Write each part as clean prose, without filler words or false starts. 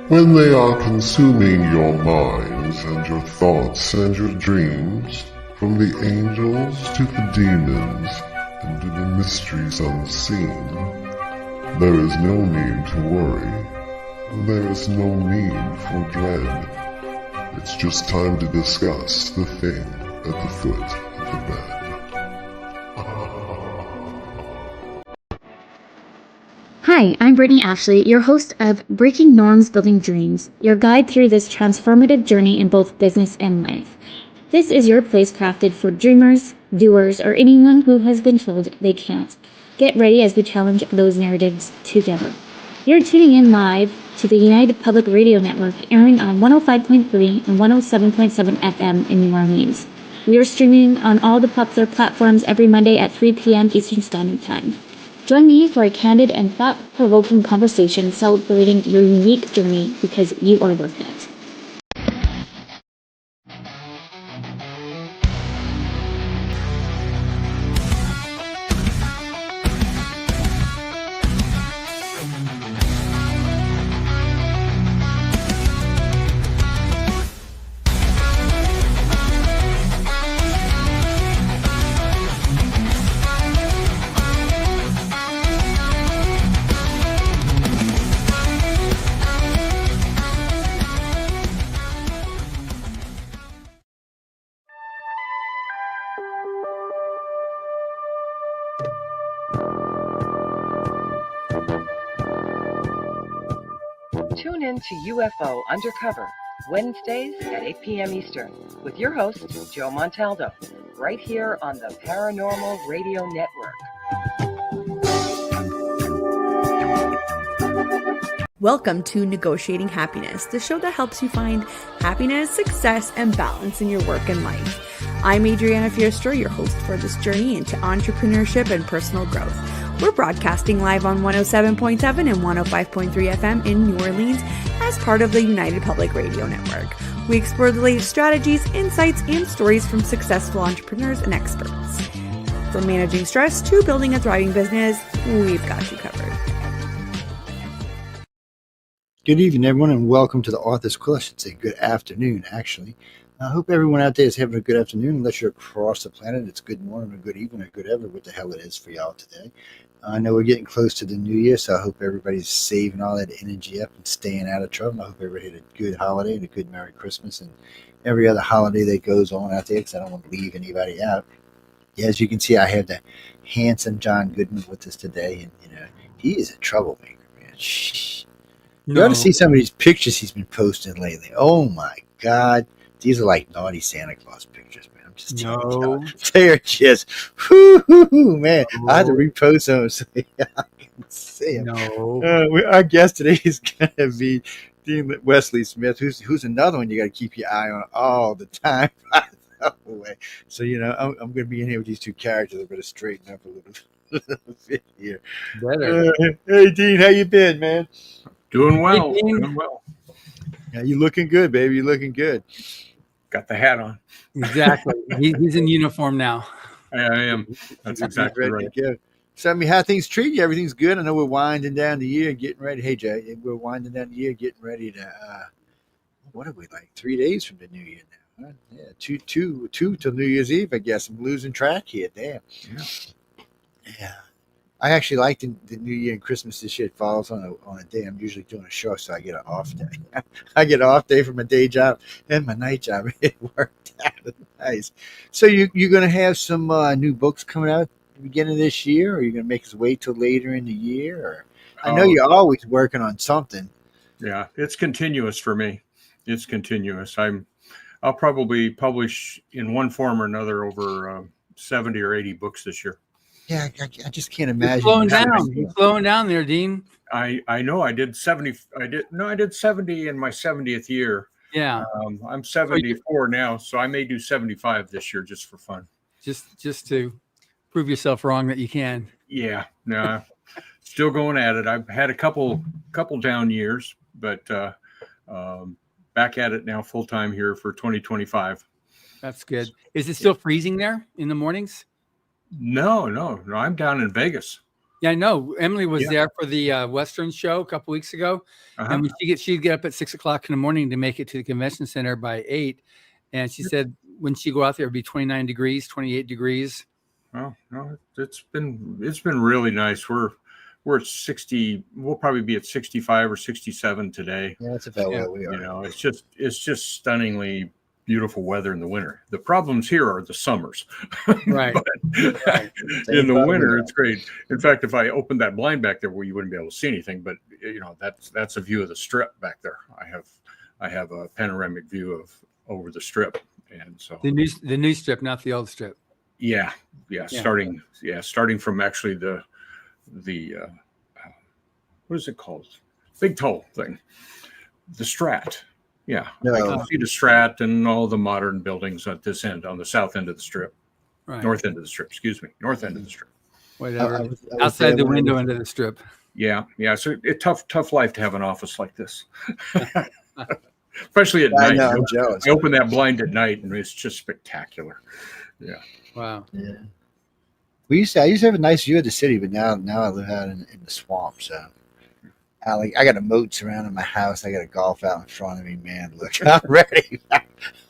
When they are consuming your minds and your thoughts and your dreams, from the angels to the demons and to the mysteries unseen, there is no need to worry. There is no need for dread. It's just time to discuss the thing at the foot of the bed. Hi, I'm Brittany Ashley, your host of Breaking Norms, Building Dreams, your guide through this transformative journey in both business and life. This is your place crafted for dreamers, doers, or anyone who has been told they can't. Get ready as we challenge those narratives together. You're tuning in live to the United Public Radio Network, airing on 105.3 and 107.7 FM in New Orleans. We are streaming on all the popular platforms every Monday at 3 p.m. Eastern Standard Time. Join me for a candid and thought-provoking conversation celebrating your unique journey because you are worth it. Tune in to UFO Undercover, Wednesdays at 8 p.m. Eastern, with your host, Joe Montaldo, right here on the Paranormal Radio Network. Welcome to Negotiating Happiness, the show that helps you find happiness, success, and balance in your work and life. I'm Adriana Fierster, your host for this journey into entrepreneurship and personal growth. We're broadcasting live on 107.7 and 105.3 FM in New Orleans as part of the United Public Radio Network. We explore the latest strategies, insights, and stories from successful entrepreneurs and experts. From managing stress to building a thriving business, we've got you covered. Good evening, everyone, and welcome to the Author Quill. I should say good afternoon, actually. I hope everyone out there is having a good afternoon. Unless you're across the planet, it's good morning or good evening or good ever, what the hell it is for y'all today. I know we're getting close to the new year, so I hope everybody's saving all that energy up and staying out of trouble. I hope everybody had a good holiday and a good Merry Christmas and every other holiday that goes on out there, because I don't want to leave anybody out. Yeah, as you can see, I have the handsome John Goodman with us today, and he is a troublemaker, man. Shh. You ought to see some of these pictures he's been posting lately. Oh my God, these are like naughty Santa Claus pictures, man. I'm just telling you, they're just, man. No. I had to repost them so I can see them. No. Our guest today is gonna be Dean Wesley Smith, who's another one you got to keep your eye on all the time. So I'm going to be in here with these two characters. I'm going to straighten up a little bit here. Hey, Dean, how you been, man? Doing well. Doing well. Yeah, you looking good, baby. You looking good. Got the hat on. Exactly. He's in uniform now. I am. That's exactly right. So, how things treat you? Everything's good. I know we're winding down the year, getting ready. Hey, Jay, we're winding down the year, getting ready to, what are we, like 3 days from the new year now? Huh? Yeah, two till New Year's Eve, I guess. I'm losing track here. Damn. Yeah. I actually like the New Year and Christmas this year. It falls on a day. I'm usually doing a show, so I get an off day. I get an off day from my day job and my night job. It worked out nice. So you're going to have some new books coming out at the beginning of this year, or you're going to make us wait till later in the year? Or I know you're always working on something. Yeah, it's continuous for me. It's continuous. I'll probably publish in one form or another over 70 or 80 books this year. Yeah, I just can't You're imagine. slowing down. You're slowing down there, Dean. I know I did 70. I did 70 in my 70th year. Yeah. I'm 74 now, so I may do 75 this year just for fun. Just to prove yourself wrong that you can. Yeah, no, still going at it. I've had a couple down years, but back at it now full time here for 2025. That's good. Is it still freezing there in the mornings? No, I'm down in Vegas. Yeah, I know. Emily was there for the Western show a couple weeks ago, and when she'd get up at 6 o'clock in the morning to make it to the convention center by 8, and she said when she go out there, it'd be 29 degrees, 28 degrees. Oh no, it's been really nice. We're at 60. We'll probably be at 65 or 67 today. Yeah, that's about where we are. You know, it's just stunningly beautiful weather in the winter. The problems here are the summers. Right. In the winter, it's great. In fact, if I opened that blind back there, well, you wouldn't be able to see anything. But you know, that's a view of the strip back there. I have a panoramic view of over the strip, and so the new strip, not the old strip. Yeah. Starting from actually the what is it called? Big toll thing. The Strat. Yeah. No. I can see the Strat and all the modern buildings at this end, on the south end of the strip. Right. North end of the strip, excuse me. North end of the strip. Whatever. I was Outside the there window when- into the strip. Yeah. So tough life to have an office like this. Especially at I night. know, I'm jealous. I open that blind at night and it's just spectacular. Yeah. Wow. Yeah. I used to have a nice view of the city, but now I live out in the swamp. So I got a moat surrounding my house. I got a golf out in front of me, man. Look, I'm ready.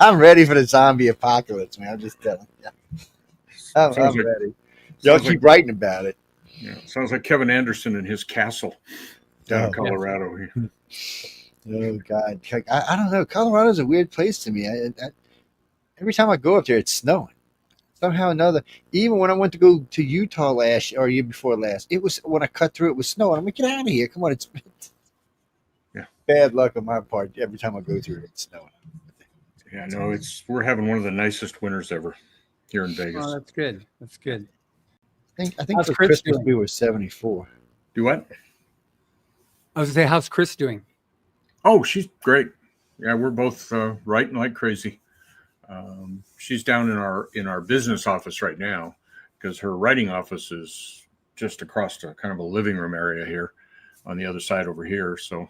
I'm ready for the zombie apocalypse, man. I'm just telling you. I'm ready. Y'all keep writing about it. Yeah, sounds like Kevin Anderson and his castle down in Colorado. Oh God, I don't know. Colorado's a weird place to me. Every time I go up there, it's snowing. Somehow or another, even when I went to go to Utah year before last, it was when I cut through, it was snowing. I'm like, get out of here! Come on, it's bad luck on my part. Every time I go through it, it's snowing. Yeah, no, we're having one of the nicest winters ever here in Vegas. Oh, that's good. That's good. I think How's for Chris Christmas doing? we were 74. Do what? I was gonna say, how's Chris doing? Oh, she's great. Yeah, we're both writing like crazy. She's down in our business office right now because her writing office is just across the kind of a living room area here on the other side over here. So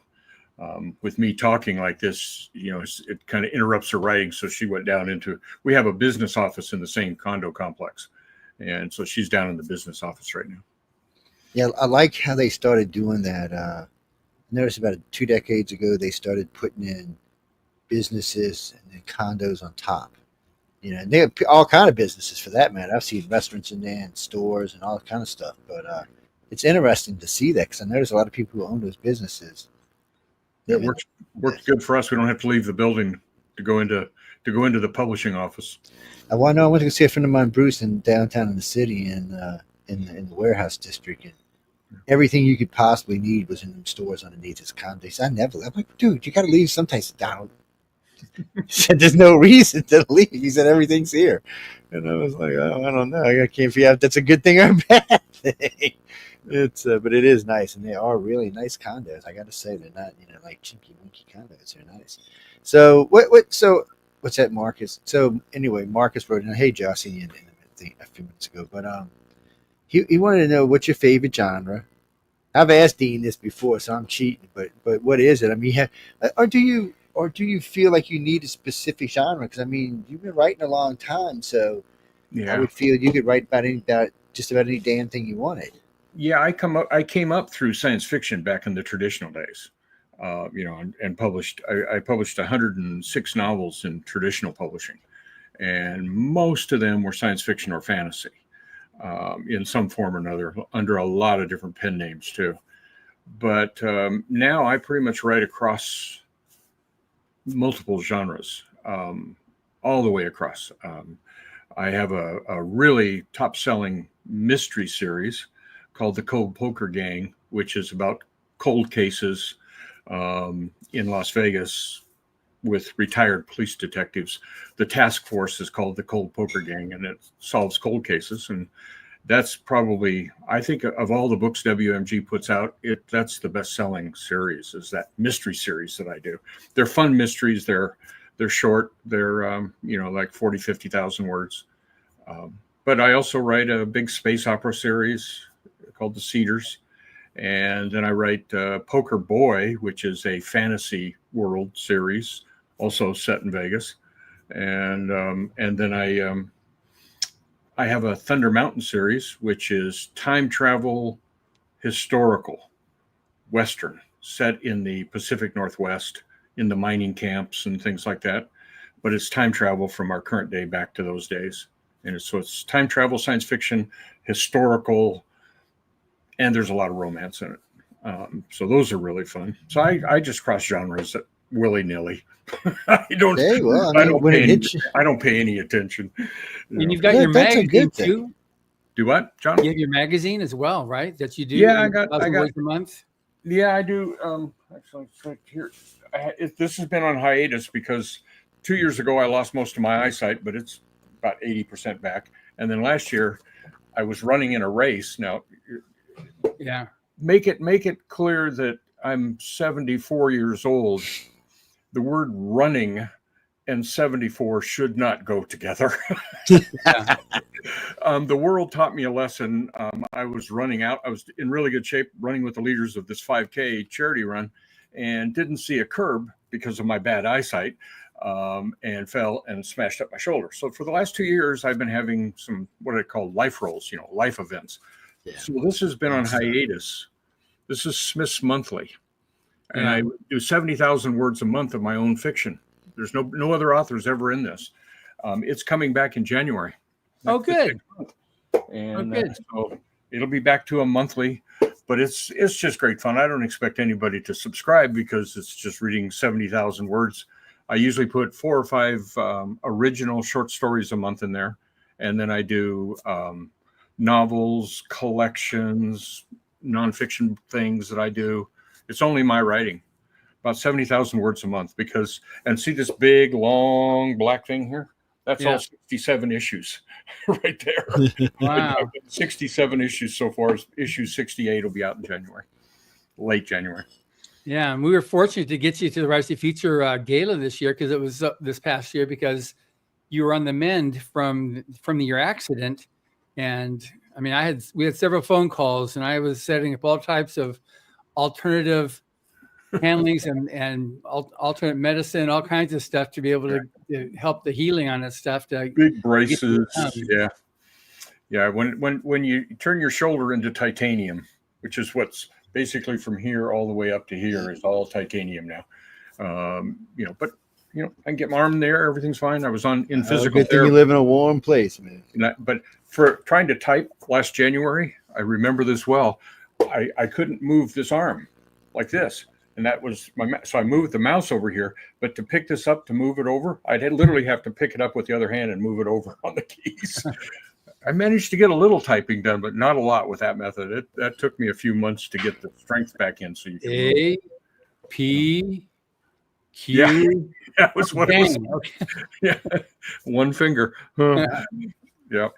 with me talking like this, you know, it kind of interrupts her writing. So she went down we have a business office in the same condo complex. And so she's down in the business office right now. Yeah, I like how they started doing that. I noticed about 2 decades ago, they started putting in businesses and then condos on top. You know, and they have all kind of businesses for that matter. I've seen restaurants in there and stores and all kind of stuff. But it's interesting to see that because I notice a lot of people who own those businesses. It works good for us. We don't have to leave the building to go into the publishing office. I went to go see a friend of mine, Bruce, in downtown in the city in the warehouse district, and everything you could possibly need was in them stores underneath his condo. I'm like, dude, you got to leave sometimes. Donald he said, "There's no reason to leave." He said, "Everything's here," and I was like, "Oh, I don't know. I can't figure out if that's a good thing or a bad thing." But it is nice, and they are really nice condos. I got to say, they're not like chinky winky condos. They're nice. So what's that, Marcus? So anyway, Marcus wrote in, "Hey, Josh, seen you a few minutes ago, but he wanted to know what's your favorite genre." I've asked Dean this before, so I'm cheating. But what is it? I mean, or do you feel like you need a specific genre? Because I mean, you've been writing a long time, so I would feel you could write about just about any damn thing you wanted. Yeah, I came up through science fiction back in the traditional days, and published. I published 106 novels in traditional publishing, and most of them were science fiction or fantasy, in some form or another, under a lot of different pen names too. But now I pretty much write across multiple genres, all the way across. I have a really top-selling mystery series called The Cold Poker Gang, which is about cold cases in Las Vegas, with retired police detectives. The task force is called the Cold Poker Gang, and it solves cold cases. And that's probably, I think, of all the books WMG puts out, that's the best-selling series, is that mystery series that I do. They're fun mysteries. They're short. They're like 40, 50,000 words. But I also write a big space opera series called The Cedars. And then I write Poker Boy, which is a fantasy world series, also set in Vegas. And then I have a Thunder Mountain series, which is time travel historical Western set in the Pacific Northwest, in the mining camps and things like that. But it's time travel from our current day back to those days. And it's time travel, science fiction, historical, and there's a lot of romance in it. So those are really fun. So I just cross genres willy-nilly. I don't pay any attention. And you've got your magazine too. Do what, John? You have your magazine as well, right? That you do. Yeah, I got words a month. Yeah, I do. Actually, it's right here. This has been on hiatus because 2 years ago I lost most of my eyesight, but it's about 80% back. And then last year I was running in a race. Now, yeah, make it clear that I'm 74 years old. The word running and 74 should not go together. Yeah. The world taught me a lesson. I was running out. I was in really good shape running with the leaders of this 5K charity run and didn't see a curb because of my bad eyesight, and fell and smashed up my shoulder. So for the last 2 years, I've been having some what I call life rolls, life events. Yeah. So this has been on hiatus. This is Smith's Monthly. And I do 70,000 words a month of my own fiction. There's no other authors ever in this. It's coming back in January. Oh, good. And so it'll be back to a monthly, but it's just great fun. I don't expect anybody to subscribe because it's just reading 70,000 words. I usually put 4 or 5 original short stories a month in there. And then I do novels, collections, nonfiction things that I do. It's only my writing, about 70,000 words a month and see this big, long black thing here? That's all 67 issues right there. Wow. 67 issues so far. Issue 68 will be out in January, late January. Yeah, and we were fortunate to get you to the Rise to Future Gala this year because it was this past year because you were on the mend from your accident. And I mean, we had several phone calls and I was setting up all types of alternative handlings and alternate medicine, all kinds of stuff to be able to help the healing on that stuff. Big braces. Yeah. When you turn your shoulder into titanium, which is what's basically from here all the way up to here is all titanium now. But I can get my arm there. Everything's fine. I was in physical good thing you live in a warm place, man. But for trying to type last January, I remember this well. I couldn't move this arm like this. And that was so I moved the mouse over here, but to pick this up, to move it over, I'd literally have to pick it up with the other hand and move it over on the keys. I managed to get a little typing done, but not a lot with that method. That took me a few months to get the strength back in. So you can A, P, Q. Yeah, that was what it was. Okay. Yeah, one finger. Yeah.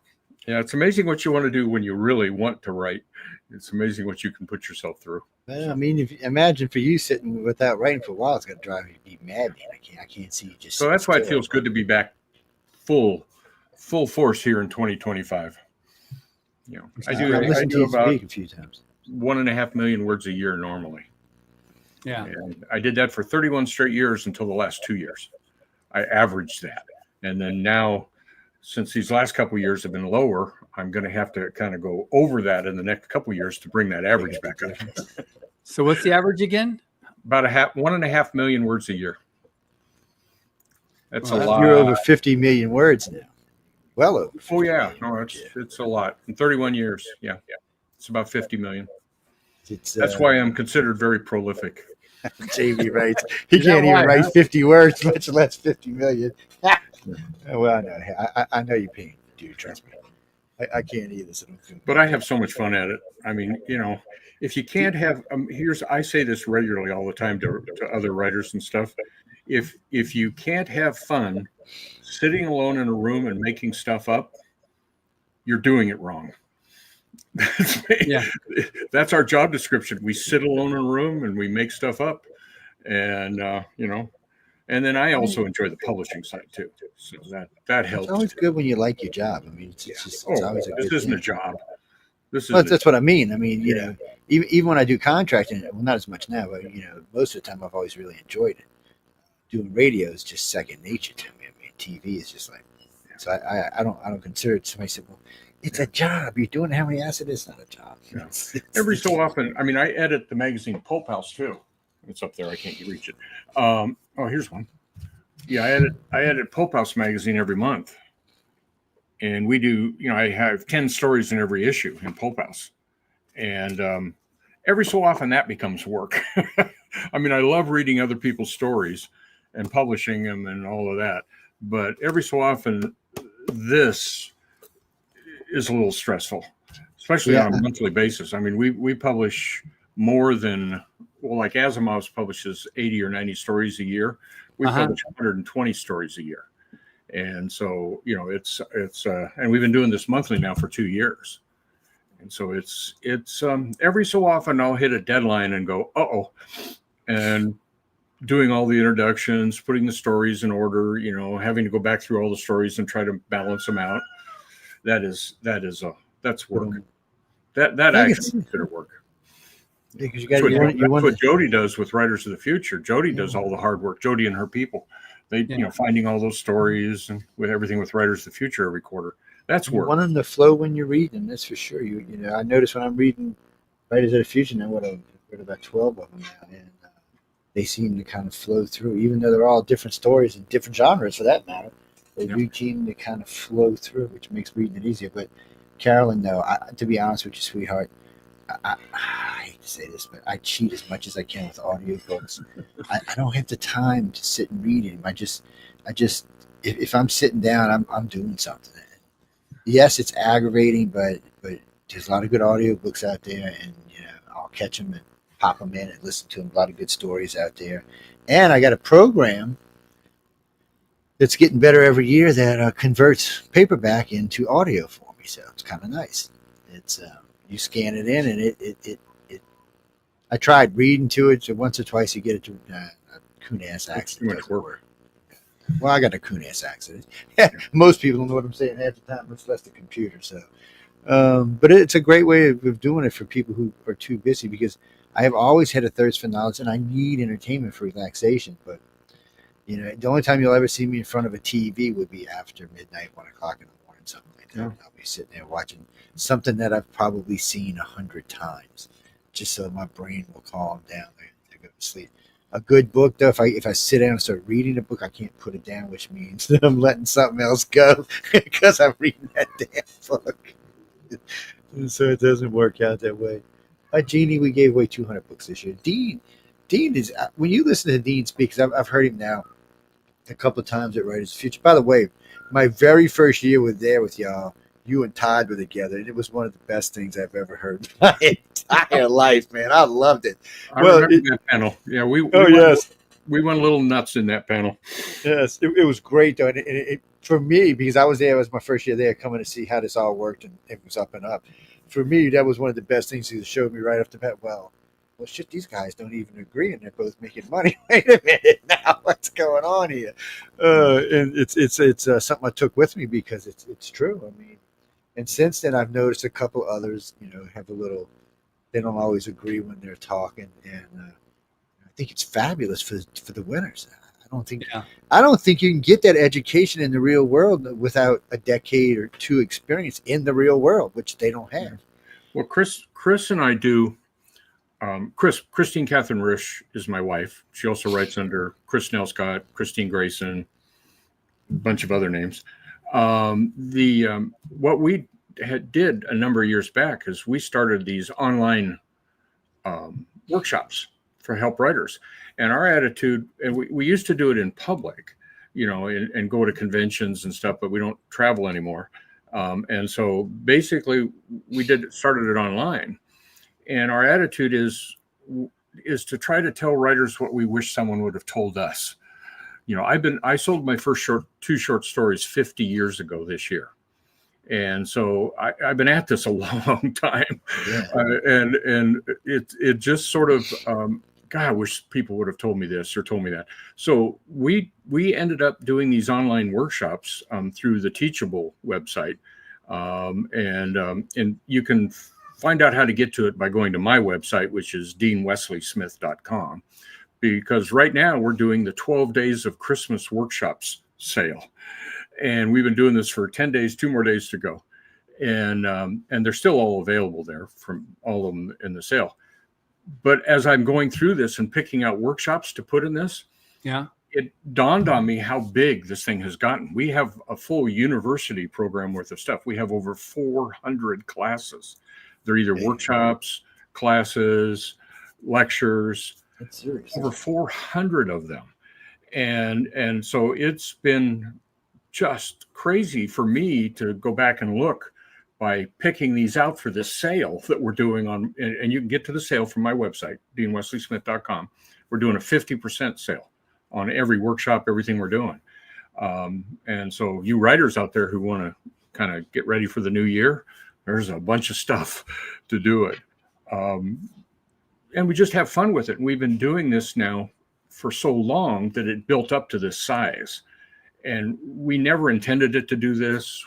It's amazing what you want to do when you really want to write. It's amazing what you can put yourself through. Well, I mean, imagine for you sitting without writing for a while, it's going to drive you to be mad, man. I can't see you just. So that's why it feels good to be back full force here in 2025. I do about a few times. 1.5 million words a year normally. Yeah. And I did that for 31 straight years until the last 2 years. I averaged that. And then now, since these last couple of years have been lower, I'm going to have to kind of go over that in the next couple of years to bring that average back up. So what's the average again? About 1.5 million words a year. That's a lot. You're over 50 million words now. Well over. Oh yeah, no, it's a lot. In 31 years, yeah. It's about 50 million. That's why I'm considered very prolific. JV writes. He can't even write 50 words, much less 50 million. Well, I know you're paying, dude. Trust me. I can't either. So but I have so much fun at it. I mean, if you can't have, I say this regularly all the time to other writers and stuff. if you can't have fun sitting alone in a room and making stuff up, you're doing it wrong. Yeah. That's our job description. We sit alone in a room and we make stuff up, and and then I also enjoy the publishing side too. So that helps. It's always good when you like your job. I mean, it's always a good this isn't thing. a job. That's what I mean. I mean, even when I do contracting, well, not as much now, but most of the time I've always really enjoyed it. Doing radio is just second nature to me. I mean, TV is just like, so I don't consider it. Somebody said, well, it's a job. You're doing how many assets? It's not a job. Yeah. Every so often, I mean, I edit the magazine Pulp House too. It's up there. I can't reach it. Oh, here's one. Yeah, I edit Pulp House magazine every month. And we do, I have 10 stories in every issue in Pulp House. And every so often that becomes work. I mean, I love reading other people's stories and publishing them and all of that. But every so often, this is a little stressful, especially on a monthly basis. I mean, we publish more than, well, like Asimov's publishes 80 or 90 stories a year. We publish 120 stories a year. And so, it's and we've been doing this monthly now for 2 years. And so it's every so often I'll hit a deadline and go, and doing all the introductions, putting the stories in order, having to go back through all the stories and try to balance them out. That's work. That actually consider work. Because that's what Jody does with Writers of the Future. Jody does all the hard work. Jody and her people. They, finding all those stories and with everything with Writers of the Future every quarter. That's work. You want them to flow when you're reading, that's for sure. I notice when I'm reading Writers of the Future now, I've read about 12 of them now, and they seem to kind of flow through, even though they're all different stories and different genres for that matter. They do seem to kind of flow through, which makes reading it easier. But Carolyn, though, to be honest with you, sweetheart, I hate to say this, but I cheat as much as I can with audiobooks. I don't have the time to sit and read them. I just if I'm sitting down, I'm doing something. Yes, it's aggravating, but there's a lot of good audiobooks out there, and I'll catch them and pop them in and listen to them. A lot of good stories out there, and I got a program that's getting better every year that converts paperback into audio for me. So it's kind of nice. It's you scan it in, and it I tried reading to it, so once or twice you get it to a coon-ass accent. Too much work. Well, I got a coon-ass accent. Most people don't know what I'm saying half the time, much less the computer. So, but it's a great way of doing it for people who are too busy, because I have always had a thirst for knowledge, and I need entertainment for relaxation. But the only time you'll ever see me in front of a TV would be after midnight, 1 o'clock in the morning, something like that. I'll be sitting there watching something that I've probably seen 100 times, just so my brain will calm down to go to sleep. A good book, though, if I sit down and start reading a book, I can't put it down, which means that I'm letting something else go because I'm reading that damn book. So it doesn't work out that way. Jeannie, we gave away 200 books this year. Dean is, when you listen to Dean speak, because I've heard him now a couple of times at Writers of the Future. By the way, my very first year with y'all, you and Todd were together, and it was one of the best things I've ever heard in my entire life, man. I loved it. I remember that panel. Yeah, we went a little nuts in that panel. Yes, it was great, though. And it for me, because I was there, it was my first year there, coming to see how this all worked, and it was up and up. For me, that was one of the best things he showed me right off the bat. Well, shit, these guys don't even agree, and they're both making money. Wait a minute, now what's going on here? And it's something I took with me, because it's true. I mean, and since then, I've noticed a couple others, have a little. They don't always agree when they're talking, and I think it's fabulous for the winners. I don't think you can get that education in the real world without a decade or two experience in the real world, which they don't have. Well, Chris and I do. Christine Catherine Risch is my wife. She also writes under Chris Nelscott, Christine Grayson, a bunch of other names. What we did a number of years back is we started these online workshops for help writers. And our attitude, and we used to do it in public, and go to conventions and stuff, but we don't travel anymore. And so basically we started it online. And our attitude is to try to tell writers what we wish someone would have told us. I sold my first two short stories 50 years ago this year. And so I've been at this a long time. Yeah. And it just sort of, God, I wish people would have told me this or told me that. So we ended up doing these online workshops through the Teachable website. And you can find out how to get to it by going to my website, which is deanwesleysmith.com. Because right now we're doing the 12 Days of Christmas Workshops sale. And we've been doing this for 10 days, 2 more days to go. And they're still all available there from all of them in the sale. But as I'm going through this and picking out workshops to put in this, it dawned on me how big this thing has gotten. We have a full university program worth of stuff. We have over 400 classes. They're either workshops, classes, lectures. That's serious. Over 400 of them. And so it's been just crazy for me to go back and look by picking these out for this sale that we're doing on, and you can get to the sale from my website, deanwesleysmith.com. We're doing a 50% sale on every workshop, everything we're doing. And so you writers out there who want to kind of get ready for the new year, there's a bunch of stuff to do it. And we just have fun with it. And we've been doing this now for so long that it built up to this size. And we never intended it to do this.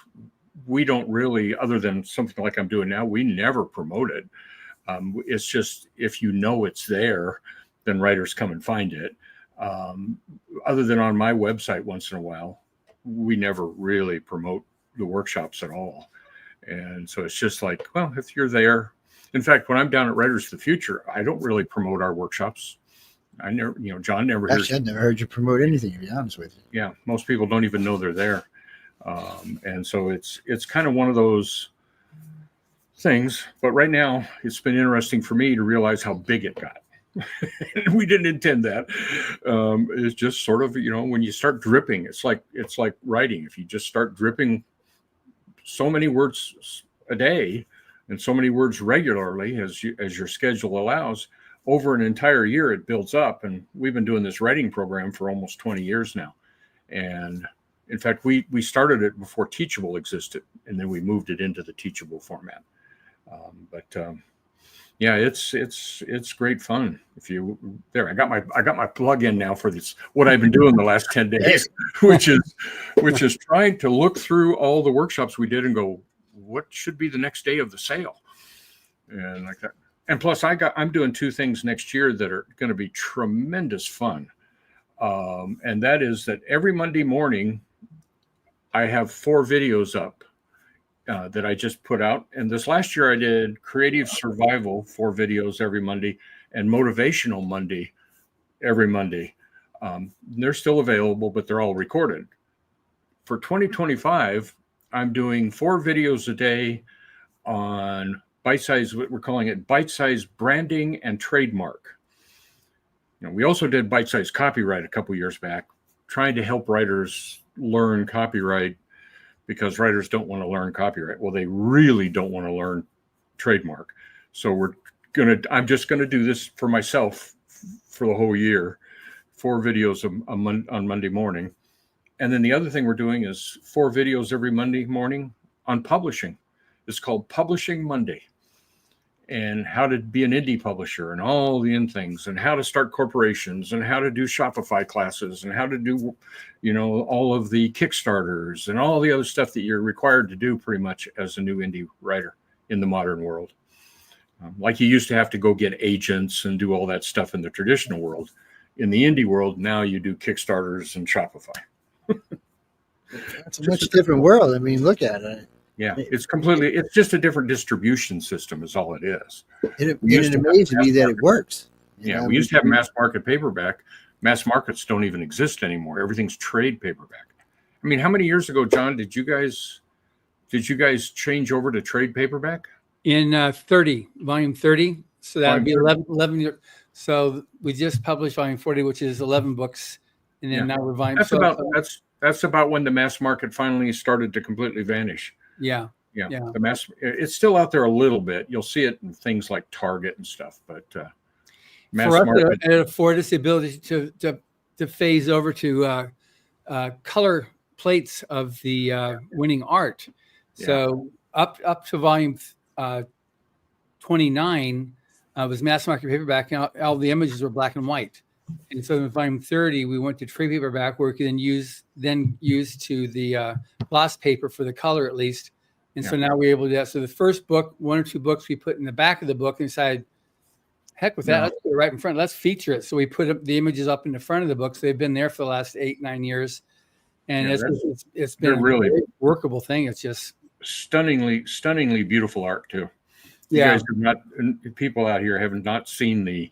We don't really, other than something like I'm doing now, we never promote it. It's just, if you know it's there, then writers come and find it. Other than on my website once in a while, we never really promote the workshops at all. And so it's just like, well, if you're there. In fact, when I'm down at Writers of the Future, I don't really promote our workshops. I never, John never hears. Actually, I've never heard you promote anything, to be honest with you. Yeah, most people don't even know they're there. And so it's kind of one of those things. But right now, it's been interesting for me to realize how big it got. We didn't intend that. It's just sort of, when you start dripping, it's like writing. If you just start dripping so many words a day and so many words regularly as your schedule allows, over an entire year, it builds up. And we've been doing this writing program for almost 20 years now. And in fact, we started it before Teachable existed, and then we moved it into the Teachable format. Yeah, it's great fun. I got my plug in now for this, what I've been doing the last 10 days, which is trying to look through all the workshops we did and go, what should be the next day of the sale? And like that. And plus I'm doing 2 things next year that are going to be tremendous fun. And that is that every Monday morning, I have 4 videos up that I just put out. And this last year I did Creative Survival, 4 videos every Monday, and Motivational Monday every Monday. They're still available, but they're all recorded. For 2025, I'm doing 4 videos a day on bite-size, what we're calling it, bite-size branding and trademark. We also did bite-size copyright a couple years back, trying to help writers learn copyright, because writers don't want to learn copyright. Well, they really don't want to learn trademark. So I'm just going to do this for myself for the whole year, 4 videos on Monday morning. And then the other thing we're doing is 4 videos every Monday morning on publishing. It's called Publishing Monday, and how to be an indie publisher and all the things, and how to start corporations, and how to do Shopify classes, and how to do, all of the Kickstarters and all the other stuff that you're required to do pretty much as a new indie writer in the modern world. Like you used to have to go get agents and do all that stuff in the traditional world. In the indie world, now you do Kickstarters and Shopify. It's a much different world. I mean, look at it. Yeah, it's just a different distribution system is all it is. It amazes me that it works. We used to have mass market paperback. Mass markets don't even exist anymore. Everything's trade paperback. I mean, how many years ago, John, did you guys change over to trade paperback? In volume 30. So that would be 11 years. So we just published volume 40, which is 11 books. And then now we're volume. That's about when the mass market finally started to completely vanish. Yeah. The it's still out there a little bit. You'll see it in things like Target and stuff, but mass for us, market. it afforded us the ability to to phase over to color plates of the winning art. So up to volume 29 was mass market paperback, and all the images were black and white. And so in volume 30, we went to trade paperback, where we could then use to the gloss paper for the color at least. And so now we're able to do that. So the first book, 1 or 2 books we put in the back of the book and decided, heck with that, let's put it right in front. Let's feature it. So we put the images up in the front of the books. They've been there for the last 8-9 years. And it's been a really workable thing. It's just stunningly beautiful art too. You guys have not, people out here have not seen the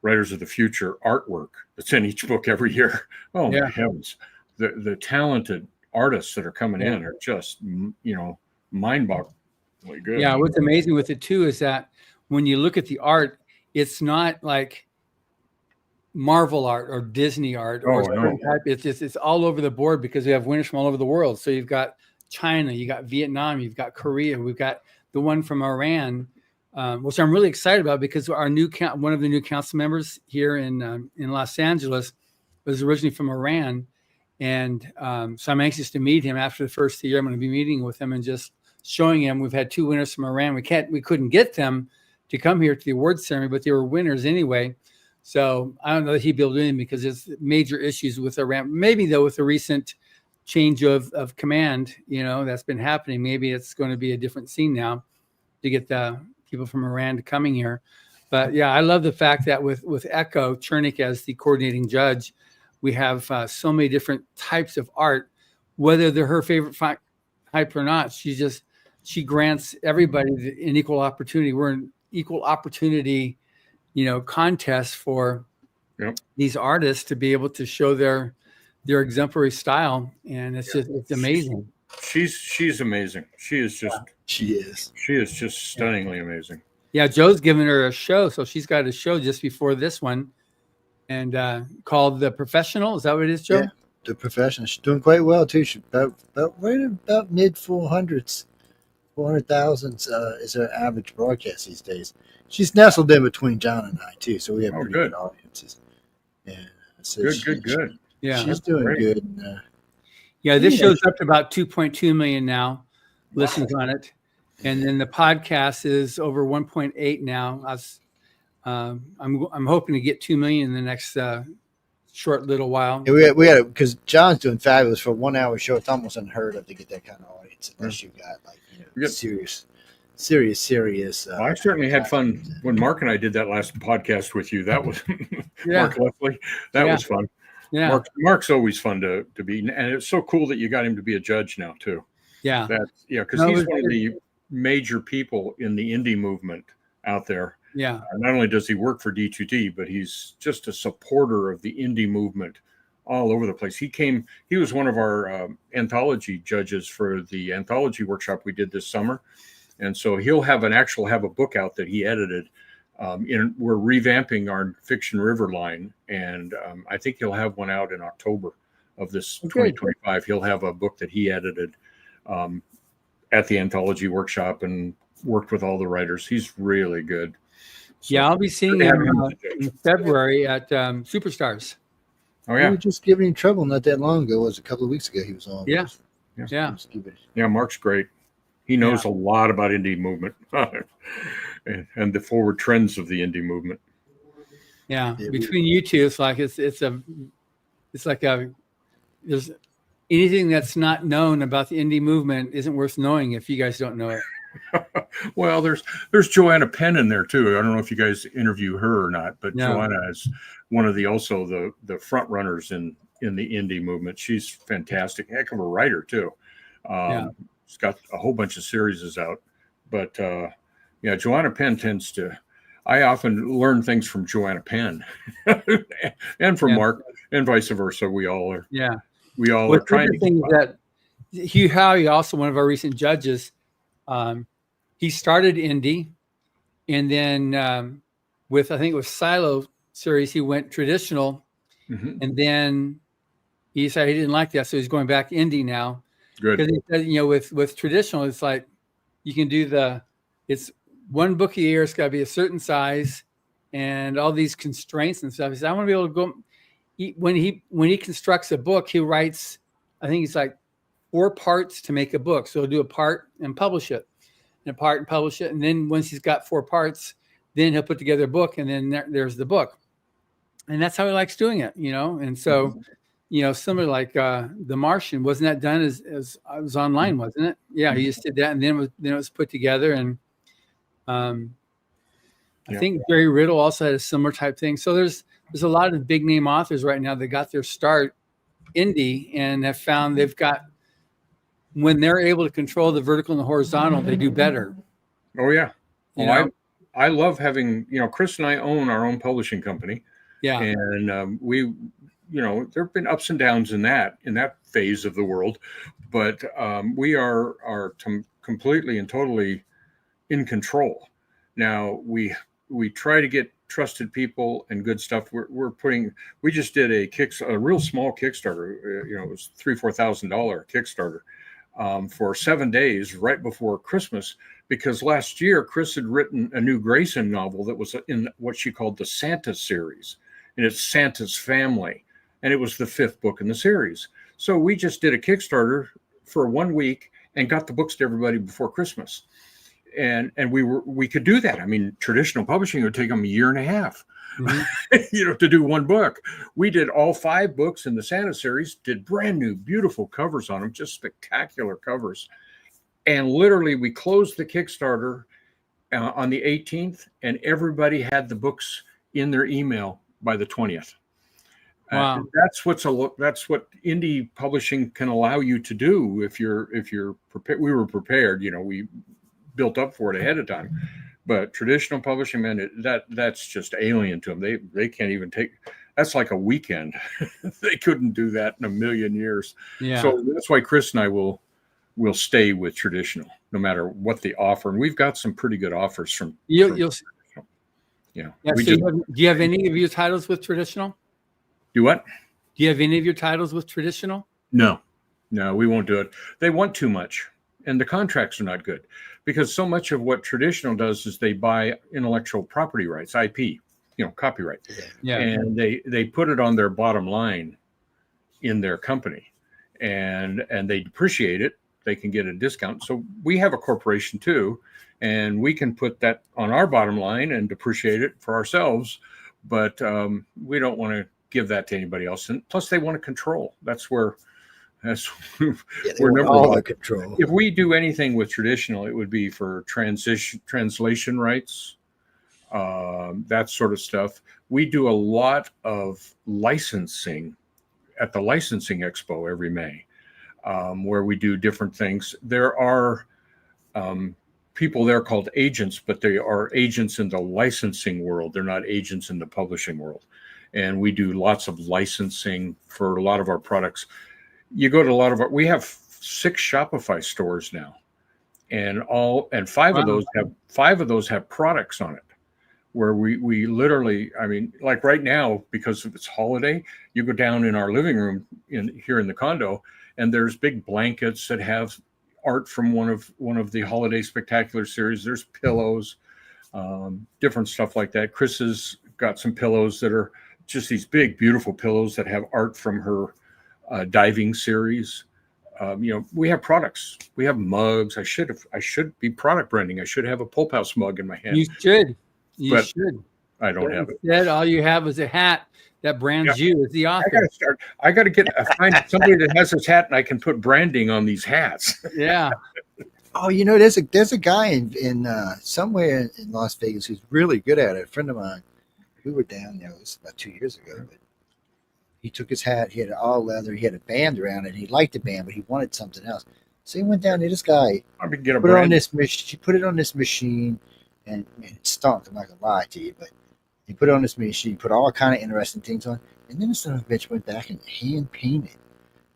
Writers of the Future artwork that's in each book every year. Oh my heavens. The talented artists that are coming in are just, mind-bogglingly good. Yeah, what's amazing with it too is that when you look at the art, it's not like Marvel art or Disney art or type. It's all over the board, because we have winners from all over the world. So you've got China, you got Vietnam, you've got Korea, we've got the one from Iran, which I'm really excited about, because one of the new council members here in Los Angeles was originally from Iran. And so I'm anxious to meet him after the first year. I'm going to be meeting with him and just showing him. We've had 2 winners from Iran. We couldn't get them to come here to the awards ceremony, but they were winners anyway. So I don't know that he'd be able to do anything, because there's major issues with Iran. Maybe though, with the recent change of command, that's been happening, maybe it's going to be a different scene now to get the people from Iran to coming here. But yeah, I love the fact that with Echo Chernick as the coordinating judge, we have so many different types of art, whether they're her favorite type or not. She grants everybody an equal opportunity. We're an equal opportunity, contest for these artists to be able to show their exemplary style. And it's amazing. She's amazing. She is just stunningly amazing. Yeah, Joe's giving her a show, so she's got a show just before this one, and called The Professional. Is that what it is, Joe? Yeah, The Professional. She's doing quite well too. She's about mid 400s, 400,000s is her average broadcast these days. She's nestled in between John and I too, so we have pretty good audiences. Yeah, so good. Yeah, she's doing good. And, this show's up to about 2.2 million now listens on it, and then the podcast is over 1.8 now. I'm hoping to get 2 million in the next short little while. Yeah, we had because John's doing fabulous for a 1 hour show. It's almost unheard of to get that kind of audience, unless you got serious. I certainly had fun when Mark and I did that last podcast with you. That was Mark Leslie. That was fun. Yeah, Mark's always fun to be, and it's so cool that you got him to be a judge now too. Yeah, because he's one of the major people in the indie movement out there. Yeah, not only does he work for D2D, but he's just a supporter of the indie movement all over the place. He was one of our anthology judges for the anthology workshop we did this summer, and so he'll have a book out that he edited. We're revamping our Fiction River line, and I think he'll have one out in October of this 2025. He'll have a book that he edited at the anthology workshop and worked with all the writers. He's really good. So, I'll be seeing him in February at Superstars. Oh yeah, we were just giving him trouble not that long ago. It was a couple of weeks ago he was on. Yeah, Mark's great. He knows a lot about indie movement and the forward trends of the indie movement. Yeah, between you two, it's like there's anything that's not known about the indie movement isn't worth knowing if you guys don't know it. Well, there's Joanna Penn in there too. I don't know if you guys interview her or not, but Joanna is one of the front runners in the indie movement. She's fantastic, heck of a writer too. She's got a whole bunch of series out, but Joanna Penn tends to. I often learn things from Joanna Penn and from Mark, and vice versa. We all are. Yeah, we all are trying to. Thing that Hugh Howey, also one of our recent judges, he started indie, and then with I think it was Silo series, he went traditional, and then he decided he didn't like that, so he's going back indie now. Good. Because he said, with traditional, it's like you can do it's one book a year. It's got to be a certain size, and all these constraints and stuff. He said, I want to be able to go. when he constructs a book, he writes, I think it's like 4 parts to make a book. So he'll do a part and publish it, and a part and publish it. And then once he's got 4 parts, then he'll put together a book, and then there's the book. And that's how he likes doing it, And so, similar like The Martian, wasn't that done as I was online, wasn't it? Yeah, he just did that, and then it was put together. And I think Jerry Riddle also had a similar type thing. So there's a lot of big name authors right now that got their start indie and have found when they're able to control the vertical and the horizontal, they do better. Oh yeah. I love having, Chris and I own our own publishing company. Yeah. And we, there've been ups and downs in that phase of the world, but we are completely and totally in control. Now we try to get trusted people and good stuff. We just did a real small Kickstarter. It was $3,000-$4,000 Kickstarter for 7 days right before Christmas, because last year Chris had written a new Grayson novel that was in what she called the Santa series, and it's Santa's Family, and it was the 5th book in the series. So we just did a Kickstarter for 1 week and got the books to everybody before Christmas. And we could do that. I mean, traditional publishing would take them 1.5 years, to do 1 book. We did all 5 books in the Santa series, did brand new, beautiful covers on them, just spectacular covers. And literally we closed the Kickstarter on the 18th, and everybody had the books in their email by the 20th. Wow. That's what indie publishing can allow you to do if you're prepared. We were prepared, we built up for it ahead of time, but traditional publishing, man, that's just alien to them. They can't even that's like a weekend. They couldn't do that in 1,000,000 years. Yeah. So that's why Chris and I will stay with traditional no matter what the offer. And we've got some pretty good offers from you'll yeah. Do you have any of your titles with traditional? Do what? Do you have any of your titles with traditional? No, we won't do it. They want too much, and the contracts are not good, because so much of what traditional does is they buy intellectual property rights, IP, copyright, and they put it on their bottom line in their company, and they depreciate it. They can get a discount. So we have a corporation too, and we can put that on our bottom line and depreciate it for ourselves, but we don't want to give that to anybody else. And plus they want to control. We're number one. Control. If we do anything with traditional, it would be for translation rights, that sort of stuff. We do a lot of licensing at the Licensing Expo every May, where we do different things. There are people there called agents, but they are agents in the licensing world. They're not agents in the publishing world. And we do lots of licensing for a lot of our products. You go to we have 6 Shopify stores now, and 5 of those have products on it, where we literally, I mean, like right now, because it's holiday, you go down in our living room here in the condo, and there's big blankets that have art from one of the Holiday Spectacular series. There's pillows, different stuff like that. Chris has got some pillows that are just these big, beautiful pillows that have art from her diving series. We have products. We have mugs. I should be product branding. I should have a Pulp House mug in my hand. You should. You should. I don't have it. Instead, all you have is a hat that brands you as the author. I got to find somebody that has this hat, and I can put branding on these hats. Yeah. Oh, there's a guy in somewhere in Las Vegas who's really good at it. A friend of mine. We were down there. It was about 2 years ago. But he took his hat. He had it all leather. He had a band around it. He liked the band, but he wanted something else. So he went down to this guy. Put it on this machine, and man, it stunk. I'm not gonna lie to you, but he put it on this machine. Put all kind of interesting things on, and then the son of a bitch went back and hand painted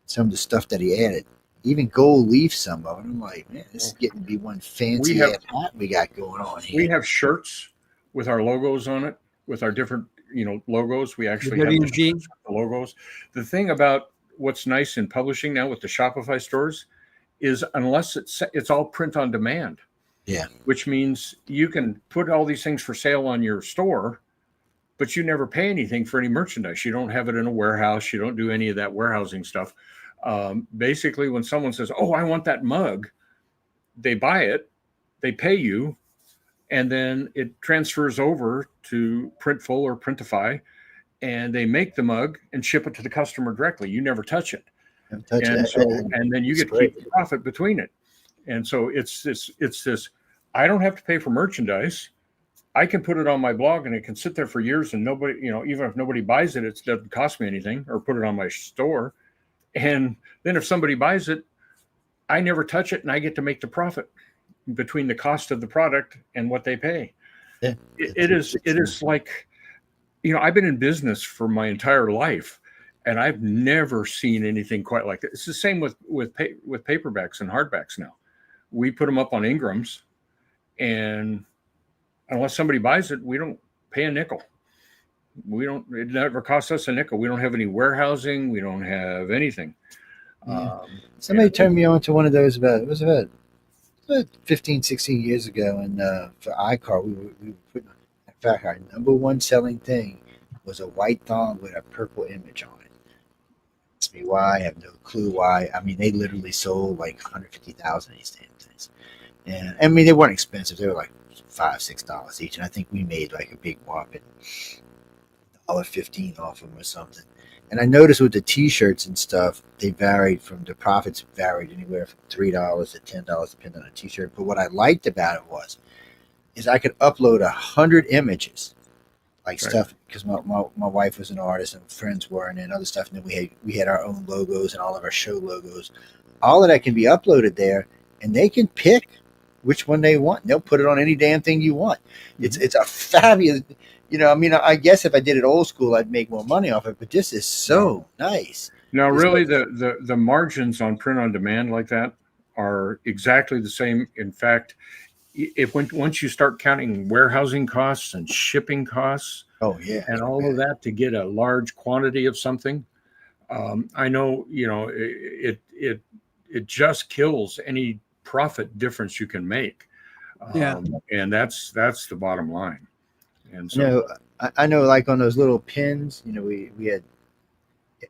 some of the stuff that he added. Even gold leaf some of it. I'm like, man, this is getting to be one fancy hat we got going on here. We have shirts with our logos on it, with our different logos. We actually have the logos. The thing about what's nice in publishing now with the Shopify stores is unless it's all print on demand. Yeah. Which means you can put all these things for sale on your store, but you never pay anything for any merchandise. You don't have it in a warehouse. You don't do any of that warehousing stuff. Basically, when someone says, "Oh, I want that mug," they buy it, they pay you, and then it transfers over to Printful or Printify, and they make the mug and ship it to the customer directly. You never touch it. And then you get to keep the profit between it. And so it's this, I don't have to pay for merchandise. I can put it on my blog and it can sit there for years and nobody, even if nobody buys it, it doesn't cost me anything, or put it on my store. And then if somebody buys it, I never touch it and I get to make the profit between the cost of the product and what they pay. Yeah, it is like, I've been in business for my entire life and I've never seen anything quite like that. It's the same with paperbacks and hardbacks now. We put them up on Ingrams, and unless somebody buys it, we don't pay a nickel. It never costs us a nickel. We don't have any warehousing. We don't have anything. Yeah. Somebody turned me on to one of those about 15, 16 years ago. And for iCar, we were putting, in fact, our number one selling thing was a white thong with a purple image on it. Ask me why. I have no clue why. I mean, they literally sold like 150,000 of these damn things. And I mean, they weren't expensive. They were like $5, $6 each. And I think we made like a big whopping $1.15 off them or something. And I noticed with the T-shirts and stuff, the profits varied anywhere from $3 to $10, depending on the T-shirt. But what I liked about it is I could upload 100 images, like right. Stuff, because my wife was an artist and friends were, and then other stuff. And then we had our own logos and all of our show logos. All of that can be uploaded there, and they can pick which one they want. They'll put it on any damn thing you want. It's a fabulous. I guess if I did it old school, I'd make more money off it, but this is so nice. Now, really, the margins on print on demand like that are exactly the same. In fact, once you start counting warehousing costs and shipping costs, and all of that to get a large quantity of something, I know, it just kills any profit difference you can make. And that's the bottom line. And so I know, like on those little pins, we had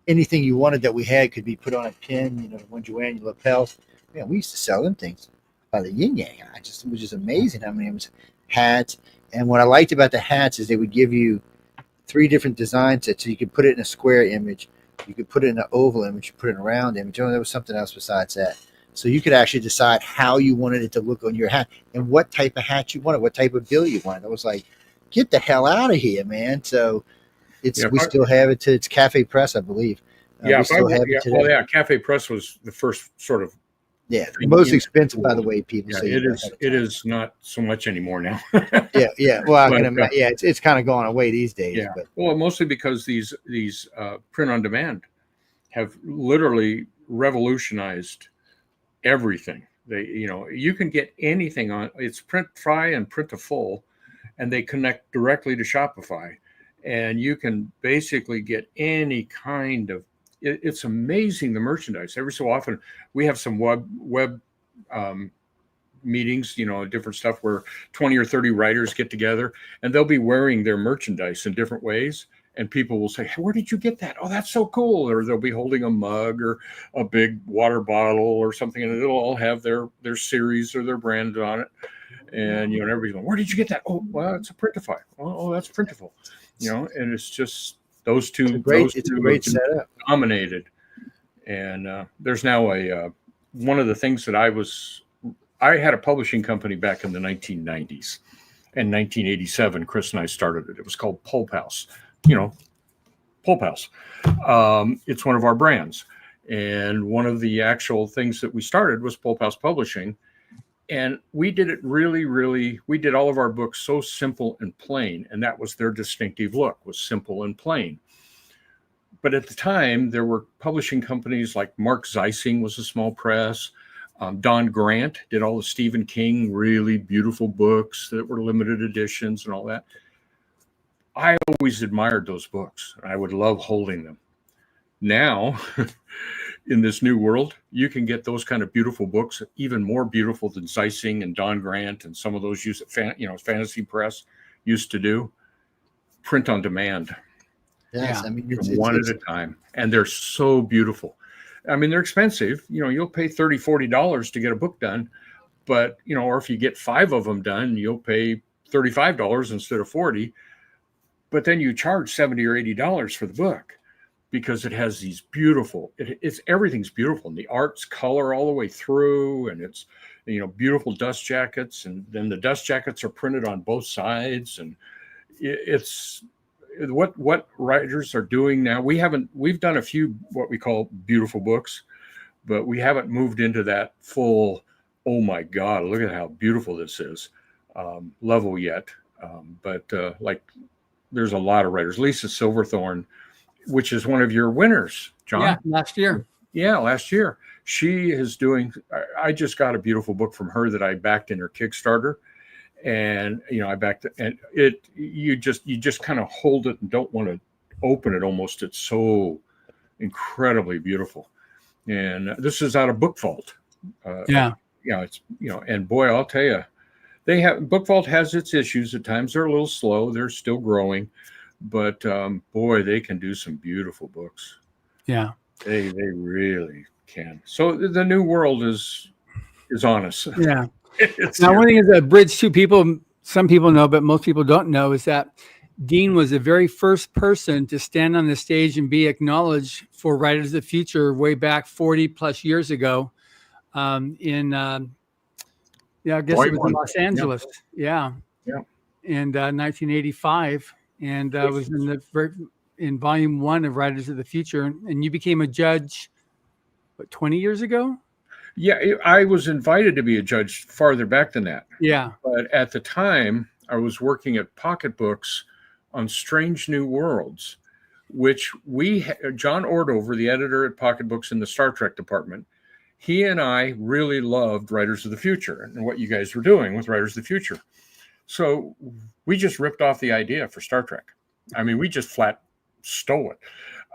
anything you wanted that we had could be put on a pin, the ones you wear in your lapels. Man, we used to sell them things by the yin yang. It was just amazing how many of them hats. And what I liked about the hats is they would give you 3 different design sets. So you could put it in a square image, you could put it in an oval image, you put it in a round image. There was something else besides that. So you could actually decide how you wanted it to look on your hat and what type of hat you wanted, what type of bill you wanted. I was like, get the hell out of here, man. So we still have it. It's Cafe Press, I believe. Cafe Press was the first sort of. Yeah, the most expensive, by the way, people say. It is not so much anymore now. yeah. Well, I can imagine. It's kind of gone away these days. Yeah. But. Well, mostly because these print on demand have literally revolutionized everything. You can get anything on. It's Printify and Printful, and they connect directly to Shopify, and you can basically get any kind of. It's amazing, the merchandise. Every so often, we have some web meetings, different stuff where 20 or 30 writers get together, and they'll be wearing their merchandise in different ways. And people will say, "Hey, where did you get that? Oh, that's so cool!" Or they'll be holding a mug or a big water bottle or something, and it'll all have their series or their brand on it. And everybody's going, "Where did you get that?" "Oh, well, it's a Printify." "Oh, that's Printful." And it's just those two. It's a great setup. Dominated. And there's now one of the things that I had a publishing company back in the 1990s. In 1987, Chris and I started it. It was called Pulp House. Pulp House. It's one of our brands. And one of the actual things that we started was Pulp House Publishing. And we did it we did all of our books so simple and plain. And that was their distinctive look, was simple and plain. But at the time, there were publishing companies like Mark Zeising was a small press. Don Grant did all the Stephen King, really beautiful books that were limited editions and all that. I always admired those books. I would love holding them. Now, in this new world, you can get those kind of beautiful books, even more beautiful than Zeising and Don Grant and some of those Fantasy Press used to do, print on demand. Yes, Yeah. I mean, One at a time, and they're so beautiful. I mean, they're expensive. You'll pay $30-$40 to get a book done, but or if you get 5 of them done, you'll pay $35 instead of 40. But then you charge $70 or $80 for the book because it has these beautiful. It's everything's beautiful, and the art's color all the way through, and it's beautiful dust jackets, and then the dust jackets are printed on both sides, and it's what writers are doing now. We've done a few what we call beautiful books, but we haven't moved into that full, oh my God, look at how beautiful this is level yet. But like there's a lot of writers. Lisa Silverthorne, which is one of your winners, John. Yeah, last year. Yeah, last year. She is doing, I just got a beautiful book from her that I backed in her Kickstarter. And I backed it, and you just kind of hold it and don't want to open it almost. It's so incredibly beautiful. And this is out of Book Vault. It's and boy, I'll tell you, Book Vault has its issues at times. They're a little slow. They're still growing, but boy, they can do some beautiful books. Yeah, they really can. So the new world is on us. Yeah. Now, one thing is a bridge to people, some people know, but most people don't know, is that Dean was the very first person to stand on the stage and be acknowledged for Writers of the Future way back 40 plus years ago I guess it was in Los Angeles. Yeah. In 1985. And was in volume 1 of Writers of the Future. And you became a judge, 20 years ago? Yeah, I was invited to be a judge farther back than that. Yeah. But at the time, I was working at Pocket Books on Strange New Worlds, which John Ordover, the editor at Pocket Books in the Star Trek department, he and I really loved Writers of the Future and what you guys were doing with Writers of the Future. So we just ripped off the idea for Star Trek. I mean, we just flat stole it.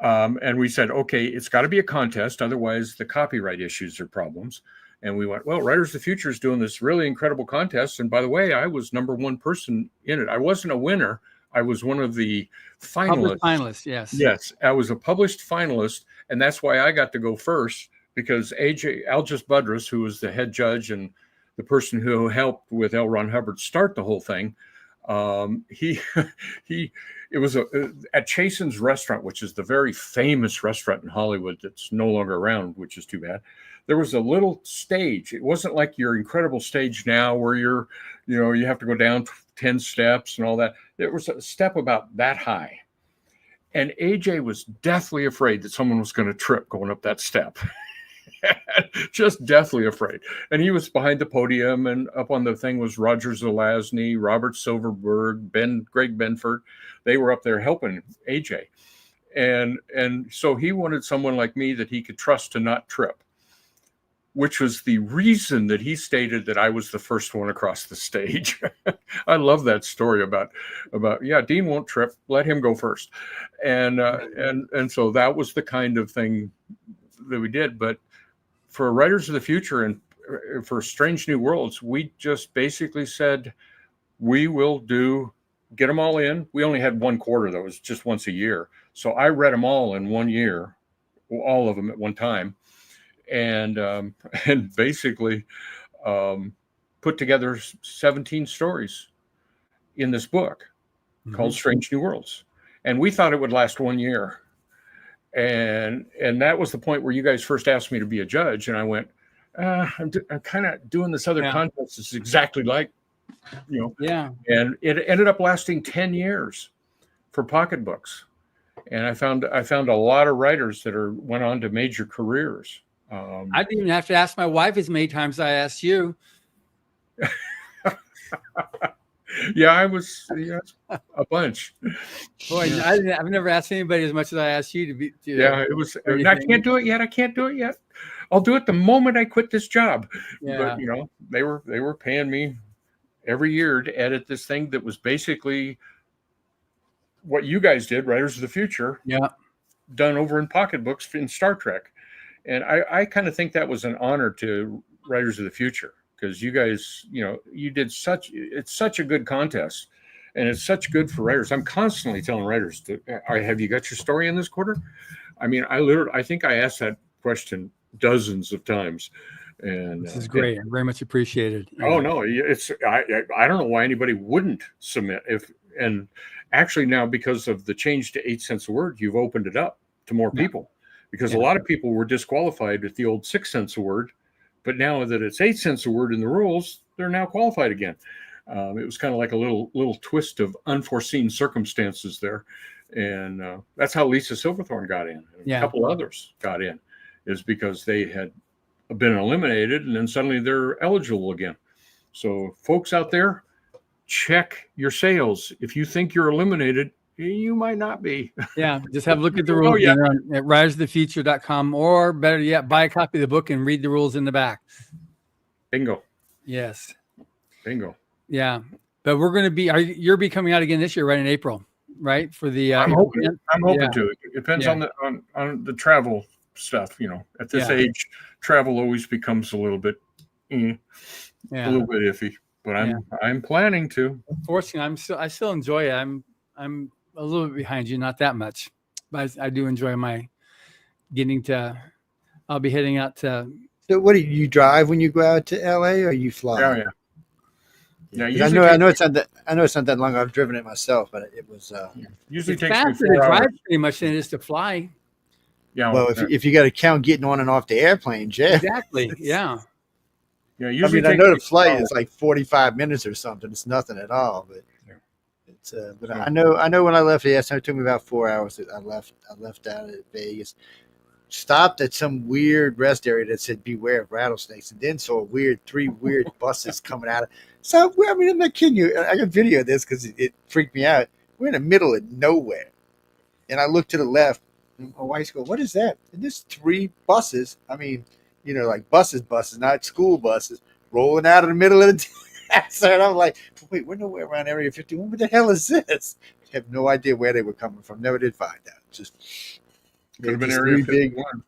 And we said, okay, it's got to be a contest. Otherwise, the copyright issues are problems. And we went, well, Writers of the Future is doing this really incredible contest. And by the way, I was #1 person in it. I wasn't a winner. I was one of the finalists. Finalists, yes. Yes, I was a published finalist. And that's why I got to go first, because Algis Budrus, who was the head judge and the person who helped with L. Ron Hubbard start the whole thing, it was at Chasen's restaurant, which is the very famous restaurant in Hollywood that's no longer around, which is too bad. There was a little stage. It wasn't like your incredible stage now where you have to go down 10 steps and all that. There was a step about that high. And AJ was deathly afraid that someone was going to trip going up that step. Just deathly afraid. And he was behind the podium, and up on the thing was Roger Zelazny, Robert Silverberg, Greg Benford. They were up there helping AJ. And so he wanted someone like me that he could trust to not trip, which was the reason that he stated that I was the first one across the stage. I love that story about Dean won't trip, let him go first. And so that was the kind of thing that we did. But for Writers of the Future and for Strange New Worlds, we just basically said, we will get them all in. We only had 1 quarter, though. It was just once a year. So I read them all in 1 year, all of them at one time, and basically put together 17 stories in this book called Strange New Worlds. And we thought it would last 1 year. And that was the point where you guys first asked me to be a judge. And I went, I'm kind of doing this other contest. It's exactly like, Yeah. And it ended up lasting 10 years for Pocket Books. And I found a lot of writers that went on to major careers. I didn't even have to ask my wife as many times as I asked you. Yeah, I was a bunch. Boy, I've never asked anybody as much as I asked you to be. It was. I can't do it yet. I'll do it the moment I quit this job. Yeah. But they were paying me every year to edit this thing that was basically what you guys did, Writers of the Future. Yeah. Done over in Pocket Books in Star Trek, and I kind of think that was an honor to Writers of the Future. Because you guys, you did it's such a good contest. and it's such good for writers. I'm constantly telling writers, have you got your story in this quarter? I mean, I think I asked that question dozens of times. And this is great. Very much appreciated. Oh no, I don't know why anybody wouldn't submit and actually now, because of the change to 8 cents a word, you've opened it up to more people, because a lot of people were disqualified at the old 6 cents a word, but now that it's 8 cents a word in the rules, they're now qualified again. It was kind of like a little twist of unforeseen circumstances there, and that's how Lisa Silverthorne got in. A couple others got in, is because they had been eliminated and then suddenly they're eligible again. So folks out there, check your sales. If you think you're eliminated, you might not be. Yeah, just have a look at the rules at writersofthefuture.com, or better yet, buy a copy of the book and read the rules in the back. Bingo. Yes. Bingo. Yeah. But we're going to you'll be coming out again this year, right, in April, right? For the I'm hoping to. It depends on the travel stuff, At this age, travel always becomes a little bit iffy. But I'm planning to. Fortunately, I still enjoy it. I'm a little bit behind you, not that much, but I do enjoy I'll be heading out to. So what do you drive when you go out to LA, or you fly? Yeah. I know it's not that long. I've driven it myself, but it was usually it's takes faster me 4 to drive hours. pretty much than it is to fly. Yeah. Well, if you got to count getting on and off the airplane, Jeff. Exactly. Yeah. Yeah. Usually I know the flight is like 45 minutes or something. It's nothing at all, but it's. But I know when I left, it took me about 4 hours. I left out of Vegas, stopped at some weird rest area that said "Beware of rattlesnakes," and then saw three weird buses coming out of. So I mean, I'm not kidding you. I got video of this because it freaked me out. We're in the middle of nowhere, and I looked to the left. And my wife goes, "What is that?" And there's 3 buses. I mean, like buses, not school buses, rolling out of the middle of the desert. And I'm like, wait, we're nowhere around Area 51. What the hell is this? I have no idea where they were coming from. Never did find out. Just could have been Area 51.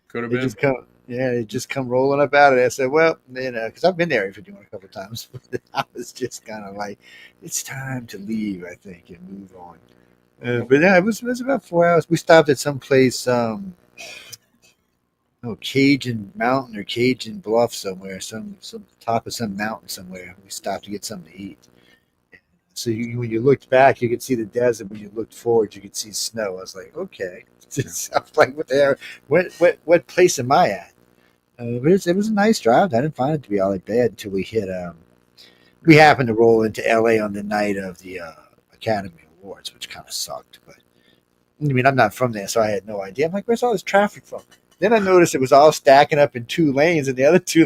Could have been. They just come rolling up out of there. I said, well, because I've been to Area 51 a couple of times. I was just kind of like, it's time to leave, I think, and move on. But yeah, it was about 4 hours. We stopped at some place, Cajun Mountain or Cajun Bluff somewhere, some top of some mountain somewhere. We stopped to get something to eat. So when you looked back, you could see the desert. When you looked forward, you could see snow. I was like, okay. I was like, what the hell? What place am I at? But it was a nice drive. I didn't find it to be all that bad until we hit. We happened to roll into LA on the night of the Academy Awards, which kind of sucked. But I mean, I'm not from there, so I had no idea. I'm like, where's all this traffic from? Then I noticed it was all stacking up in 2 lanes, and the other 3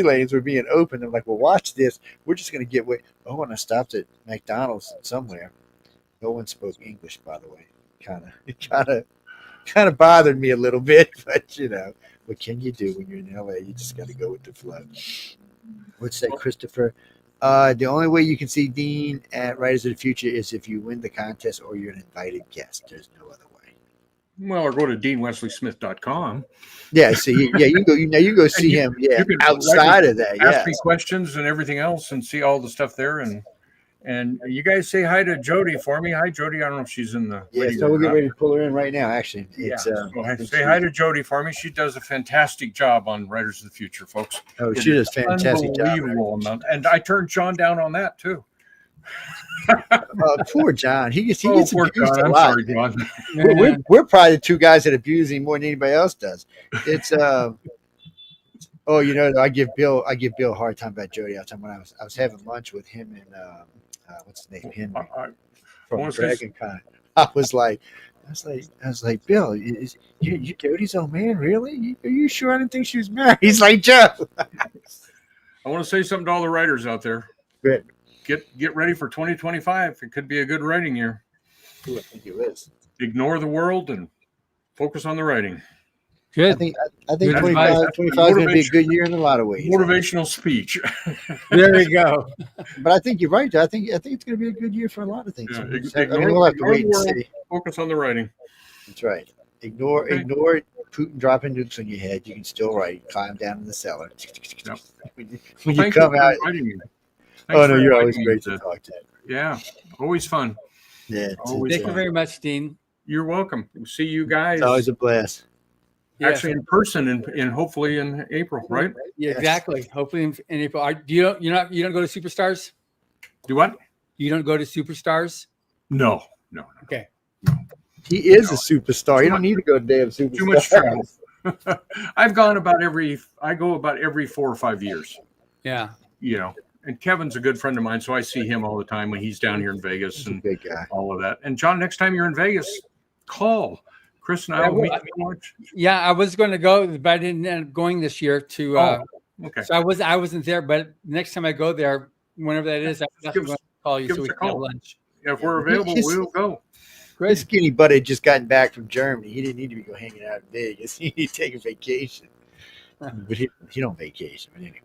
lanes were being opened. I'm like, well, watch this. We're just going to get away. Oh, and I stopped at McDonald's somewhere. No one spoke English, by the way. Kind of bothered me a little bit, but what can you do when you're in LA? You just got to go with the flow. What's that, Christopher? The only way you can see Dean at Writers of the Future is if you win the contest or you're an invited guest. There's no other way. Well, or go to deanwesleysmith.com. Yeah, so you can go see him. Yeah, outside of that, ask me questions and everything else, and see all the stuff there. And you guys say hi to Jody for me. Hi, Jody. I don't know if she's in the. Yeah, so we'll get ready to pull her in right now. Actually, say hi to Jody for me. She does a fantastic job on Writers of the Future, folks. Oh, she does a fantastic job. And I turned John down on that too. Poor John. He gets abused a lot. Sorry, John. We're probably the 2 guys that abuse him more than anybody else does. It's I give Bill a hard time about Jody all the time. When I was having lunch with him and what's his name, Henry from Dragon Con. I was like, Bill, you Jody's old man, really? Are you sure? I didn't think she was married. He's like, Joe. I want to say something to all the writers out there. Good. Get ready for 2025. It could be a good writing year. Ooh, I think it is. Ignore the world and focus on the writing. Good. I think 25 is going to be a good year in a lot of ways. Motivational speech. There you go. But I think you're right. I think it's going to be a good year for a lot of things. Yeah, we'll have to wait and see. Focus on the writing. That's right. Ignore Putin dropping nukes on your head. You can still write. Climb down in the cellar. Yep. When you come out. Oh no, you're always great to talk to. Yeah, always fun. Yeah. Always Thank you very much, Dean. You're welcome. We'll see you guys. It's always a blast. Actually, in person, in hopefully in April, right? Yeah, exactly. Hopefully in April. You don't go to Superstars? Do what? You don't go to Superstars? No. Okay. He is a superstar. You don't need to go to damn superstar. Too much travel. I go about every 4 or 5 years. Yeah. You know, and Kevin's a good friend of mine, so I see him all the time when he's down here in Vegas and big guy. All of that. And John, next time you're in Vegas, call. Chris and I will meet you lunch. Yeah, I was going to go, but I didn't end up going this year to. Okay. So I wasn't there, but next time I go there, whenever that is, I'm going to call you so we can have lunch. If we're available, we'll go. Great. This skinny butt had just gotten back from Germany. He didn't need to be hanging out in Vegas. He needed to take a vacation. But he don't vacation. But anyway.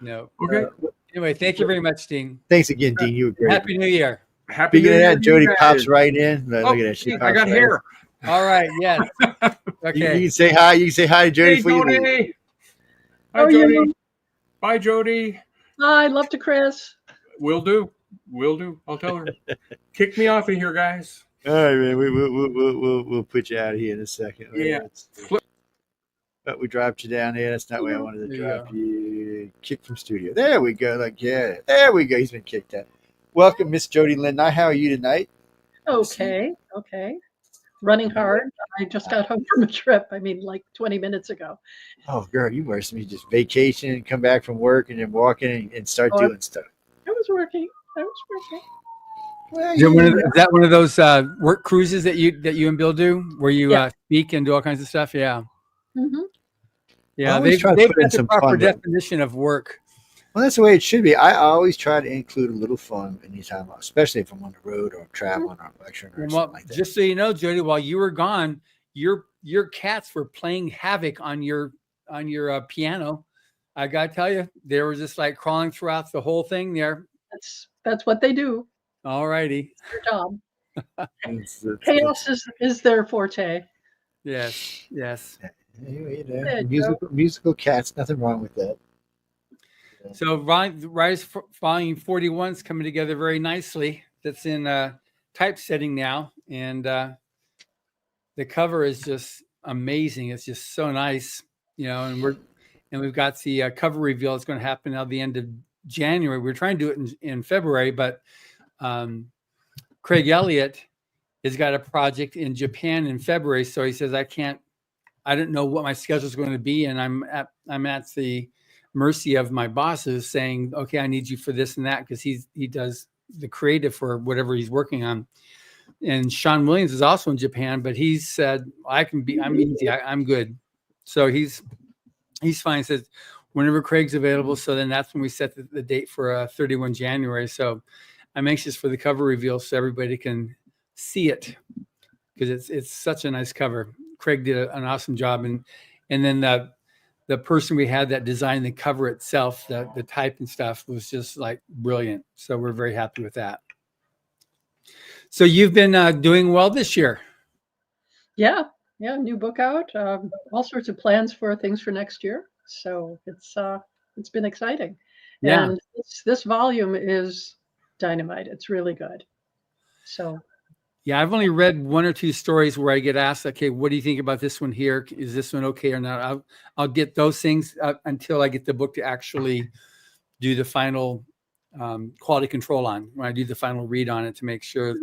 No. Okay. Anyway, thank you very much, Dean. Thanks again, Dean. You were great. Happy New Year. Happy New Speaking of Year. that, Jody pops right in. Look at that. She I got hair. All right. Yes. Okay. You can say hi. You can say hi to Jody Hey, before you leave. Jody. How Hi, are Jody. you? Bye, Jody. Hi, love to Chris. Will do. I'll tell her. Kick me off of here, guys. All right, man. We'll put you out of here in a second. Yeah. But we dropped you down there. That's not where I wanted to drop you. Kick from studio. There we go. There we go. He's been kicked out. Welcome, Miss Jody Lynn Nye. How are you tonight? Okay. Running hard. I just got home from a trip. Like 20 minutes ago. Oh, girl, you worse than me. Just vacation and come back from work and then walk in and start doing stuff. I was working. Well, Is that one of those work cruises that you and Bill do, where you speak and do all kinds of stuff? Yeah. Mm-hmm. Yeah, always they've try to got put in the some proper fun, though. definition of work. Well, that's the way it should be. I always try to include a little fun anytime, especially if I'm on the road or traveling or lecturing or something like that. Just so you know, Jody, while you were gone, your cats were playing havoc on your piano. I gotta tell you, they were just like crawling throughout the whole thing there. That's what they do. All righty. Their job. It's Chaos is their forte. Yes. Musical cats, nothing wrong with that. So Rise Volume 41 is coming together very nicely. That's in typesetting now, and the cover is just amazing. It's just so nice, and we've got the cover reveal. It's going to happen at the end of January. We're trying to do it in February, but Craig Elliott has got a project in Japan in February, so he says I don't know what my schedule is going to be, and I'm at the mercy of my bosses saying, okay, I need you for this and that, because he does the creative for whatever he's working on. And Sean Williams is also in Japan, but he said, I'm easy, I'm good. So he's fine. He says whenever Craig's available. So then that's when we set the date for 31 January. So I'm anxious for the cover reveal so everybody can see it, because it's such a nice cover. Craig did an awesome job, and then the person we had that designed the cover itself, the type and stuff, was just like brilliant. So we're very happy with that. So you've been doing well this year. Yeah, new book out. All sorts of plans for things for next year. So it's been exciting. Yeah. And this volume is dynamite. It's really good. So. Yeah, I've only read one or two stories where I get asked, okay, what do you think about this one here? Is this one okay or not? I'll get those things until I get the book to actually do the final quality control on, when I do the final read on it, to make sure,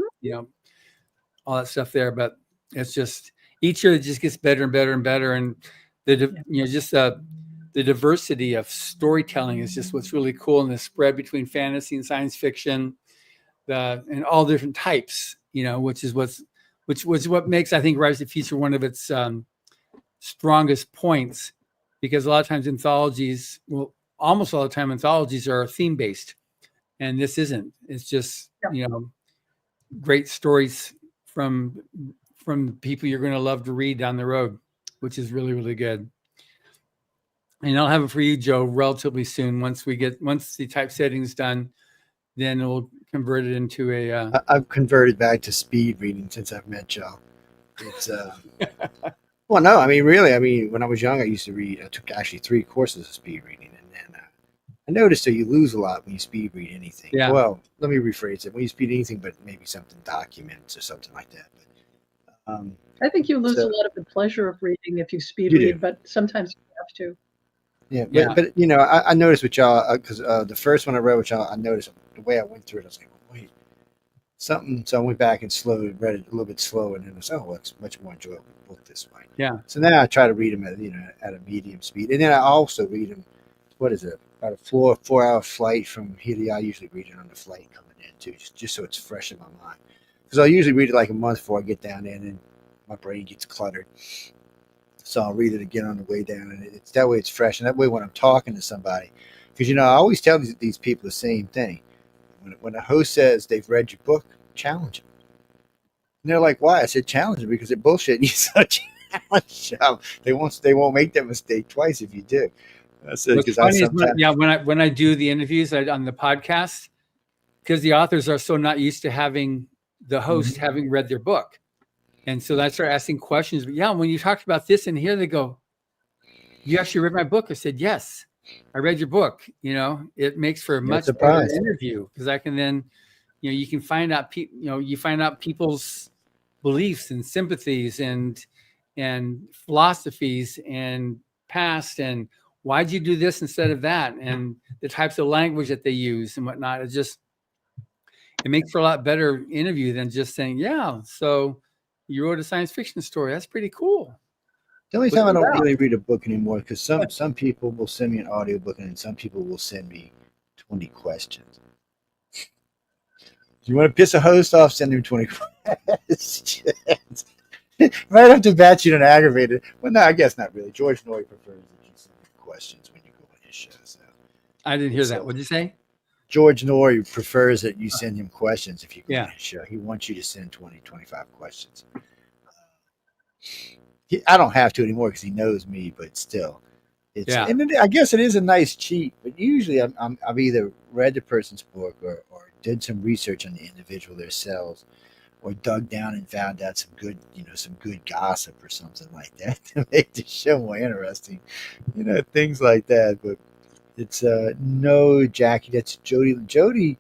all that stuff there. But it's just, each year it just gets better and better and better. And the diversity of storytelling is just what's really cool. And the spread between fantasy and science fiction, and all different types, which is what makes, I think, Rise of the Future one of its strongest points, because a lot of times anthologies, almost all the time anthologies are theme based, and this isn't. It's just great stories from people you're going to love to read down the road, which is really, really good. And I'll have it for you, Joe, relatively soon. Once the typesetting's done, then we'll convert it into a. I've converted back to speed reading since I've met Joe. It's well, no, really. When I was young, I used to read. I took actually 3 courses of speed reading, and then I noticed that you lose a lot when you speed read anything. Yeah. Well, let me rephrase it. When you speed anything, but maybe something documents or something like that. But, I think you lose a so lot of the pleasure of reading if you speed you do. read, but sometimes you have to. Yeah, Yeah. but I noticed with y'all because the first one I read with y'all, I noticed the way I went through it. I was like, wait, something. So I went back and read it a little bit slower, and then I was, oh, well, it's much more enjoyable book this way. Yeah. So now I try to read them at a medium speed, and then I also read them. What is it? About a 4 hour flight from here to. I usually read it on the flight coming in too, just so it's fresh in my mind. Because I usually read it like a month before I get down there, and then my brain gets cluttered. So I'll read it again on the way down, and it's that way it's fresh. And that way, when I'm talking to somebody, because I always tell these people the same thing. When a host says they've read your book, challenge them. And they're like, "Why?" I said, "Challenge them because they're bullshitting you." So challenge them. They won't make that mistake twice if you do. I said What's because funny is when I do the interviews on the podcast, because the authors are so not used to having the host having read their book. And so I start asking questions. But yeah, when you talked about this in here, they go, "You actually read my book?" I said, "Yes, I read your book." It makes for a much better interview because I can then, you can find out you find out people's beliefs and sympathies and philosophies and past and why'd you do this instead of that and the types of language that they use and whatnot. It makes for a lot better interview than just saying, "Yeah, so you wrote a science fiction story. That's pretty cool." The only time I don't really read a book anymore because some people will send me an audiobook and then some people will send me 20 questions. You want to piss a host off, send him 20 questions. Right off the bat, you don't aggravate it. Well, no, I guess not really. George Norrie prefers that you send him questions when you go on his show. So I didn't hear that. What'd you say? George Norrie prefers that you send him questions if you go on his show. He wants you to send 20, 25 questions. I don't have to anymore because he knows me, but still. And I guess it is a nice cheat, but usually I've either read the person's book or did some research on the individual themselves, or dug down and found out some good gossip or something like that to make the show more interesting, things like that. But it's no Jackie. That's Jody. Jody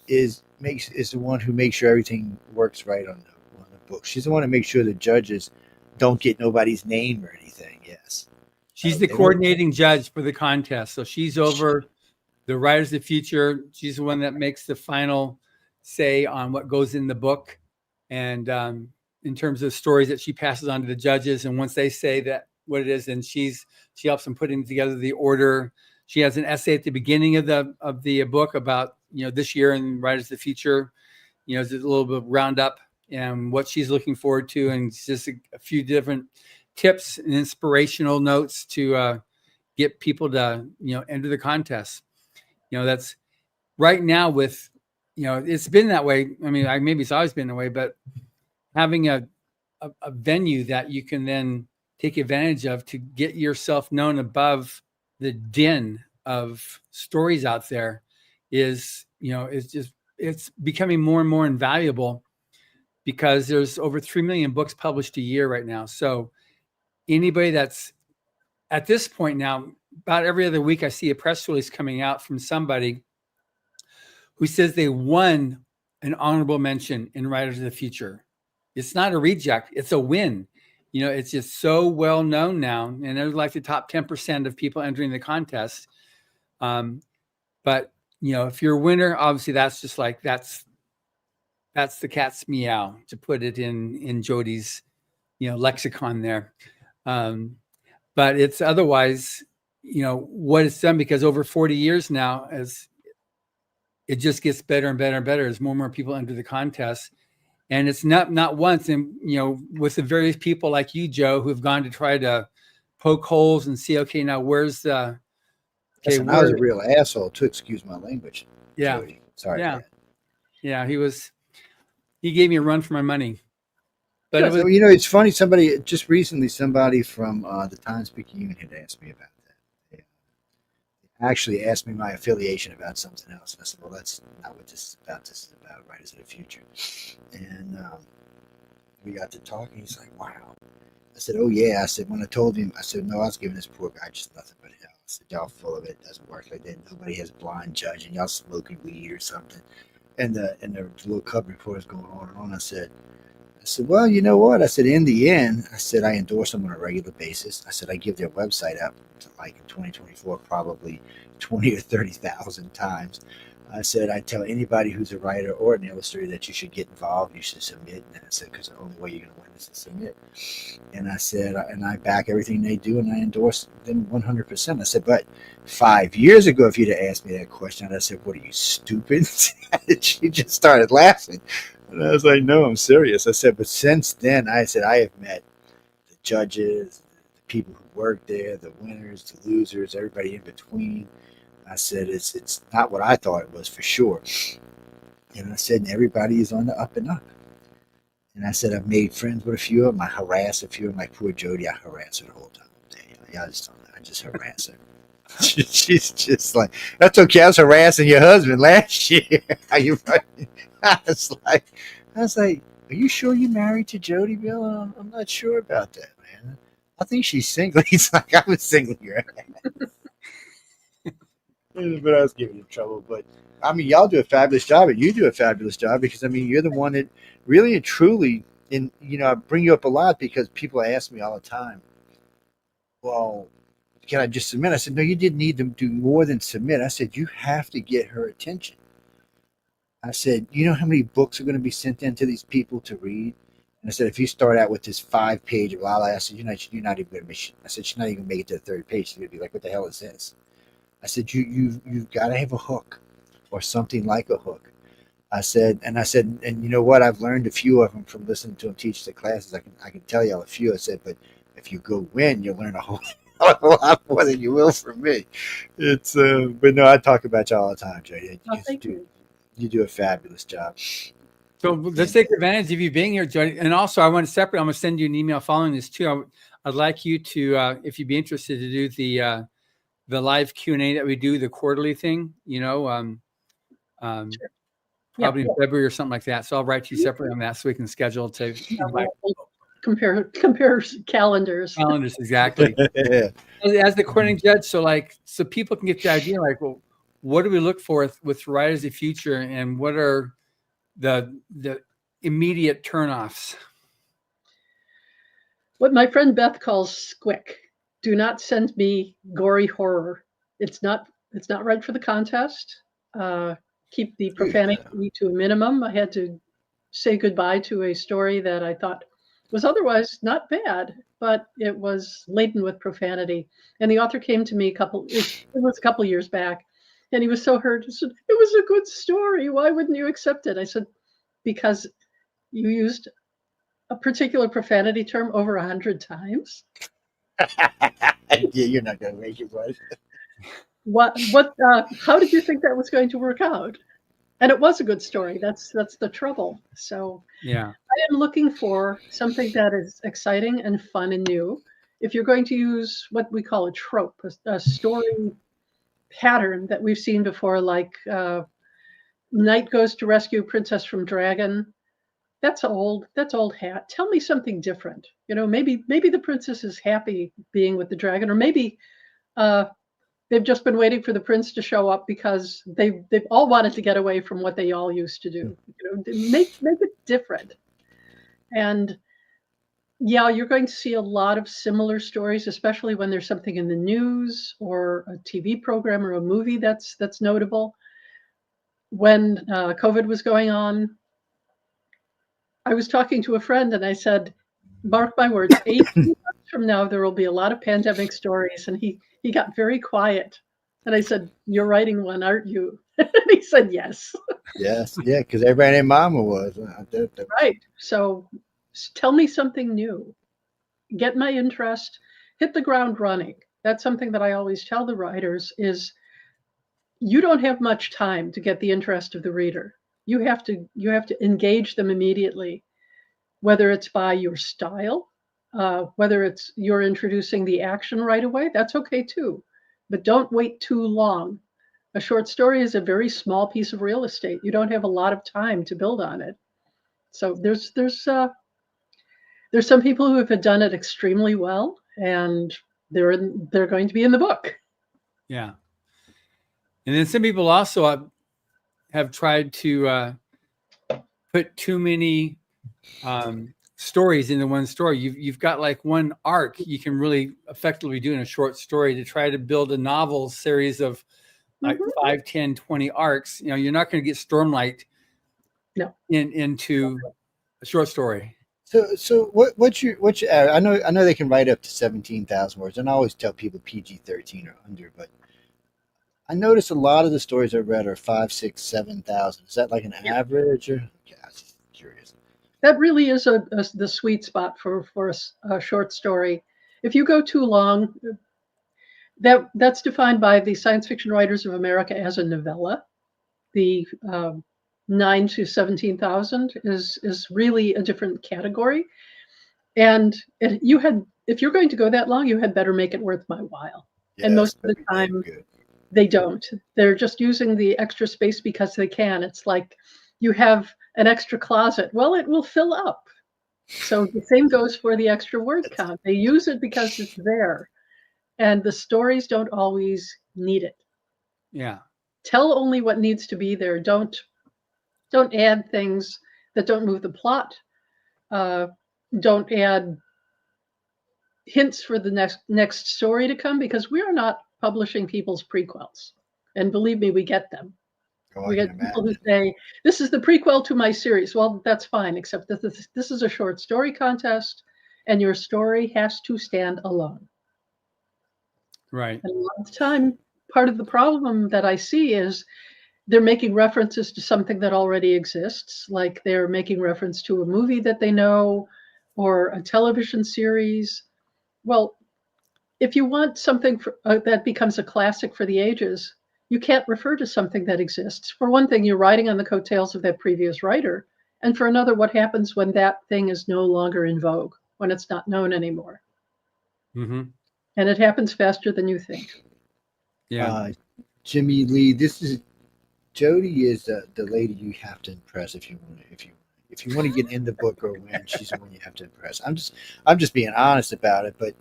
is the one who makes sure everything works right on the book. She's the one who makes sure the judges don't get nobody's name or anything. Yes. She's the coordinating judge for the contest. So she's over the Writers of the Future. She's the one that makes the final say on what goes in the book. And in terms of stories that she passes on to the judges. And once they say that what it is, then she helps them putting together the order. She has an essay at the beginning of the book about, this year in Writers of the Future, it's a little bit of roundup and what she's looking forward to. And it's just a few different tips and inspirational notes to get people to enter the contest. That's right now with it's been that way. I mean, maybe it's always been that way, but having a venue that you can then take advantage of to get yourself known above the din of stories out there is it's becoming more and more invaluable because there's over 3 million books published a year right now. So anybody that's at this point now, about every other week, I see a press release coming out from somebody who says they won an honorable mention in Writers of the Future. It's not a reject, it's a win. It's just so well known now. And there's like the top 10% of people entering the contest. But if you're a winner, obviously that's just like, that's the cat's meow, to put it in Jody's, lexicon there. But it's otherwise, what it's done, because over 40 years now, as it just gets better and better and better as more and more people enter the contest. And it's not once, and with the various people like you, Joe, who have gone to try to poke holes and see, okay, now where's the I was a real asshole too, excuse my language. Yeah. Jody. Sorry. Yeah. Yeah, he gave me a run for my money. But yeah, it's funny. Somebody from the Times-Picayune had asked me about that. They actually asked me my affiliation about something else, and I said, "Well, that's not what this is about. This is about Writers of the Future." And we got to talking. He's like, "Wow." I said, "Oh yeah." I said, when I told him, I said, "No, I was giving this poor guy just nothing but hell." said, y'all full of it. It doesn't work like that. Nobody has blind judging. Y'all smoking weed or something. And the little cub report is going on and on. I said, well, you know what? I said, in the end, I said, I endorse them on a regular basis. I said, I give their website up to, like, in 2024, probably 20 or 30,000 times. I said, I tell anybody who's a writer or an illustrator that you should get involved. You should submit. And I said, because the only way you're going to win is to submit. And I said, and I back everything they do, and I endorse them 100%. I said, but 5 years ago, if you'd have asked me that question, I'd say, what are you, stupid? She just started laughing. And I was like, no, I'm serious. I said, but since then, I said, I have met the judges, the people who work there, the winners, the losers, everybody in between. I said, it's not what I thought it was for sure. And I said, everybody is on the up and up. And I said, I've made friends with a few of them. I harass a few of them. Like poor Jody, I harass her the whole time. I just harass her. She's just like, that's okay. I was harassing your husband last year. Are you right? I was like, are you sure you're married to Jody, Bill? I'm not sure about that, man. I think she's single. He's like, I was single here. But I was giving him trouble. But I mean, y'all do a fabulous job, and you do a fabulous job because I mean, you're the one that really and truly, and I bring you up a lot because people ask me all the time, well, can I just submit? I said, no, you didn't need to do more than submit. I said, you have to get her attention. I said, you know how many books are going to be sent in to these people to read? And I said, if you start out with this 5-page of Lala, I said, you're not even going to make it. I said, she's not even going to make it to the third page. She's going to be like, what the hell is this? I said, you've got to have a hook or something like a hook. I said, and you know what? I've learned a few of them from listening to them teach the classes. I can tell y'all a few. I said, but if you go win, you'll learn a whole lot more than you will from me. It's but no, I talk about y'all all the time, Jody. Thank you. You do a fabulous job. So let's take advantage of you being here, Jody. And also, I want to separate. I'm going to send you an email following this too. I'd like you to, if you'd be interested, to do the live Q&A that we do, the quarterly thing. Sure. Probably in February or something like that. So I'll write you separately on that so we can schedule to invite. Compare calendars. Exactly. As the courting judge, so people can get the idea, like, well, what do we look for with writers of the future, and what are the immediate turnoffs? What my friend Beth calls squick. Do not send me gory horror. It's not right for the contest. Keep the profanity to a minimum. I had to say goodbye to a story that I thought was otherwise not bad, but it was laden with profanity. And the author came to me it was a couple years back, and he was so hurt. He said, it was a good story. Why wouldn't you accept it? I said, because you used a particular profanity term over 100 times. Yeah, you're not going to make it, right? How did you think that was going to work out? And it was a good story. That's the trouble. So yeah, I am looking for something that is exciting and fun and new. If you're going to use what we call a trope, a story pattern that we've seen before, like Knight goes to rescue Princess from Dragon, that's old hat. Tell me something different. Maybe the princess is happy being with the dragon, or maybe they've just been waiting for the prince to show up because they've all wanted to get away from what they all used to do. Make it different. And yeah, you're going to see a lot of similar stories, especially when there's something in the news or a TV program or a movie that's notable. When COVID was going on, I was talking to a friend and I said, mark my words, 18 months from now, there will be a lot of pandemic stories. And he got very quiet. And I said, you're writing one, aren't you? And he said, yes. Yes. Yeah, because everybody in mama was. Right. So tell me something new. Get my interest. Hit the ground running. That's something that I always tell the writers is you don't have much time to get the interest of the reader. You have to engage them immediately, whether it's by your style, whether it's you're introducing the action right away. That's okay too, but don't wait too long. A short story is a very small piece of real estate. You don't have a lot of time to build on it. So there's some people who have done it extremely well, and they're going to be in the book. Yeah. And then some people also have tried to put too many stories into one story. You've got like one arc you can really effectively do in a short story to try to build a novel series of like 5, 10, 20 arcs. You know, you're not going to get Stormlight into a short story. So what's your I know they can write up to 17,000 words, and I always tell people PG-13 or under, but I notice a lot of the stories I read are 5, 6, 7,000. Is that like an average? Or yeah, I was just curious. That really is the sweet spot for a short story. If you go too long, that's defined by the Science Fiction Writers of America as a novella. The 9 to 17,000 is really a different category. And if you're going to go that long, you had better make it worth my while. Yeah, and most of the time, they don't. They're just using the extra space because they can. It's like you have an extra closet. Well, it will fill up. So the same goes for the extra word count. They use it because it's there. And the stories don't always need it. Yeah. Tell only what needs to be there. Don't add things that don't move the plot. Don't add hints for the next story to come, because we are not publishing people's prequels. And believe me, we get them. We get people who say, this is the prequel to my series. Well, that's fine, except that this is a short story contest, and your story has to stand alone. Right. And a lot of the time, part of the problem that I see is they're making references to something that already exists, like they're making reference to a movie that they know or a television series. Well, if you want something that becomes a classic for the ages, you can't refer to something that exists. For one thing, you're riding on the coattails of that previous writer. And for another, what happens when that thing is no longer in vogue, when it's not known anymore? Mm-hmm. And it happens faster than you think. Yeah. Jimmy Lee, Jody is the lady you have to impress if you want to get in the book or win. She's the one you have to impress. I'm just being honest about it, but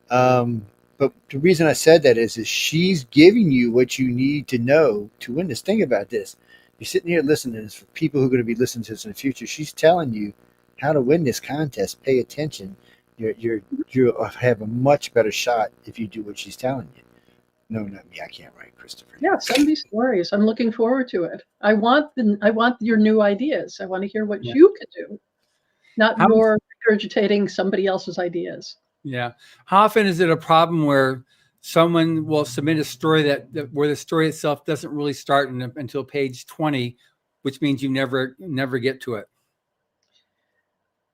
the reason I said that is she's giving you what you need to know to win this. Think about this. You're sitting here listening to this for people who are going to be listening to this in the future. She's telling you how to win this contest. Pay attention. You have a much better shot if you do what she's telling you. No, not me. I can't write, Christopher. Yeah, send me stories. I'm looking forward to it. I want your new ideas. I want to hear what you could do, not your regurgitating somebody else's ideas. Yeah. How often is it a problem where someone will submit a story that where the story itself doesn't really start until page 20, which means you never get to it?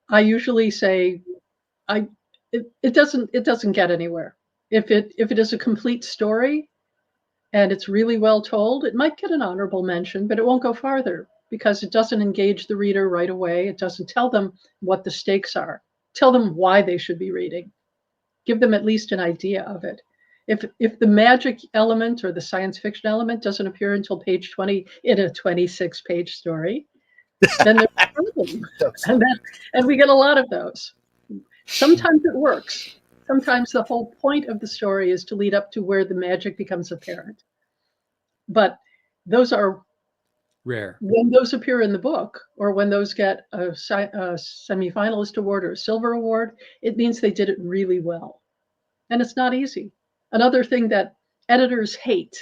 I usually say, it doesn't get anywhere. If it is a complete story and it's really well told, it might get an honorable mention, but it won't go farther because it doesn't engage the reader right away. It doesn't tell them what the stakes are. Tell them why they should be reading. Give them at least an idea of it. If the magic element or the science fiction element doesn't appear until page 20 in a 26-page story, then there's a problem. And we get a lot of those. Sometimes it works. Sometimes the whole point of the story is to lead up to where the magic becomes apparent. But those are rare. When those appear in the book, or when those get a semi-finalist award or a silver award, it means they did it really well. And it's not easy. Another thing that editors hate,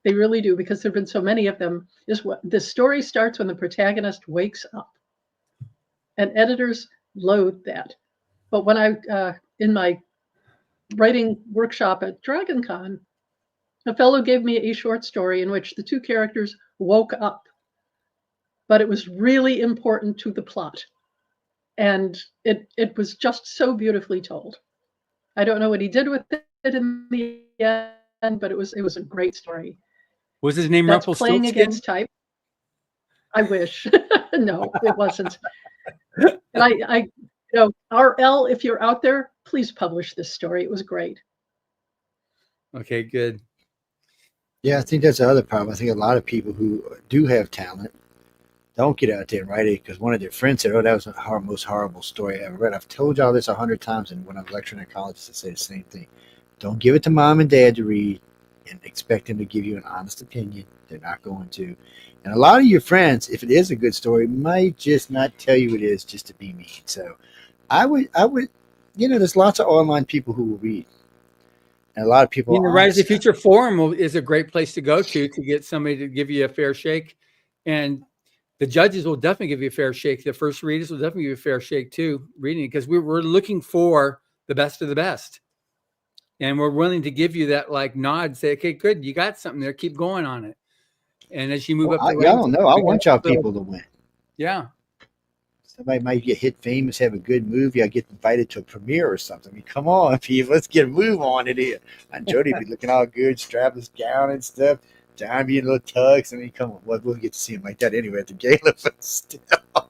they really do, because there have been so many of them, is what the story starts when the protagonist wakes up. And editors loathe that. But when I, in my writing workshop at DragonCon, a fellow gave me a short story in which the two characters woke up, but it was really important to the plot. And it was just so beautifully told. I don't know what he did with it in the end, but it was a great story. Was his name That's Rumpelstiltskin? Playing Against Type. I wish. No, it wasn't. And RL, if you're out there, please publish this story. It was great. Okay, good. Yeah, I think that's the other problem. I think a lot of people who do have talent don't get out there and write it because one of their friends said, "Oh, that was the most horrible story I ever read." I've told y'all this 100 times, and when I'm lecturing at colleges, I say the same thing. Don't give it to mom and dad to read. and expect them to give you an honest opinion. They're not going to. And a lot of your friends, if it is a good story, might just not tell you it is just to be mean. So I would, there's lots of online people who will read. And a lot of people The Rise of the Future Forum is a great place to go to get somebody to give you a fair shake. And the judges will definitely give you a fair shake. The first readers will definitely give you a fair shake too, reading it, because we're looking for the best of the best. And we're willing to give you that like nod, say, okay, good, you got something there, keep going on it. And as you move up the ranks, y'all know, I want y'all people to win. Yeah. Somebody might get hit famous, have a good movie. I get invited to a premiere or something. I mean, come on, people, let's get a move on it here. And Jody be looking all good, strapless gown and stuff. John be in little tux. I mean, come on, we'll get to see him like that anyway at the gala, but still. It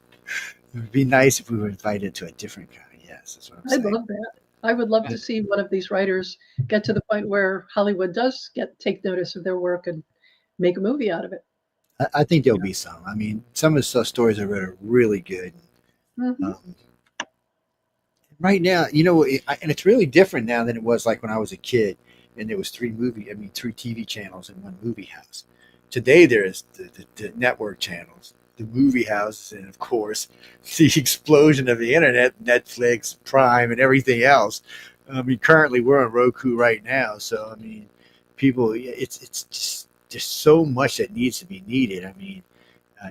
would be nice if we were invited to a different kind. Yes, that's what I'm saying. I'd love that. I would love to see one of these writers get to the point where Hollywood does take notice of their work and make a movie out of it. I think there'll be some. I mean, some of the stories I read are really good. Right now, and it's really different now than it was like when I was a kid, and there was three TV channels in one movie house. Today, there's the network channels, the movie houses, and of course, the explosion of the internet, Netflix, Prime, and everything else. I mean, currently we're on Roku right now, so I mean, people, it's just there's so much that needs to be needed. I mean,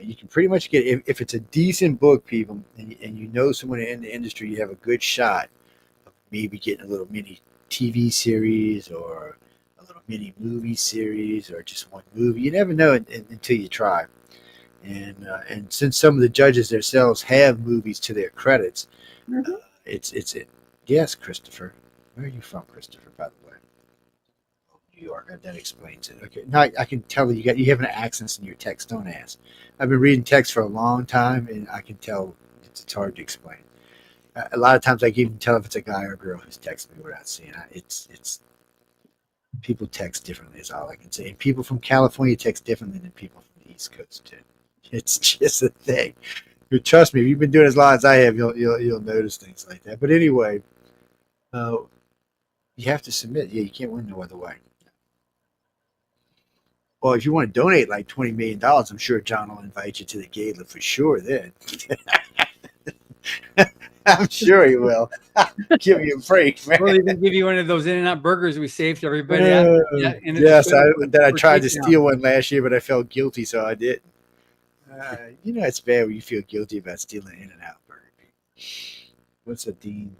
you can pretty much get, if it's a decent book, people, and you know someone in the industry, you have a good shot of maybe getting a little mini TV series or a little mini movie series or just one movie. You never know until you try. And since some of the judges themselves have movies to their credits, it's yes, Christopher. Where are you from, Christopher, by the way? New York. That explains it. Okay. Now I can tell that you have an accent in your text. Don't ask. I've been reading text for a long time, and I can tell it's hard to explain. A lot of times I can even tell if it's a guy or a girl who's texting me without seeing it. It's people text differently is all I can say. And people from California text differently than people from the East Coast too. It's just a thing. But trust me, if you've been doing it as long as I have, you'll notice things like that. But anyway, you have to submit. Yeah, you can't win no other way. Well, if you want to donate like $20 million, I'm sure John will invite you to the gala for sure then. I'm sure he will. Give you a break, man. We'll even give you one of those In-N-Out burgers we saved everybody. Yes, I tried to steal one last year, but I felt guilty, so I didn't. It's bad when you feel guilty about stealing an In-N-Out burger. What's a Dean?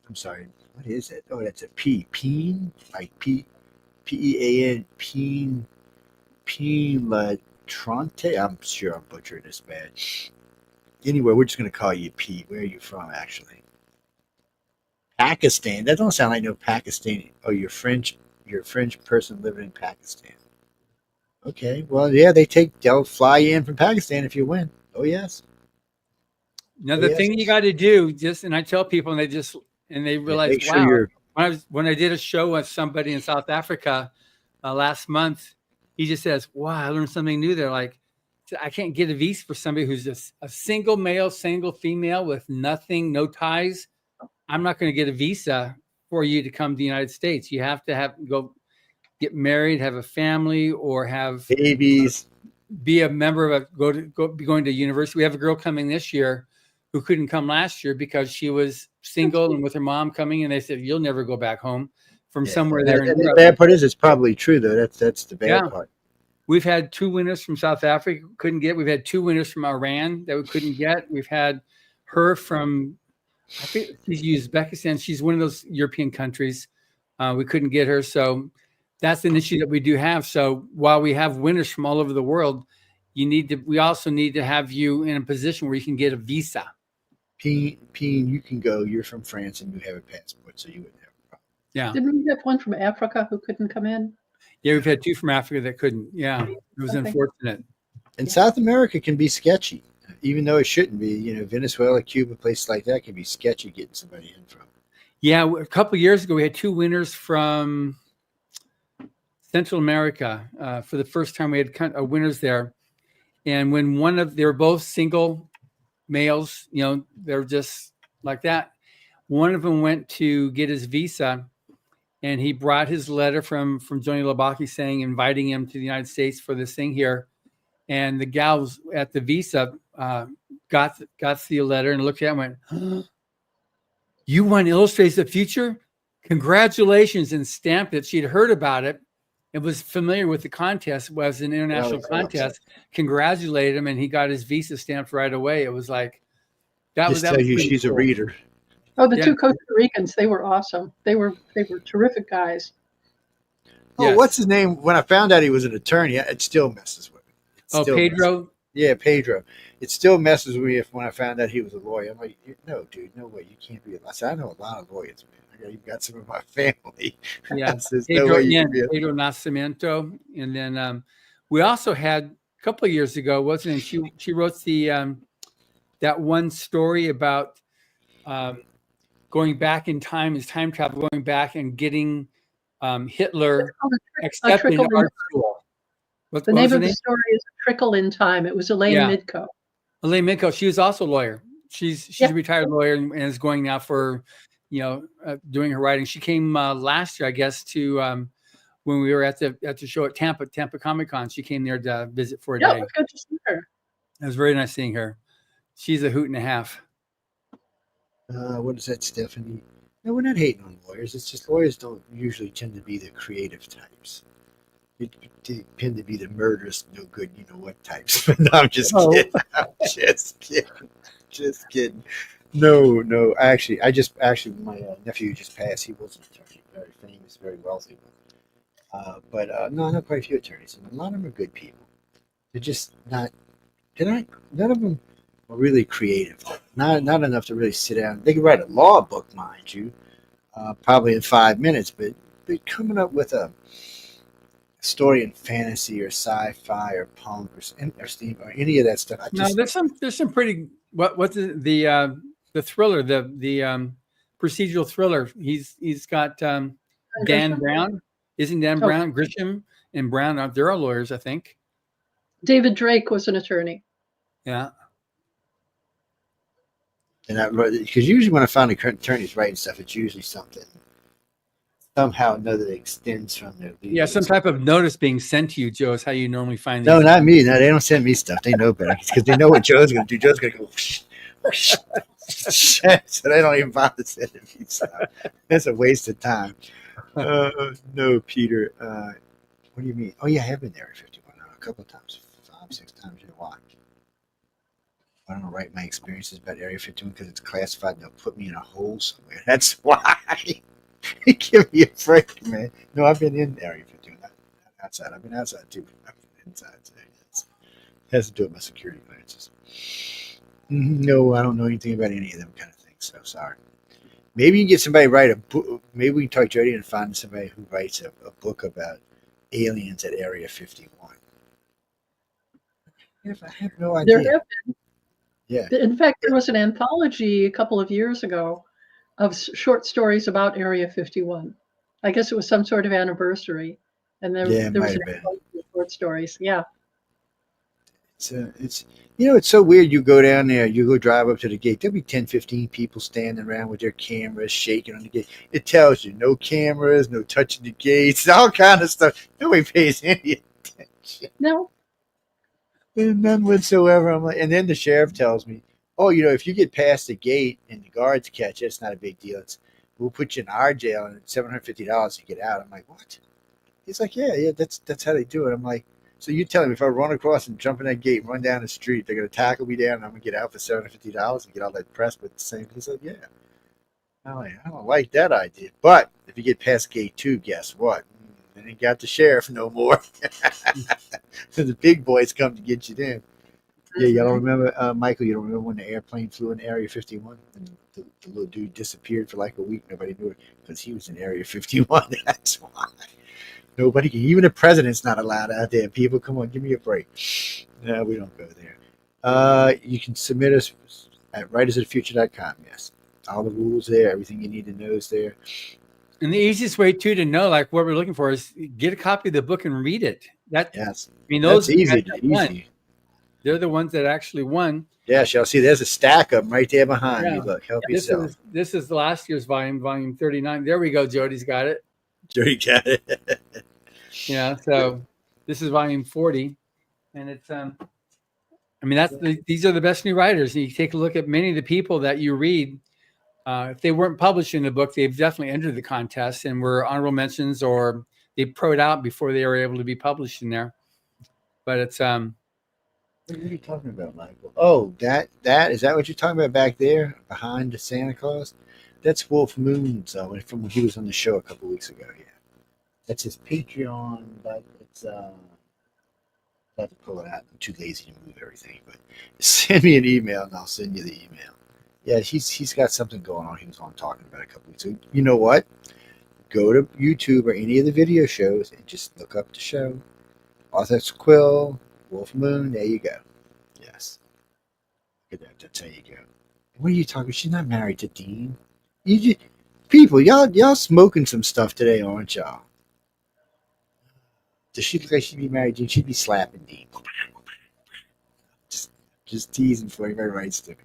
I'm sorry. What is it? Oh, that's a P. Peen? Like P. P-E-A-N, Peen Latrante. I'm sure I'm butchering this bad. Anyway, we're just going to call you P. Where are you from, actually? Pakistan. That don't sound like no Pakistani. Oh, you're French. You're a French person living in Pakistan. Okay. Well, yeah, they'll fly you in from Pakistan if you win. Oh, yes. Now, the thing you got to do, and I tell people, and they realize, wow. When I did a show with somebody in South Africa last month, he just says, wow, I learned something new there. Like, I can't get a visa for somebody who's just a single male, single female with nothing, no ties. I'm not going to get a visa for you to come to the United States. You have to go get married, have a family, or have babies, be a member of be going to university. We have a girl coming this year who couldn't come last year because she was single and with her mom coming, and they said, you'll never go back home from somewhere there. And the bad part is it's probably true, though. That's the bad part. We've had 2 winners from South Africa, couldn't get. We've had 2 winners from Iran that we couldn't get. We've had her from, I think she's Uzbekistan. She's one of those European countries. We couldn't get her. So that's an issue that we do have. So while we have winners from all over the world, we also need to have you in a position where you can get a visa. Peen, you can go. You're from France and you have a passport, so you wouldn't have a problem. Yeah. Didn't we have one from Africa who couldn't come in? Yeah, we've had 2 from Africa that couldn't. Yeah, it was unfortunate. And South America can be sketchy, even though it shouldn't be. Venezuela, Cuba, places like that can be sketchy getting somebody in from. Yeah, a couple of years ago, we had 2 winners from Central America. For the first time, we had winners there. And when they were both single males, they're just like that. One of them went to get his visa, and he brought his letter from Johnny Labaki saying, inviting him to the United States for this thing here. And the gals at the visa got the letter and looked at it and went, "Huh? You want to illustrate the future? Congratulations," and stamped it. She'd heard about it. It was familiar with the contest. It was an international contest. Congratulated him, and he got his visa stamped right away. It was like that Just was tell you she's cool. a reader. Oh, the two Costa Ricans, they were awesome. They were terrific guys. Oh, what's his name? When I found out he was an attorney, it still messes with me. Pedro? Yeah, Pedro. It still messes with me when I found out he was a lawyer. I'm like, no, dude, no way. You can't be I said, I know a lot of lawyers, man. You've got some of my family. Yeah, Says, Pedro, no way you can be Pedro Nascimento. And then we also had a couple of years ago, wasn't it? She wrote the that one story about going back in time, is time travel, going back and getting Hitler accepted in art school. The name of the story is Trickle in Time. It was Elaine Midco. Elaine Midco. She was also a lawyer. She's a retired lawyer and is going now for, doing her writing. She came last year, I guess, to when we were at the show at Tampa Comic Con. She came there to visit for a day. Yeah, it was good to see her. It was very nice seeing her. She's a hoot and a half. What is that, Stephanie? No, we're not hating on lawyers. It's just lawyers don't usually tend to be the creative types. They tend to be the murderous, no good, you know what types. No, I'm just kidding. I'm just kidding. No. Actually, my nephew just passed. He was an attorney, very famous, very wealthy. But no, I know quite a few attorneys, and a lot of them are good people. They're just not. None of them are really creative. Not enough to really sit down. They can write a law book, mind you, probably in 5 minutes. But coming up with a story in fantasy or sci-fi or punk or steam or any of that stuff. There's some pretty what's the thriller, the procedural thriller. He's got Dan Brown. Isn't Dan Brown, Grisham and Brown? They're all lawyers, I think. David Drake was an attorney. Yeah. And because usually when I find attorneys writing stuff, it's usually something somehow or another that extends from their legal. Yeah, some type of notice being sent to you, Joe, is how you normally find these. No, not me. No, they don't send me stuff. They know better because they know what Joe's going to do. Joe's going to go whoosh, whoosh. So they don't even bother sending me stuff. That's a waste of time. No, Peter. What do you mean? Oh, yeah, I have been there 51 a couple of times, 5-6 times in a while. I don't write my experiences about Area 51 because it's classified and they'll put me in a hole somewhere. That's why. Give me a break, man. No, I've been in Area 51, not outside. I've been outside too. I've been inside today. It has to do with my security clearances. No, I don't know anything about any of them kind of things, so sorry. Maybe you can get somebody to write a book. Maybe we can talk Jody and find somebody who writes a book about aliens at Area 51. I have no idea. There have been. Yeah. In fact, there was an anthology a couple of years ago of short stories about Area 51. I guess it was some sort of anniversary, and there was an anthology of short stories. Yeah. It's it's so weird. You go down there, you go drive up to the gate. There'll be 10, 15 people standing around with their cameras shaking on the gate. It tells you no cameras, no touching the gates, all kind of stuff. Nobody pays any attention. No. None whatsoever. I'm like, and then the sheriff tells me, "Oh, if you get past the gate and the guards catch you, it's not a big deal. We'll put you in our jail and it's $750 to get out." I'm like, "What?" He's like, "Yeah, that's how they do it." I'm like, "So you tell me if I run across and jump in that gate and run down the street, they're gonna tackle me down and I'm gonna get out for $750 and get all that press with the same?" He said, "Yeah." I'm like, I don't like that idea. But if you get past gate 2, guess what? Then you got the sheriff no more. So the big boys come to get you then. Yeah, y'all don't remember, Michael, you don't remember when the airplane flew in Area 51 and the little dude disappeared for like a week? Nobody knew it because he was in Area 51. That's why. Nobody, even the president's not allowed out there. People, come on, give me a break. No, we don't go there. You can submit us at writersofthefuture.com. Yes. All the rules there. Everything you need to know is there. And the easiest way too to know like what we're looking for is get a copy of the book and read it. Yes. I mean, those that's easy. They're the ones that actually won. Yeah, y'all see, there's a stack of them right there behind you. Look, help yourself. This is last year's volume 39. There we go. Jody's got it. Jody got it. Yeah. So this is volume 40, and it's I mean, these are the best new writers. And you take a look at many of the people that you read. If they weren't published in the book, they've definitely entered the contest and were honorable mentions, or they proed out before they were able to be published in there. But it's What are you talking about, Michael? Oh, that is that what you're talking about back there behind the Santa Claus? That's Wolf Moon's from when he was on the show a couple weeks ago. Yeah, that's his Patreon, but it's I have to pull it out. I'm too lazy to move everything, but send me an email and I'll send you the email. Yeah, he's got something going on. He was on talking about a couple weeks ago. You know what? Go to YouTube or any of the video shows and just look up the show. Author Quill, Wolf Moon. There you go. Yes. Look at that. That's how you go. What are you talking? She's not married to Dean. You just, people, y'all smoking some stuff today, aren't y'all? Does she look like she'd be married to Dean? She'd be slapping Dean. Just teasing for everybody writes to me.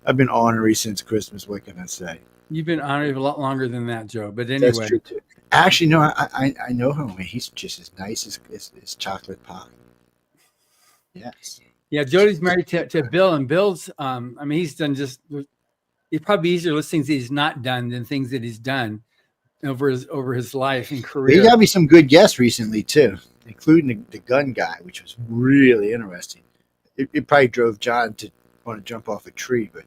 I've been ornery since Christmas. What can I say? You've been honored a lot longer than that, Joe. But anyway, That's true too. Actually, no, I know him. I mean, he's just as nice as chocolate pie. Yes. Yeah, Jody's married to Bill, and Bill's I mean, he's done it's probably easier list things that he's not done than things that he's done over his life and career. He got me some good guests recently too, including the gun guy, which was really interesting. It probably drove John to want to jump off a tree, but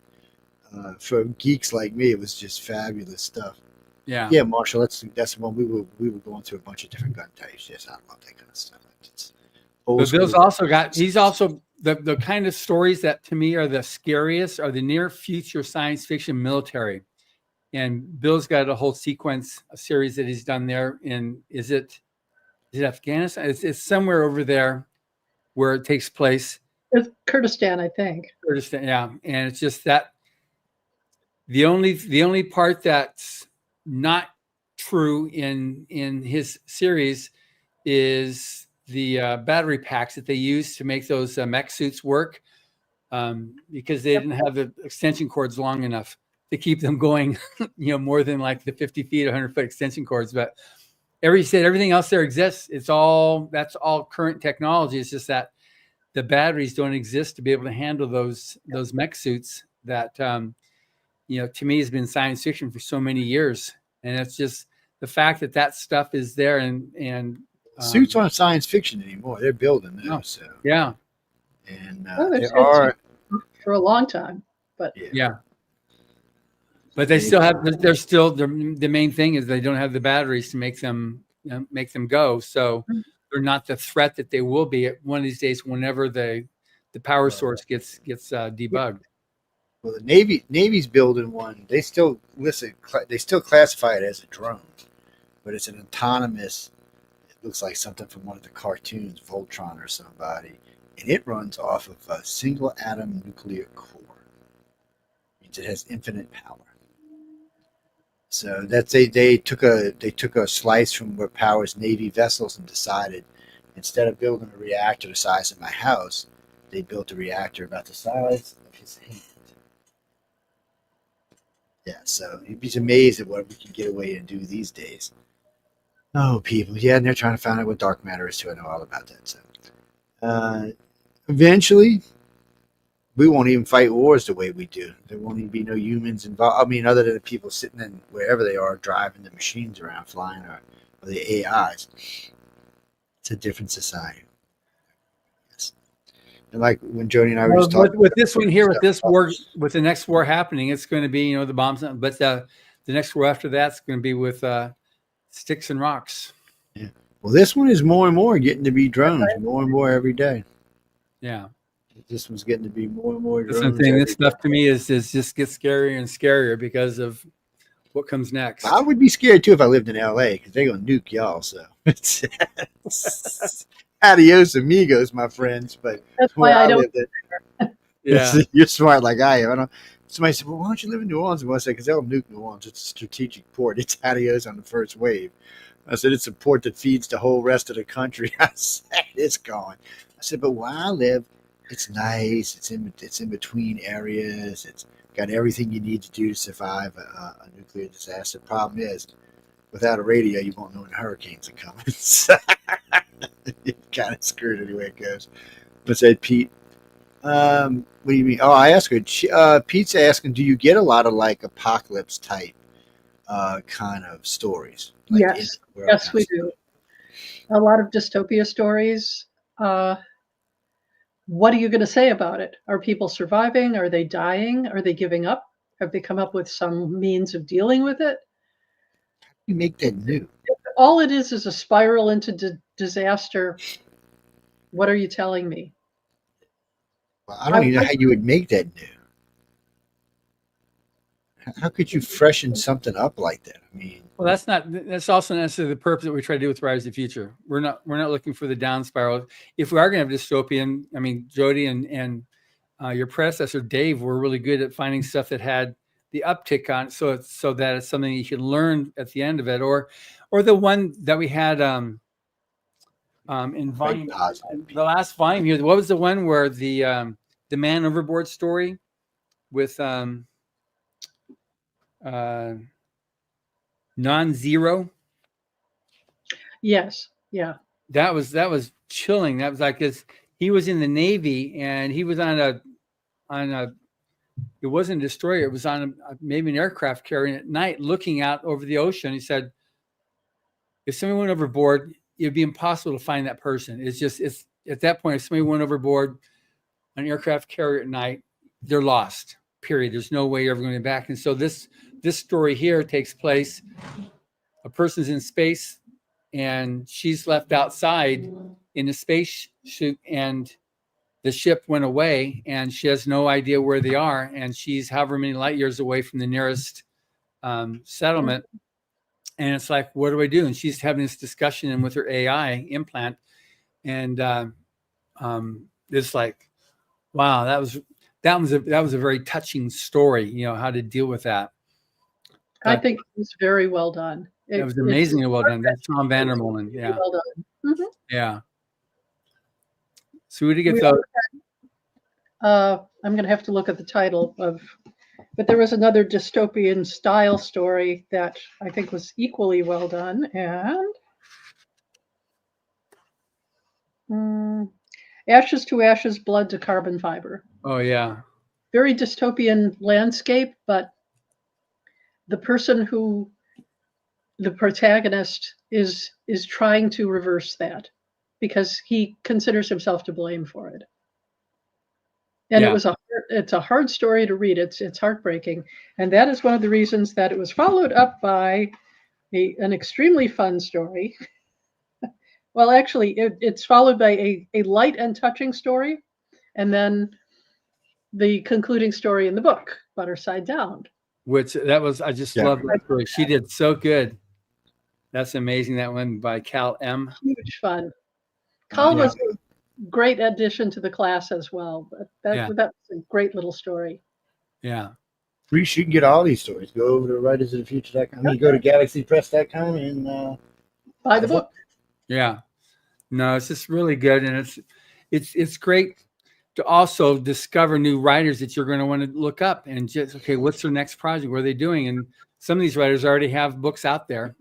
for geeks like me, it was just fabulous stuff. Yeah. Yeah, Marshall, that's the one we were going through a bunch of different gun types. Yes, I love that kind of stuff. But Bill's also he's also the kind of stories that to me are the scariest are the near future science fiction military. And Bill's got a whole a series that he's done there in, is it Afghanistan? It's somewhere over there where it takes place. It's Kurdistan, I think. Kurdistan, yeah. And it's just that the only part that's not true in his series is the battery packs that they use to make those mech suits work, because they didn't have the extension cords long enough to keep them going, more than like the 50 feet, 100-foot extension cords. But everything else there exists. That's all current technology. It's just that the batteries don't exist to be able to handle those mech suits that, to me has been science fiction for so many years. And it's just the fact that stuff is there and suits aren't science fiction anymore. They're building them. No. So. Yeah. And there are for a long time, but yeah. But they still have. The main thing is they don't have the batteries to make them go. So they're not the threat that they will be at one of these days whenever the power source gets debugged. Well, the Navy's building one. They still classify it as a drone, but it's an autonomous. It looks like something from one of the cartoons, Voltron or somebody, and it runs off of a single atom nuclear core. It means it has infinite power. So that's they took a slice from what powers Navy vessels and decided instead of building a reactor the size of my house, they built a reactor about the size of his hand. Yeah, so you'd be amazed at what we can get away and do these days. Oh, people, yeah, and they're trying to find out what dark matter is too. I know all about that. So, eventually, we won't even fight wars the way we do. There won't even be no humans involved. I mean, other than the people sitting in wherever they are, driving the machines around, flying, or the AIs. It's a different society. Yes. And like when Jody and I were just talking with this one here, with this war, with the next war happening, it's going to be the bombs. But the next war after that's going to be with sticks and rocks. Yeah. Well, this one is more and more getting to be drones, more and more every day. Yeah. This one's getting to be more and more. That's one thing. This stuff to me is just gets scarier and scarier because of what comes next. I would be scared too if I lived in LA because they're gonna nuke y'all. So it's adios amigos, my friends. But that's why I don't. Yeah, you're smart like I am. Somebody said, "Well, why don't you live in New Orleans?" And I said, "Because they'll nuke New Orleans. It's a strategic port. It's adios on the first wave." I said, "It's a port that feeds the whole rest of the country." I said, "It's gone." I said, "But where I live, it's nice. It's in between areas. It's got everything you need to do to survive a nuclear disaster." Problem is, without a radio, you won't know when hurricanes are coming. So you're kind of screwed anyway it goes. But said Pete, what do you mean? Oh, I asked her. Pete's asking, do you get a lot of like apocalypse type kind of stories? Like Yes, we do. A lot of dystopia stories. What are you going to say about it? Are people surviving? Are they dying? Are they giving up? Have they come up with some means of dealing with it? You make that new. All it is a spiral into disaster. What are you telling me? Well, I don't even know how you would make that new. How could you freshen something up like that? I mean, well, that's also not necessarily the purpose that we try to do with Rise of the Future. We're not looking for the down spiral. If we are going to have dystopian, I mean, Jody and your predecessor Dave were really good at finding stuff that had the uptick on, so that it's something you can learn at the end of it, or the one that we had in volume, the last volume here. What was the one where the man overboard story with non-zero? Yes. Yeah. That was chilling. That was like he was in the Navy and he was on a it wasn't a destroyer. It was on maybe an aircraft carrier at night looking out over the ocean. He said, if somebody went overboard, it'd be impossible to find that person. It's at that point, if somebody went overboard on an aircraft carrier at night, they're lost, period. There's no way you're ever going to get back. And so this story here takes place, a person's in space and she's left outside in a space suit and the ship went away and she has no idea where they are. And she's however many light years away from the nearest settlement. And it's like, what do I do? And she's having this discussion with her AI implant. And it's like, wow, that was a very touching story, how to deal with that. I think it was very well done. It was amazingly well done. That's Tom Vandermolen. Yeah. Well done. Mm-hmm. Yeah. So we did get those. I'm going to have to look at the title but there was another dystopian style story that I think was equally well done. And Ashes to Ashes, Blood to Carbon Fiber. Oh, yeah. Very dystopian landscape, but the protagonist is trying to reverse that because he considers himself to blame for it. And it's a hard story to read. It's heartbreaking. And that is one of the reasons that it was followed up by an extremely fun story. Well, actually, it's followed by a light and touching story, and then the concluding story in the book, Butter Side Down. I just love that story. She did so good. That's amazing. That one by Cal M. Huge fun. Cal was a great addition to the class as well. But that was a great little story. Yeah. You can get all these stories. Go over to writersofthefuture.com. I mean, go to galaxypress.com and buy the book. Yeah. No, it's just really good. And it's great to also discover new writers that you're going to want to look up and just, okay, what's their next project? What are they doing? And some of these writers already have books out there.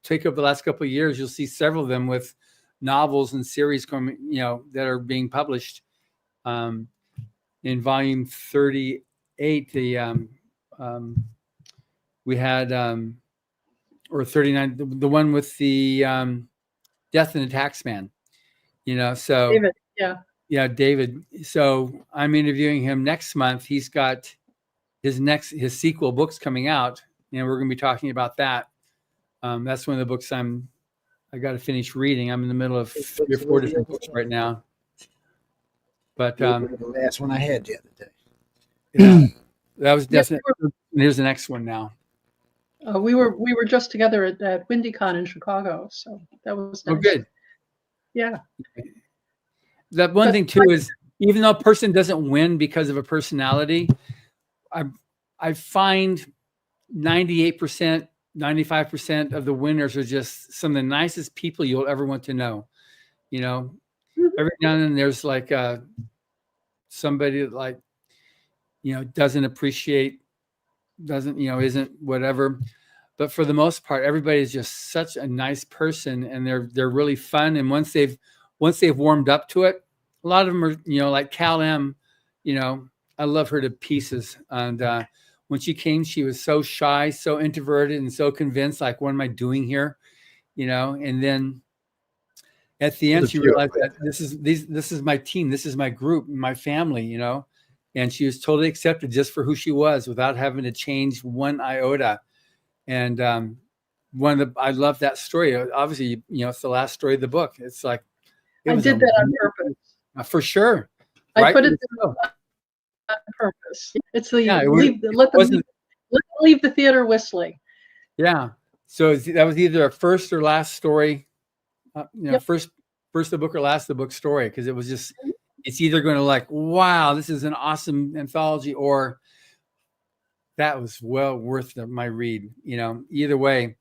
Take up the last couple of years, you'll see several of them with novels and series coming, that are being published. In volume 38, we had, or 39, the one with the Death and the Taxman, so David, yeah, David. So I'm interviewing him next month. He's got his sequel books coming out, and we're going to be talking about that. That's one of the books I got to finish reading. I'm in the middle of 3 or 4 different books right now. But the last one I had the other day. Yeah, that was definitely. Here's the next one now. We were just together at WindyCon in Chicago, so that was nice. Oh, good. Yeah. That one thing too is, even though a person doesn't win because of a personality, I find 98%, 95% of the winners are just some of the nicest people you'll ever want to know. Every now and then there's like somebody that like, doesn't appreciate, isn't whatever. but for the most part, everybody's just such a nice person, and they're really fun. And once they've warmed up to it, a lot of them are, like Cal M, I love her to pieces. And when she came, she was so shy, so introverted, and so convinced, like, what am I doing here? And then at the end, she realized that this is my team, this is my group, my family, and she was totally accepted just for who she was without having to change one iota. And I love that story. Obviously, it's the last story of the book. It's like, I did that on purpose. For sure. I right? put it there on purpose. It's the Yeah, let them leave the theater whistling. Yeah. So that was either a first or last story, Yep. first of the book or last of the book story, because it was just, it's either going to like, wow, this is an awesome anthology, or that was well worth my read. Either way,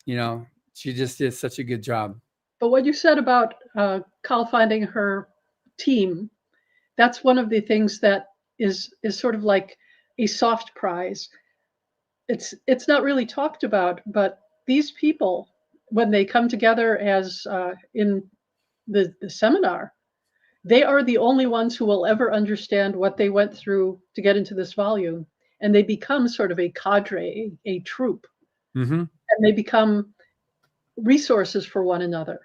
she just did such a good job. But what you said about Cal finding her team, that's one of the things that is sort of like a soft prize. It's not really talked about, but these people, when they come together as in the seminar, they are the only ones who will ever understand what they went through to get into this volume, and they become sort of a cadre, a troupe, and they become resources for one another.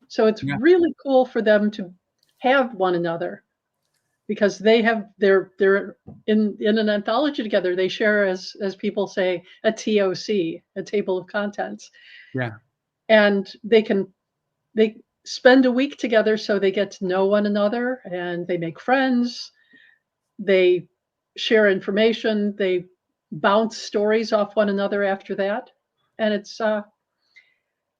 So it's really cool for them to have one another, because they're in an anthology together. They share, as people say, a TOC, a table of contents. Yeah. And they spend a week together, so they get to know one another, and they make friends. They share information. They bounce stories off one another after that. And it's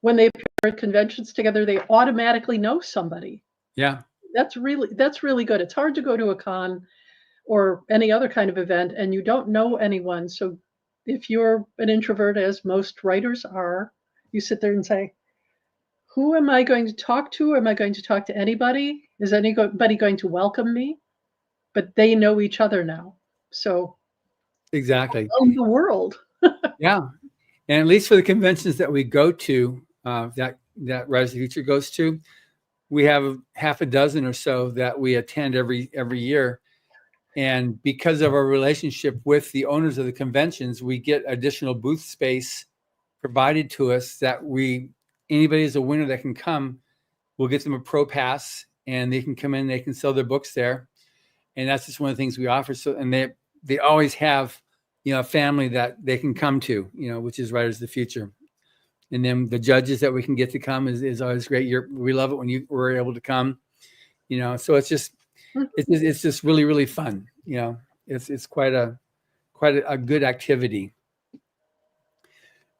when they appear at conventions together, they automatically know somebody. Yeah. That's really good. It's hard to go to a con or any other kind of event and you don't know anyone. So if you're an introvert, as most writers are, you sit there and say, who am I going to talk to? Am I going to talk to anybody? Is anybody going to welcome me? But they know each other now. So exactly. around the world. Yeah. And at least for the conventions that we go to, that Rise of the Future goes to, we have half a dozen or so that we attend every year. And because of our relationship with the owners of the conventions, we get additional booth space provided to us that anybody is a winner that can come, we'll get them a pro pass and they can come in, they can sell their books there. And that's just one of the things we offer. So, and they always have, a family that they can come to, which is Writers of the Future. And then the judges that we can get to come is always great. We love it when you were able to come, so it's just really, really fun. It's quite a good activity.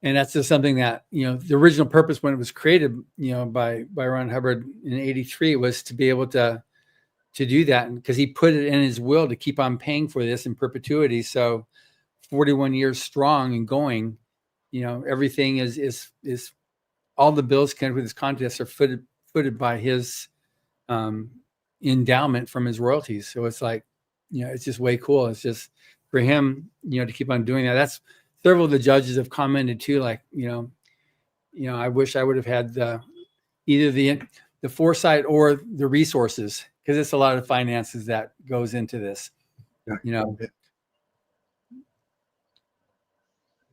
And that's just something that, the original purpose when it was created, by Ron Hubbard in '83 was to be able to do that. Because he put it in his will to keep on paying for this in perpetuity. So 41 years strong and going, everything is all the bills connected with his contests are footed by his endowment from his royalties. So it's like, it's just way cool. It's just for him, to keep on doing that. That's several of the judges have commented too, like, I wish I would have had either the foresight or the resources, because it's a lot of finances that goes into this,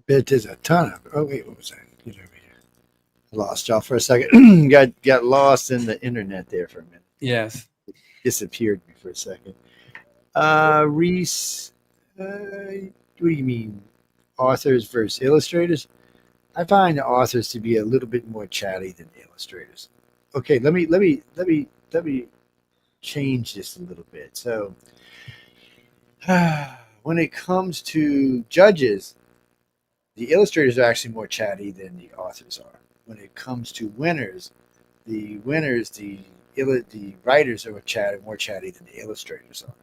But there's a ton of. Oh wait, what was that? Get over here. I lost y'all for a second. got lost in the internet there for a minute. Yes. Disappeared me for a second. Reese, what do you mean, authors versus illustrators? I find the authors to be a little bit more chatty than the illustrators. Okay, let me change this a little bit. So, when it comes to judges, the illustrators are actually more chatty than the authors are. When it comes to winners, the writers are more chatty than the illustrators are.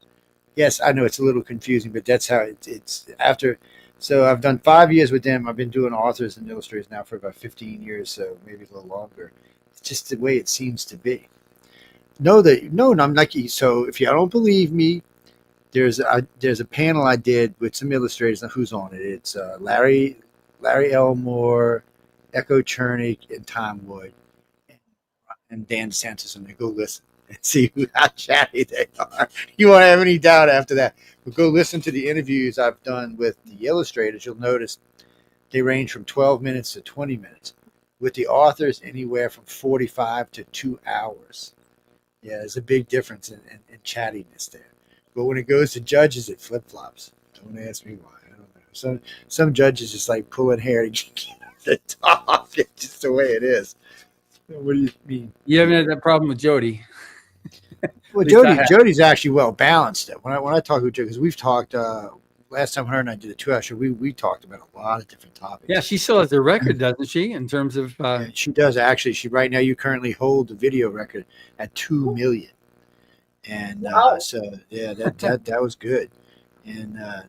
Yes, I know it's a little confusing, but that's how it's after. So I've done 5 years with them. I've been doing authors and illustrators now for about 15 years, so maybe a little longer. It's just the way it seems to be. No, I'm lucky. So if you don't believe me, there's a panel I did with some illustrators. Now, who's on it? It's Larry Larry Elmore, Echo Chernick, and Tom Wood, and Dan DeSantis, and they go listen and see how chatty they are. You won't have any doubt after that. But go listen to the interviews I've done with the illustrators. You'll notice they range from 12 minutes to 20 minutes. With the authors, anywhere from 45 to 2 hours. Yeah, there's a big difference in chattiness there. But when it goes to judges, it flip-flops. Don't ask me why. I don't know. Some judges just like pulling hair to get the top. It's just the way it is. What do you mean? You haven't had that problem with Jody. Well, Jody's actually well balanced. When I talk with Jody, because we've talked last time her and I did a 2-hour show, we talked about a lot of different topics. Yeah, she still has the record, doesn't she? In terms of yeah, she does actually. She right now you currently hold the video record at 2 million, and Wow. so yeah, that was good, and a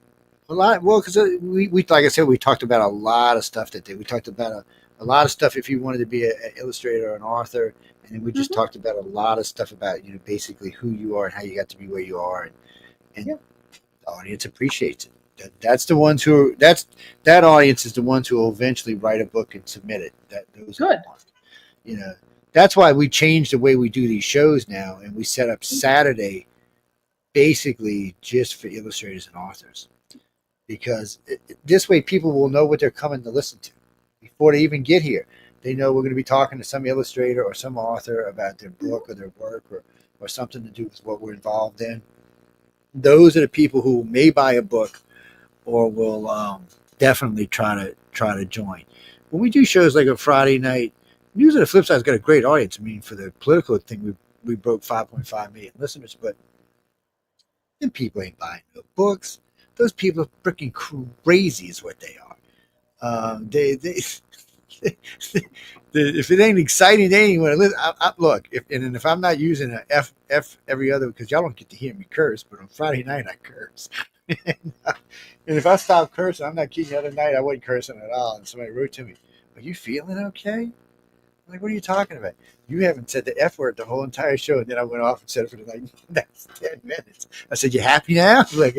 lot. Well, because we like I said, we talked about a lot of stuff that day. We talked about a lot of stuff if you wanted to be an illustrator or an author. And then we just talked about a lot of stuff about, basically who you are and how you got to be where you are. And the audience appreciates it. That's the ones who that audience is the ones who will eventually write a book and submit it. Those Good. That's why we changed the way we do these shows now. And we set up Saturday basically just for illustrators and authors. Because this way people will know what they're coming to listen to before they even get here. They know we're going to be talking to some illustrator or some author about their book or their work or something to do with what we're involved in. Those are the people who may buy a book or will definitely try to join. When we do shows like a Friday night, News on the Flip Side's got a great audience. I mean, for the political thing, we broke 5.5 million listeners, but them people ain't buying no books. Those people are freaking crazy is what they are. If it ain't exciting, they ain't want to listen. Look, if I'm not using an F every other, because y'all don't get to hear me curse, but on Friday night I curse. And if I stop cursing, I'm not kidding. The other night I wasn't cursing at all, and somebody wrote to me, "Are you feeling okay?" I'm like, what are you talking about? You haven't said the F word the whole entire show, and then I went off and said it for that's 10 minutes. I said, "You happy now?" Like,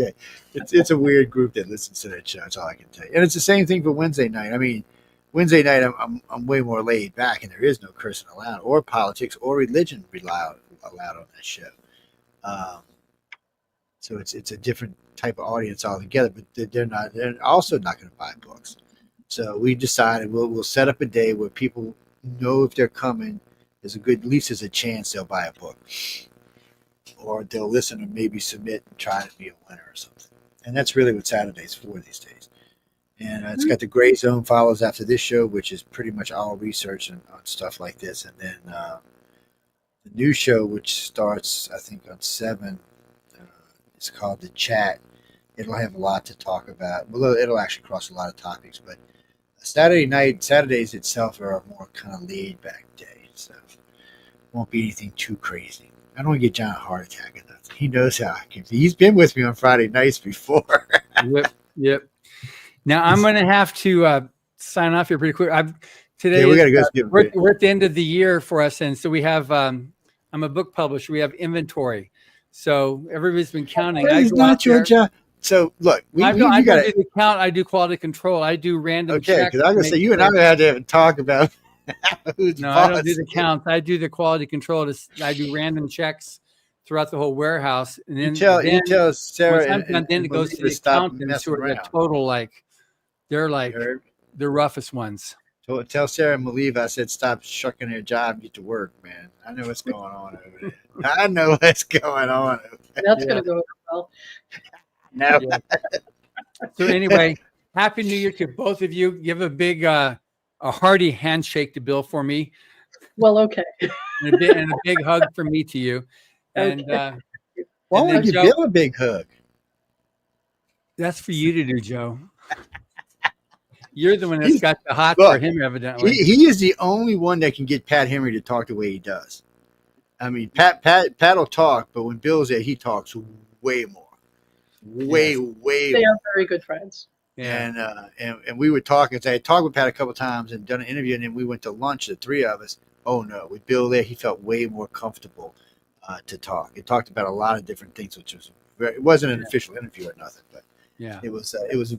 it's a weird group that listens to that show. That's all I can tell you. And it's the same thing for Wednesday night. I mean, Wednesday night, I'm way more laid back, and there is no cursing allowed, or politics, or religion allowed on that show. So it's a different type of audience altogether. But they're also not going to buy books. So we decided we'll set up a day where people know if they're coming. There's at least there's a chance they'll buy a book, or they'll listen and maybe submit and try to be a winner or something. And that's really what Saturday's for these days. And it's got the Gray Zone follows after this show, which is pretty much all research on stuff like this. And then the new show, which starts, I think, on 7, it's called The Chat. It'll have a lot to talk about. Well, it'll actually cross a lot of topics. But Saturdays itself are a more kind of laid-back day. So it won't be anything too crazy. I don't want to get John a heart attack or nothing. He knows how I can be. He's been with me on Friday nights before. Yep. Now I'm going to have to sign off here pretty quick. Today we got to go. We're at the end of the year for us, and so we have. I'm a book publisher. We have inventory, so everybody's been counting. It's not your job. So look, I don't do the count. I do quality control. I do random. Okay, because I'm going to say you and I had to talk about. Who's no, I don't do the counts. I do the quality control. I do random checks throughout the whole warehouse, and then you tell Sarah, and then it goes to the accountants who are the total they're the roughest ones. So tell Sarah and Maliva I said stop shucking their job and get to work, man. I know what's going on over there. I know what's going on. That's going to go well. No. Yeah. So anyway, Happy New Year to both of you. Give a big, a hearty handshake to Bill for me. Well, okay. And a big hug from me to you. And why would you give Bill a big hug? That's for you to do, Joe. You're the one that's got the hot for him, evidently. He is the only one that can get Pat Henry to talk the way he does. I mean, Pat will talk, but when Bill's there, he talks way more. Way. They are very good friends. Yeah. And we would talk. I had talked with Pat a couple of times and done an interview, and then we went to lunch, the three of us. Oh, no. With Bill there, he felt way more comfortable to talk. He talked about a lot of different things, which was it wasn't an official interview or nothing, but Yeah. It was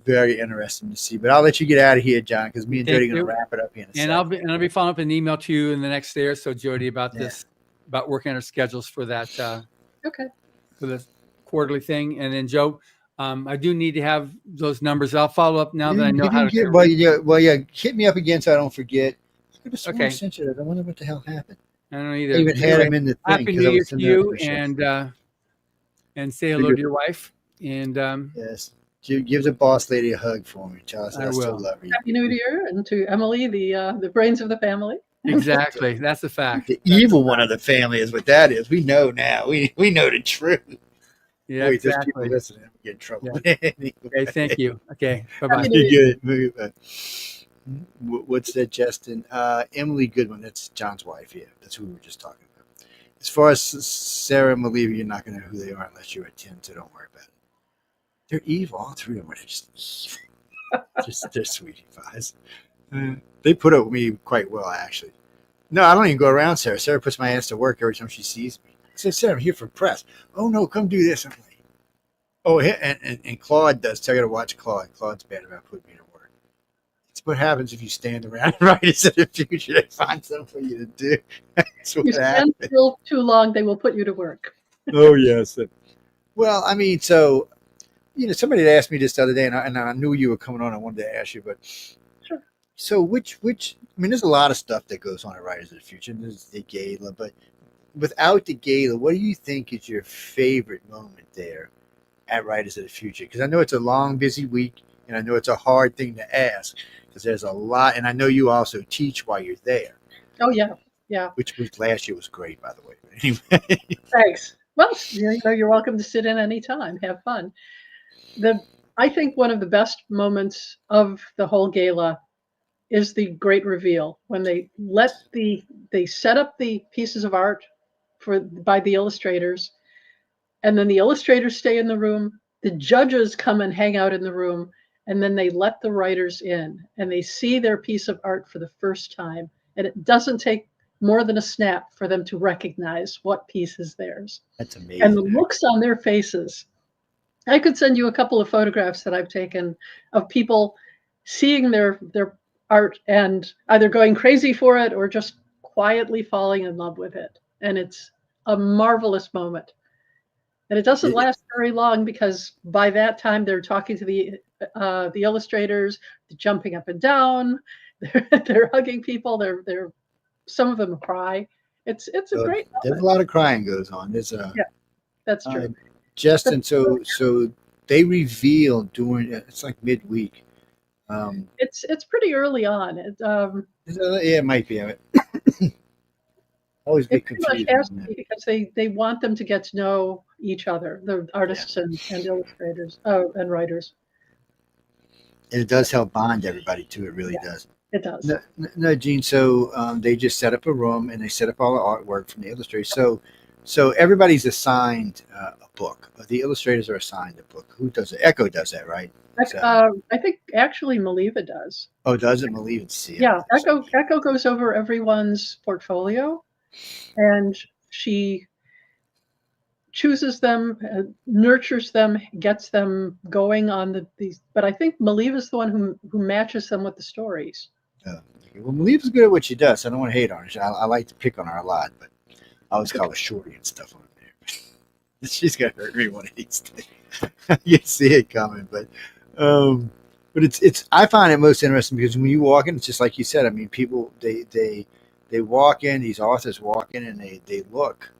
very interesting to see. But I'll let you get out of here, John, because me and Thank Jody are going you. to wrap it up here in a And second. I'll be following up an email to you in the next day or so, Jody, about Yeah. this, about working on our schedules for that Okay. for this quarterly thing. And then Joe, I do need to have those numbers. I'll follow up now that I know how to do it. Well, yeah, hit me up again so I don't forget. I could have sworn I Okay. sent you that. I wonder what the hell happened. I don't know I either. even had him in the thing. Happy 'cause New I Year was to sending out you, the show. and say hello to your wife. And yes, give the boss lady a hug for me, Charles. I I still will. love you. Happy New Year, and to Emily, the brains of the family. Exactly, that's a fact. The evil one of the family is what that is. We know now. We know the truth. Yeah, Boy, exactly. there's people listening. I'm getting in trouble. Yeah. Anyway. Okay, thank you. Okay, bye-bye. You're good. What's that, Justin? Emily Goodwin. That's John's wife. Yeah, that's who we were just talking about. As far as Sarah and Maleva, you're not going to know who they are unless you attend, so don't worry about it. They're evil. All three of them are just evil. They're sweetie pies. They put up with me quite well, actually. No, I don't even go around Sarah. Sarah puts my ass to work every time she sees me. I said, Sarah, I'm here for press. Oh, no, come do this. I'm like, oh, and Claude does. Tell you to watch Claude. Claude's bad about putting me to work. It's what happens if you stand around and write it in the future. They find something for you to do. That's what You stand happens. still too long, they will put you to work. Oh, yes. Well, I mean, so, somebody had asked me this the other day, and I knew you were coming on. I wanted to ask you, but Sure. So which I mean, there's a lot of stuff that goes on at Writers of the Future. There's the gala, but without the gala, what do you think is your favorite moment there at Writers of the Future? Because I know it's a long, busy week, and I know it's a hard thing to ask because there's a lot, and I know you also teach while you're there. Oh yeah. Which was last year was great, by the way. But anyway, Thanks. Well, you're welcome to sit in anytime. Have fun. I think one of the best moments of the whole gala is the great reveal when they set up the pieces of art by the illustrators, and then the illustrators stay in the room. The judges come and hang out in the room, and then they let the writers in, and they see their piece of art for the first time. And it doesn't take more than a snap for them to recognize what piece is theirs. that's amazing. And the looks on their faces. I could send you a couple of photographs that I've taken of people seeing their art and either going crazy for it or just quietly falling in love with it. And it's a marvelous moment. And it doesn't last very long because by that time they're talking to the illustrators, they're jumping up and down, they're hugging people, they're some of them cry. It's a great moment. There's a lot of crying goes on. Yeah, that's true. Justin, so they reveal during it's like midweek. It's pretty early on. Yeah, it might be. Always be It pretty much confused. has to be because they want them to get to know each other, the artists and illustrators and writers. And it does help bond everybody too. It really does. It does. No, Gene. So they just set up a room and they set up all the artwork from the illustrators. So everybody's assigned a book. The illustrators are assigned a book. Who does it? Echo does that, right? I think actually Maleva does. Oh, does it? Maleva, see. Yeah, Echo goes over everyone's portfolio, and she chooses them, nurtures them, gets them going on these. But I think Maleva's the one who matches them with the stories. Well, Maleva's good at what she does. I don't want to hate on her. I like to pick on her a lot, but I always call her shorty and stuff on there. She's gonna hurt me one of these days. You see it coming, but it's. I find it most interesting because when you walk in, it's just like you said. I mean, people they walk in. These authors walk in and they look,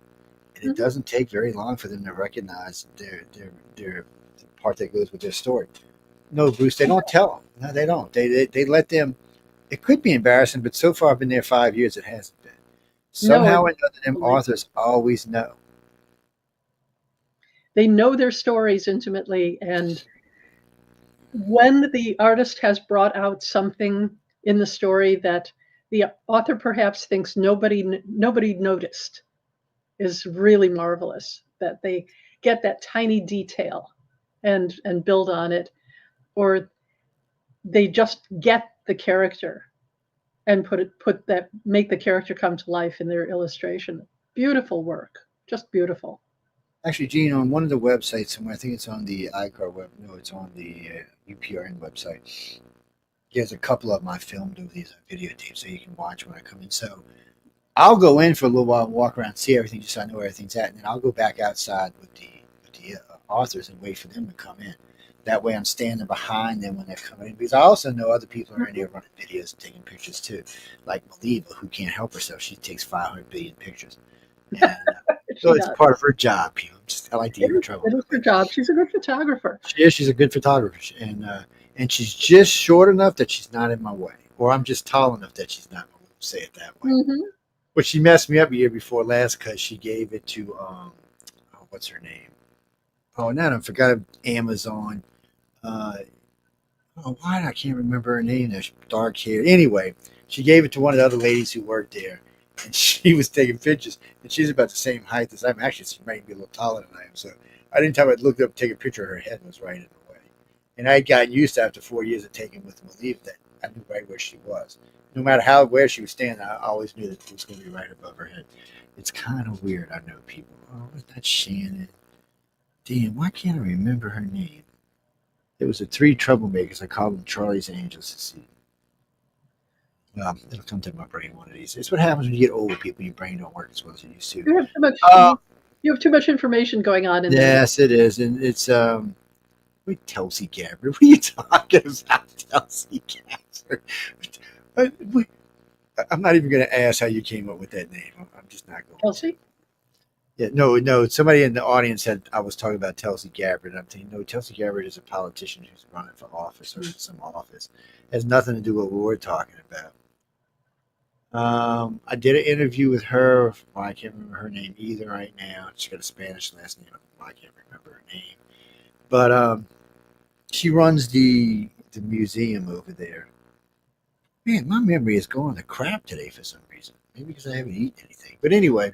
and it doesn't take very long for them to recognize their the part that goes with their story. No, Bruce, they don't tell them. No, they don't. They let them. It could be embarrassing, but so far I've been there 5 years. It hasn't been. Somehow or another, them authors always know. They know their stories intimately, and when the artist has brought out something in the story that the author perhaps thinks nobody noticed, is really marvelous. That they get that tiny detail and build on it, or they just get the character and make the character come to life in their illustration. Beautiful work, just beautiful. Actually, Gene, on one of the websites somewhere, I think it's on the iCar web. No, it's on the UPRN website. There's a couple of them I filmed over these videotapes, so you can watch when I come in. So I'll go in for a little while and walk around, see everything, just so I know where everything's at, and then I'll go back outside with the authors and wait for them to come in. That way, I'm standing behind them when they're coming in, because I also know other people are in there running videos and taking pictures too, like Maliva, who can't help herself. She takes 500 billion pictures. And, so it's part of her job. I like to give her trouble. It is her job. She's a good photographer. She's a good photographer, and she's just short enough that she's not in my way, or I'm just tall enough that she's not. Say it that way. Mm-hmm. But she messed me up a year before last because she gave it to what's her name? Oh, now I forgot Amazon. Why I can't remember her name. There's dark hair. Anyway, she gave it to one of the other ladies who worked there, and she was taking pictures, and she's about the same height as I'm. Actually, she might be a little taller than I am. So I didn't tell her. I looked up to take a picture. Her head was right in the way, and I had gotten used to after 4 years of taking with Maliv that I knew right where she was. No matter where she was standing, I always knew that it was going to be right above her head. It's kind of weird. I know people. Oh, was that Shannon? Damn, why can't I remember her name? It was the three troublemakers. I called them Charlie's Angels to see. Well, it'll come to my brain one of these. It's what happens when you get older, people. Your brain don't work as well as it used to. You have too much information going on in there. Yes, it is. And it's Tulsi Gabbard. What are you talking about, Tulsi Gabbard? I'm not even going to ask how you came up with that name. I'm just not going. Tulsi? Yeah, no. Somebody in the audience said I was talking about Tulsi Gabbard. And I'm thinking, no, Tulsi Gabbard is a politician who's running for office or some office. It has nothing to do with what we're talking about. I did an interview with her. Well, I can't remember her name either right now. She's got a Spanish last name. I can't remember her name. But she runs the museum over there. Man, my memory is going to crap today for some reason. Maybe because I haven't eaten anything. But anyway,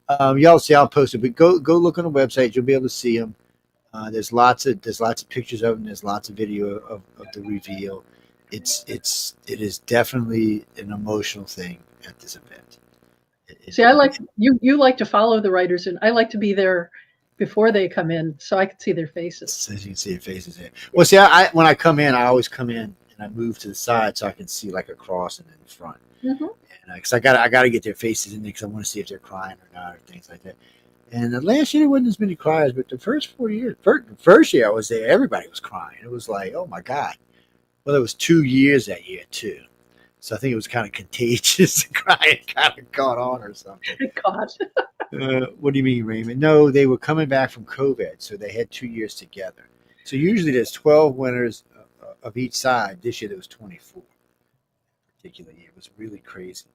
y'all see, I'll post it. But go look on the website. You'll be able to see them. There's lots of pictures of them. There's lots of video of the reveal. It is definitely an emotional thing at this event. See, I like you like to follow the writers, and I like to be there before they come in, so I can see their faces. So you can see their faces there. Well, see, I when I come in, I always come in and I move to the side so I can see like across and in front. Mm-hmm. And because I got to get their faces in there because I want to see if they're crying or not or things like that. And the last year there wasn't as many cries, but the first 4 years, first year I was there, everybody was crying. It was like, oh my God. Well, there was 2 years that year too, so I think it was kind of contagious. Crying kind of caught on or something. God. What do you mean, Raymond? No, they were coming back from COVID, so they had 2 years together. So usually there's 12 winners of each side. This year there was 24. Particular year, it was really crazy.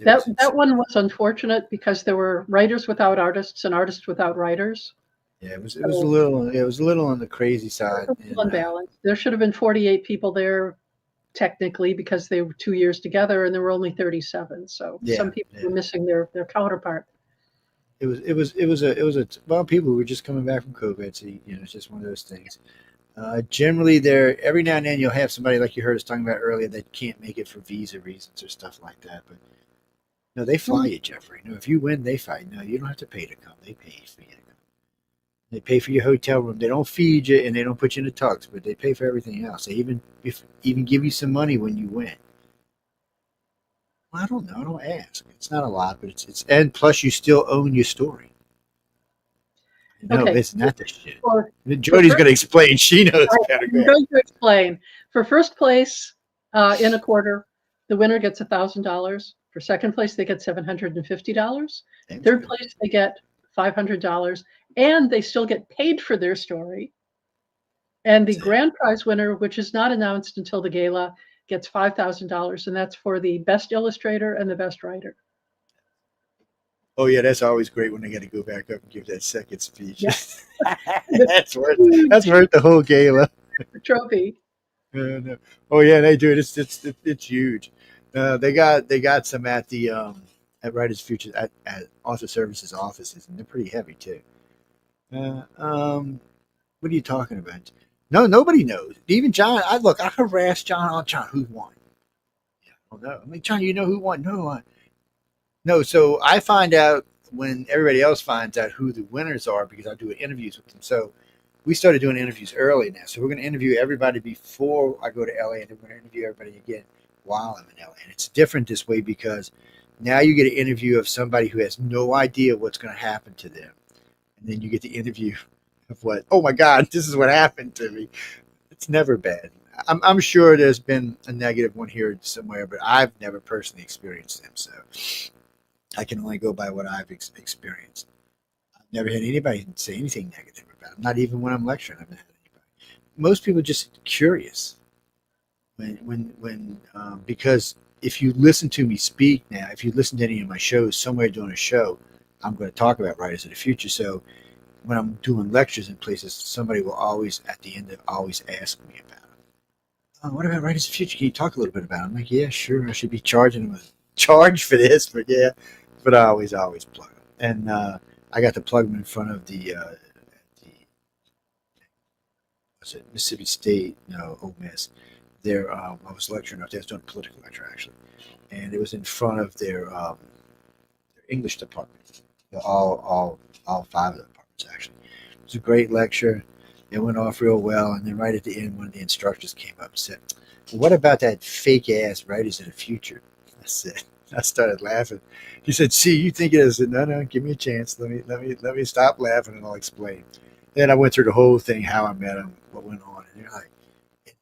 That one was unfortunate because there were writers without artists and artists without writers. Yeah, it was a little on the crazy side. Unbalanced. There should have been 48 people there, technically, because they were 2 years together, and there were only 37. So some people were missing their counterpart. It was well, people were just coming back from COVID, so it's just one of those things. Generally, every now and then you'll have somebody like you heard us talking about earlier that can't make it for visa reasons or stuff like that. But no, they fly you, Jeffrey. No, if you win, they fly. No, you don't have to pay to come. They pay for you to come. They pay for your hotel room. They don't feed you and they don't put you in the tux, but they pay for everything else. They even give you some money when you win. Well, I don't know. I don't ask. It's not a lot, but it's and plus you still own your story. No, it's not the shit. Jody's going to explain. She knows. I'm going to explain. For first place in a quarter, the winner gets $1,000. For second place, they get $750. Third place, they get $500, and they still get paid for their story. And the grand prize winner, which is not announced until the gala, gets $5,000, and that's for the best illustrator and the best writer. Oh yeah, that's always great when they got to go back up and give that second speech. Yeah. that's worth the whole gala. The trophy. No. Oh yeah, they do it. It's huge. They got some at the at Writers Futures at Author Services offices, and they're pretty heavy too. What are you talking about? No, nobody knows. Even John. I harassed John. John, who won? Yeah, I don't know. I mean, John, you know who won? No. So I find out when everybody else finds out who the winners are, because I do interviews with them. So we started doing interviews early now. So we're going to interview everybody before I go to LA, and then we're going to interview everybody again while I'm in LA. And it's different this way because now you get an interview of somebody who has no idea what's going to happen to them. And then you get the interview of what, oh my God, this is what happened to me. It's never bad. I'm sure there's been a negative one here somewhere, but I've never personally experienced them. So I can only go by what I've experienced. I've never had anybody say anything negative about them. Not even when I'm lecturing, I've never had anybody. Most people are just curious. Because if you listen to me speak now, if you listen to any of my shows, somewhere during a show, I'm going to talk about writers of the future. So when I'm doing lectures in places, somebody will always, at the end, always ask me about it. Oh, what about writers of the future? Can you talk a little bit about it? I'm like, yeah, sure. I should be charging them a charge for this, but yeah. But I always plug them. And I got to plug them in front of the Mississippi State, no, Ole Miss. I was lecturing up there. I was doing a political lecture, actually. And it was in front of their English department. All five of the departments, actually. It was a great lecture. It went off real well. And then right at the end, one of the instructors came up and said, well, what about that fake-ass writers of the future? I started laughing. He said, see, you think it is. I said, no, give me a chance. Let me stop laughing and I'll explain. Then I went through the whole thing, how I met him, what went on. And they're like,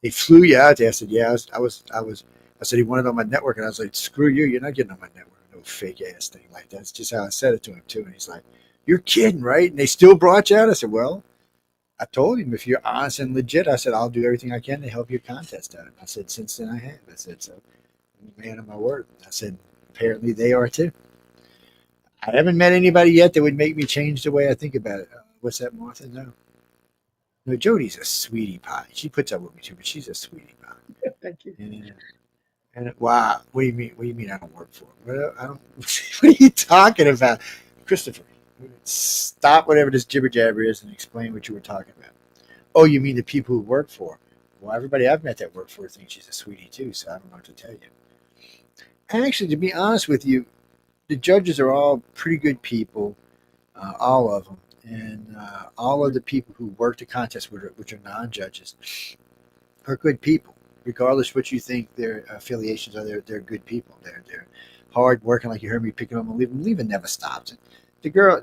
they flew you out there. I said, yeah, I said, he wanted on my network. And I was like, screw you. You're not getting on my network. No fake ass thing like that. That's just how I said it to him too. And he's like, you're kidding, right? And they still brought you out. I said, well, I told him, if you're honest and legit, I said, I'll do everything I can to help your contest out. I said, since then I have. I said, so I'm a man of my word. I said, apparently they are too. I haven't met anybody yet that would make me change the way I think about it. What's that, Martha? No, Jody's a sweetie pie. She puts up with me too, but she's a sweetie pie. Thank you. And wow, what do you mean? What do you mean I don't work for him? I don't. What are you talking about, Christopher? Stop whatever this jibber jabber is and explain what you were talking about. Oh, you mean the people who work for him? Well, everybody I've met that work for thinks she's a sweetie too, so I don't know what to tell you. And actually, to be honest with you, the judges are all pretty good people, all of them. And all of the people who work the contest, which are non-judges, are good people. Regardless what you think their affiliations are, they're good people. They're hard working, like you heard me picking them and leaving. Leaving never stops. The girl,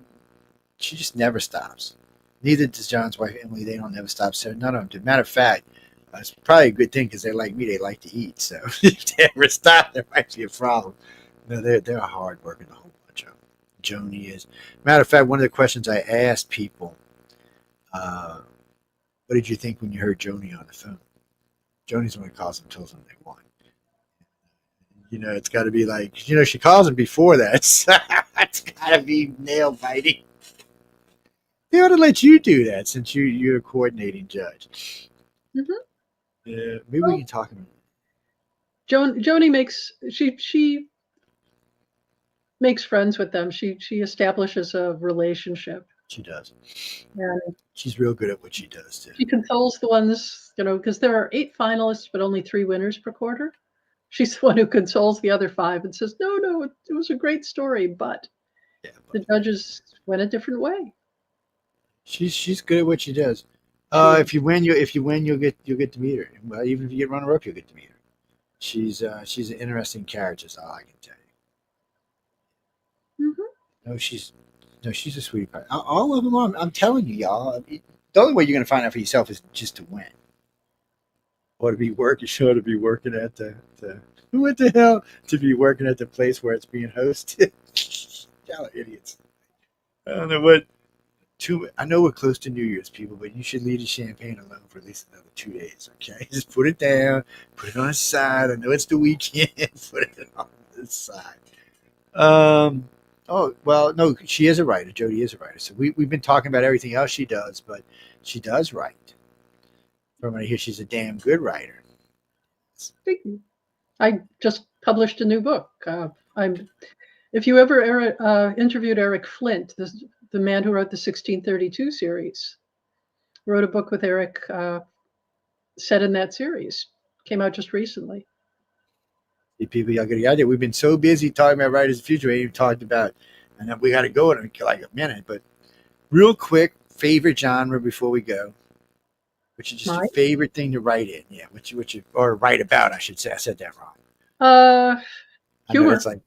she just never stops. Neither does John's wife, Emily. They don't never stop. So none of them do. Matter of fact, it's probably a good thing because they're like me. They like to eat. So if they ever stop, there might be a problem. No, they're hard working, the whole bunch of them. Joni is. Matter of fact, one of the questions I asked people, what did you think when you heard Joni on the phone? Joni's the one who calls them and tells them they won. It's got to be like, she calls them before that. So it's got to be nail biting. They ought to let you do that since you're a coordinating judge. Mm-hmm. Yeah, maybe we can talk about it. Joni she makes friends with them. She establishes a relationship. She does. And she's real good at what she does too. She consoles the ones, because there are 8 finalists, but only 3 winners per quarter. She's the one who consoles the other 5 and says, no, it was a great story, but the judges went a different way. She's good at what she does. If you win, you'll get to meet her. Well, even if you get runner up, you'll get to meet her. She's an interesting character. That's all I can tell you. Mm-hmm. No, she's a sweetie pie. All of them are. I'm telling you, y'all. The only way you're going to find out for yourself is just to win. Or to be working. Sure, to be working at the what the hell? To be working at the place where it's being hosted. Y'all are idiots. I don't know what. I know we're close to New Year's, people, but you should leave the champagne alone for at least another 2 days, okay? Just put it down, put it on the side. I know it's the weekend. Put it on the side. Oh, well, no, she is a writer. Jody is a writer. So we've been talking about everything else she does, but she does write. From what I hear, she's a damn good writer. Thank you. I just published a new book. If you ever interviewed Eric Flint, the man who wrote the 1632 series, wrote a book with Eric set in that series. Came out just recently. See, people, y'all get the idea. We've been so busy talking about writers' of the future, we ain't even talked about And then we got to go in like a minute, but real quick, favorite genre before we go, which is just your Mine? favorite thing to write in. Yeah, which you, or write about, I should say. I said that wrong. Uh, I know humor. that's like,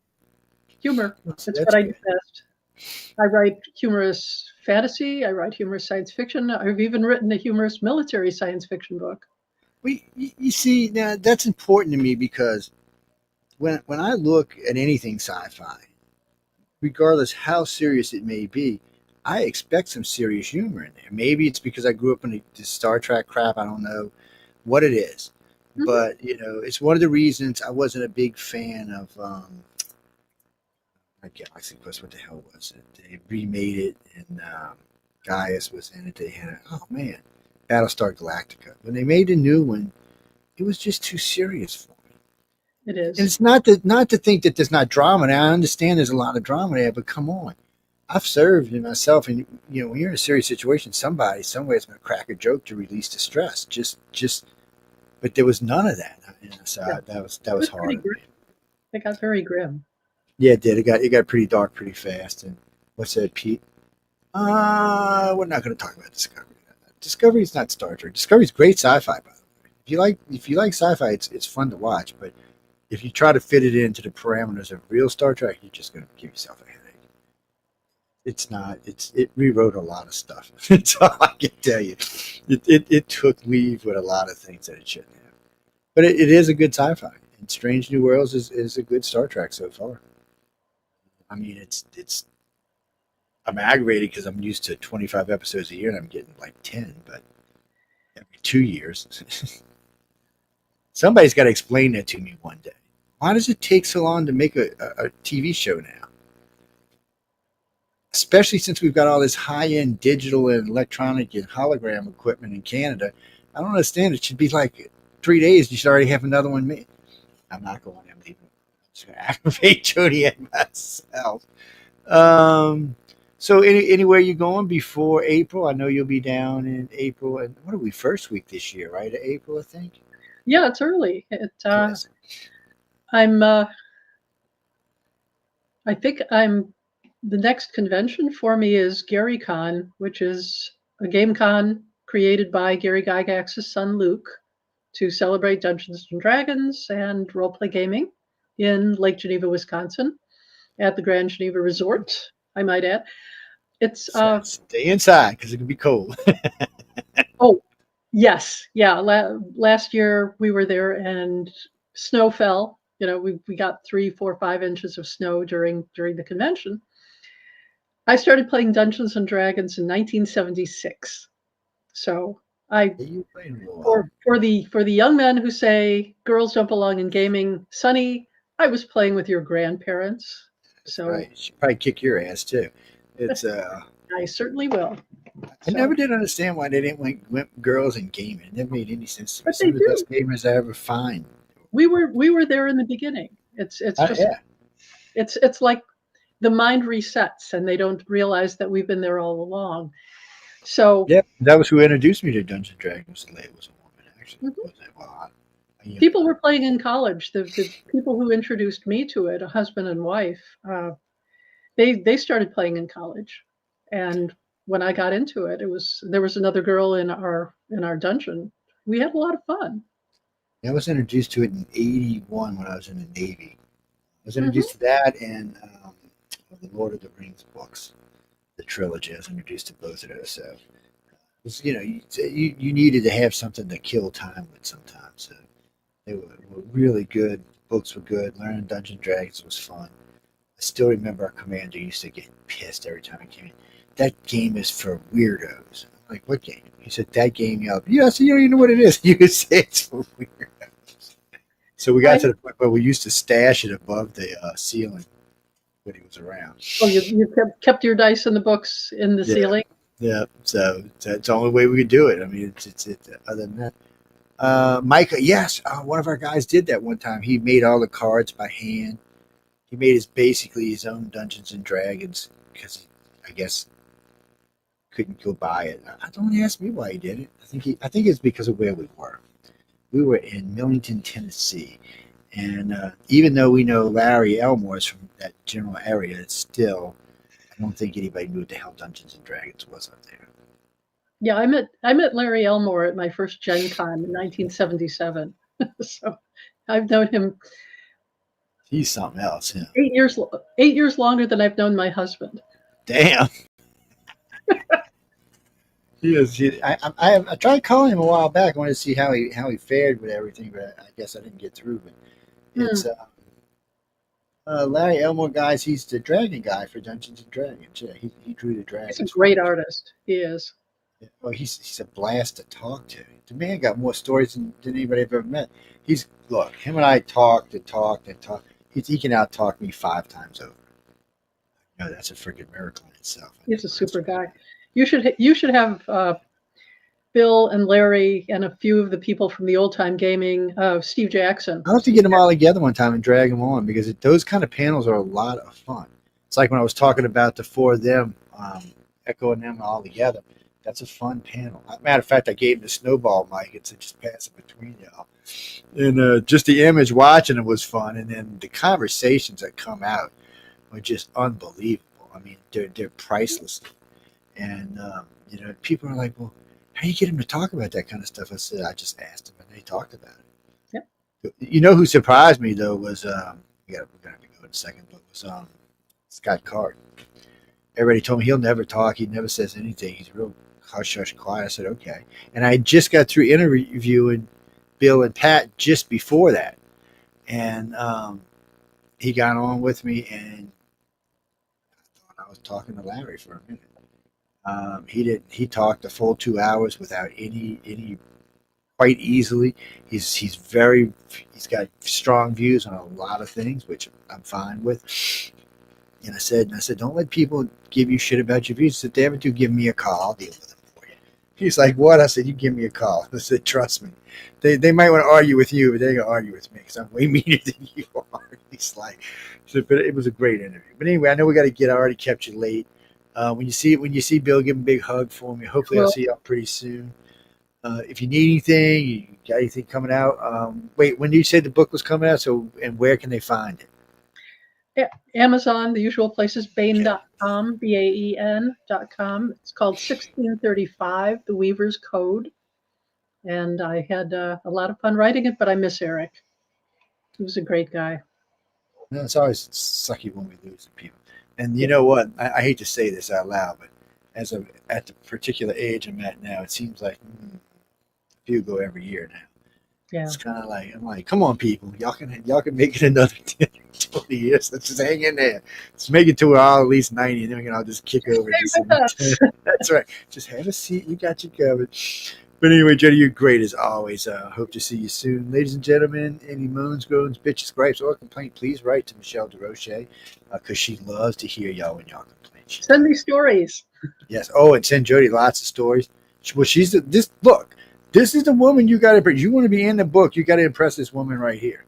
Humor. that's What I do good. best. I write humorous fantasy. I write humorous science fiction. I've even written a humorous military science fiction book. You see, now that's important to me because when I look at anything sci-fi, regardless how serious it may be, I expect some serious humor in there. Maybe it's because I grew up in the Star Trek crap. I don't know what it is, Mhm. but it's one of the reasons I wasn't a big fan of Galaxy Quest. What the hell was it? They remade it, and Gaius was in it. They had oh man, Battlestar Galactica. When they made a new one, it was just too serious for me. It And is. it's not to think that there's not drama. Now I understand there's a lot of drama there, but come on. I've served in myself, and when you're in a serious situation, somebody somewhere is going to crack a joke to release the stress. But there was none of that. So Yeah. that It was was pretty hard. grim. It got very grim. Yeah, it did. It got pretty dark pretty fast. And what's that, Pete? We're not going to talk about Discovery. Discovery's not Star Trek. Discovery's great sci-fi, by the way. If you like sci-fi, it's fun to watch. But if you try to fit it into the parameters of real Star Trek, you're just going to give yourself a headache. It's not. It rewrote a lot of stuff. That's all I can tell you. It took leave with a lot of things that it shouldn't have. But it is a good sci-fi. And Strange New Worlds is a good Star Trek so far. I mean, it's. I'm aggravated because I'm used to 25 episodes a year and I'm getting like 10, but every 2 years. Somebody's got to explain that to me one day. Why does it take so long to make a TV show now? Especially since we've got all this high-end digital and electronic and hologram equipment in Canada. I don't understand. It should be like 3 days. You should already have another one made. I'm not going. I'm leaving. I'm just going to aggravate Jody and myself. So anywhere you going before April? I know you'll be down in April. And what are we, first week this year, right? April, I think. Yeah, it's early. Yes. I'm. I think I'm. The next convention for me is GaryCon, which is a game con created by Gary Gygax's son Luke to celebrate Dungeons and Dragons and roleplay gaming in Lake Geneva, Wisconsin, at the Grand Geneva Resort. I might add. It's Stay inside because it can be cold. oh yes, yeah. Last year we were there and snow fell. We got 3, 4, 5 inches of snow during the convention. I started playing Dungeons and Dragons in 1976. So I You played a while. for the young men who say girls don't belong in gaming, Sonny, I was playing with your grandparents. That's So right. She probably kick your ass too. It's I certainly will. I So, never did understand why they didn't want girls in gaming. It never made any sense to me. but they Some of the do. best gamers I ever find. We were there in the beginning. It's just Yeah. it's like the mind resets and they don't realize that we've been there all along. So Yeah, that was who introduced me to Dungeons and Dragons. It was a woman, actually. mhm. Was it? Well, People were playing in college. The people who introduced me to it, a husband and wife, they started playing in college. And when I got into it, there was another girl in our dungeon. We had a lot of fun. I was introduced to it in '81 when I was in the Navy. I was Hmm. introduced to that and the Lord of the Rings books, the trilogy. I was introduced to both of those. So, it was, you needed to have something to kill time with sometimes. So they were really good. Books were good. Learning Dungeons and Dragons was fun. I still remember our commander used to get pissed every time he came in. That game is for weirdos. I'm like, what game? He said, that game. Yeah, so you don't even know what it is. You could say it's for weirdos. So we got to the point where we used to stash it above the ceiling when he was around. Oh, you kept your dice in the books in the Yeah. ceiling. Yeah, so that's the only way we could do it. I mean, it's other than that. Micah, yes, one of our guys did that one time. He made all the cards by hand. He made basically his own Dungeons and Dragons because I guess couldn't go buy it. Don't ask me why he did it. I think it's because of where we were. We were in Millington, Tennessee, and even though we know Larry Elmore's from that general area, it's still don't think anybody knew what the hell Dungeons and Dragons was up there. Yeah, I met Larry Elmore at my first Gen Con in 1977. So I've known him He's something else. Yeah. 8 years longer than I've known my husband. Damn. He is. I tried calling him a while back. I wanted to see how he fared with everything, but I guess I didn't get through. But it's Larry Elmore, guys. He's the dragon guy for Dungeons and Dragons. Yeah, he drew the dragons. He's a great artist. He is. Oh, he's a blast to talk to. The man got more stories than anybody I've ever met. Look, him and I talked and talked and talked. He can out talk me 5 times over. That's a freaking miracle in itself. He's a super guy. You should have Bill and Larry and a few of the people from the old time gaming. Steve Jackson. I'll have to get them all together one time and drag them on, because those kind of panels are a lot of fun. It's like when I was talking about the 4 of them, echoing them all together. That's a fun panel. Matter of fact, I gave him the snowball mic. It's just passing between y'all. And just the image watching it was fun. And then the conversations that come out are just unbelievable. I mean, they're priceless. And, people are like, well, how do you get him to talk about that kind of stuff? I said, I just asked him, and they talked about it. Yep. You know who surprised me, though, was, we're going to have to go in a second, but was Scott Card. Everybody told me he'll never talk. He never says anything. He's real hush, quiet. I said, okay. And I just got through interviewing Bill and Pat just before that. And he got on with me, and I thought I was talking to Larry for a minute. He talked a full 2 hours without any quite easily. He's got strong views on a lot of things, which I'm fine with. And I said, don't let people give you shit about your views. If they ever do, give me a call. I'll deal with them for you. He's like, what? I said, you give me a call. I said, trust me. They might want to argue with you, but they're going to argue with me because I'm way meaner than you are. He's like, but it was a great interview. But anyway, I know we got to get. I already kept you late. When you see Bill, give him a big hug for me. Hopefully, I'll see y'all pretty soon. If you need anything, you got anything coming out? Wait, when did you say the book was coming out? So, and where can they find it? Amazon, the usual places, Baen.com, Baen.com. It's called 1635, The Weaver's Code. And I had a lot of fun writing it, but I miss Eric. He was a great guy. No, it's always sucky when we lose people. And you know what? I hate to say this out loud, but at the particular age I'm at now, it seems like a few go every year now. Yeah. It's kind of like, I'm like, come on, people, y'all can make it another 10, 20 years. Let's just hang in there. Let's make it to at least 90, and then we can all just kick over. That's right. Just have a seat. We got you covered. But anyway, Jody, you're great as always. Hope to see you soon. Ladies and gentlemen, any moans, groans, bitches, gripes, or complaint, please write to Michelle DeRoche, because she loves to hear y'all when y'all complain. Send me stories. Yes. Oh, and send Jody lots of stories. Well, look. This is the woman you got to impress. You want to be in the book, you got to impress this woman right here.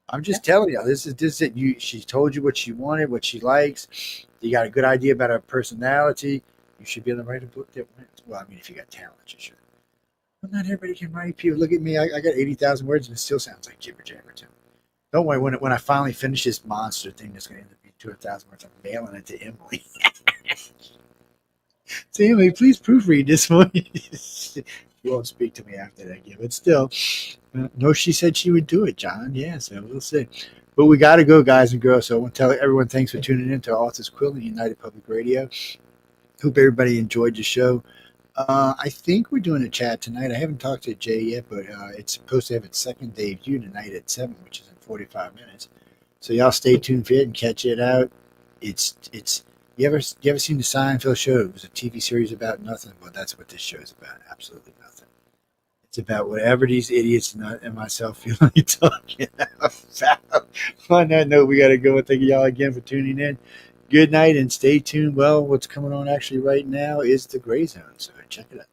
I'm just telling you, this is it. She told you what she wanted, what she likes. You got a good idea about her personality. You should be able to write a book that wins. Well, I mean, if you got talent, you should. But not everybody can write. People look at me. I got 80,000 words, and it still sounds like jibber jabber to me. Don't worry. When I finally finish this monster thing, that's going to end up being 200,000 words. I'm mailing it to Emily. So Emily, please proofread this one. She won't speak to me after that again, but still, no, she said she would do it, John. Yeah, so we'll see. But we got to go, guys and girls. So I want to tell everyone thanks for tuning in to Author Quill and United Public Radio. Hope everybody enjoyed the show. I think we're doing a chat tonight. I haven't talked to Jay yet, but it's supposed to have its second debut tonight at 7, which is in 45 minutes. So y'all stay tuned for it and catch it out. It's. You ever seen the Seinfeld show? It was a TV series about nothing. Well, that's what this show is about. Absolutely nothing. It's about whatever these idiots and myself feel like talking about. On that note, we got to go. And thank y'all again for tuning in. Good night and stay tuned. Well, what's coming on actually right now is The Gray Zone. So check it out.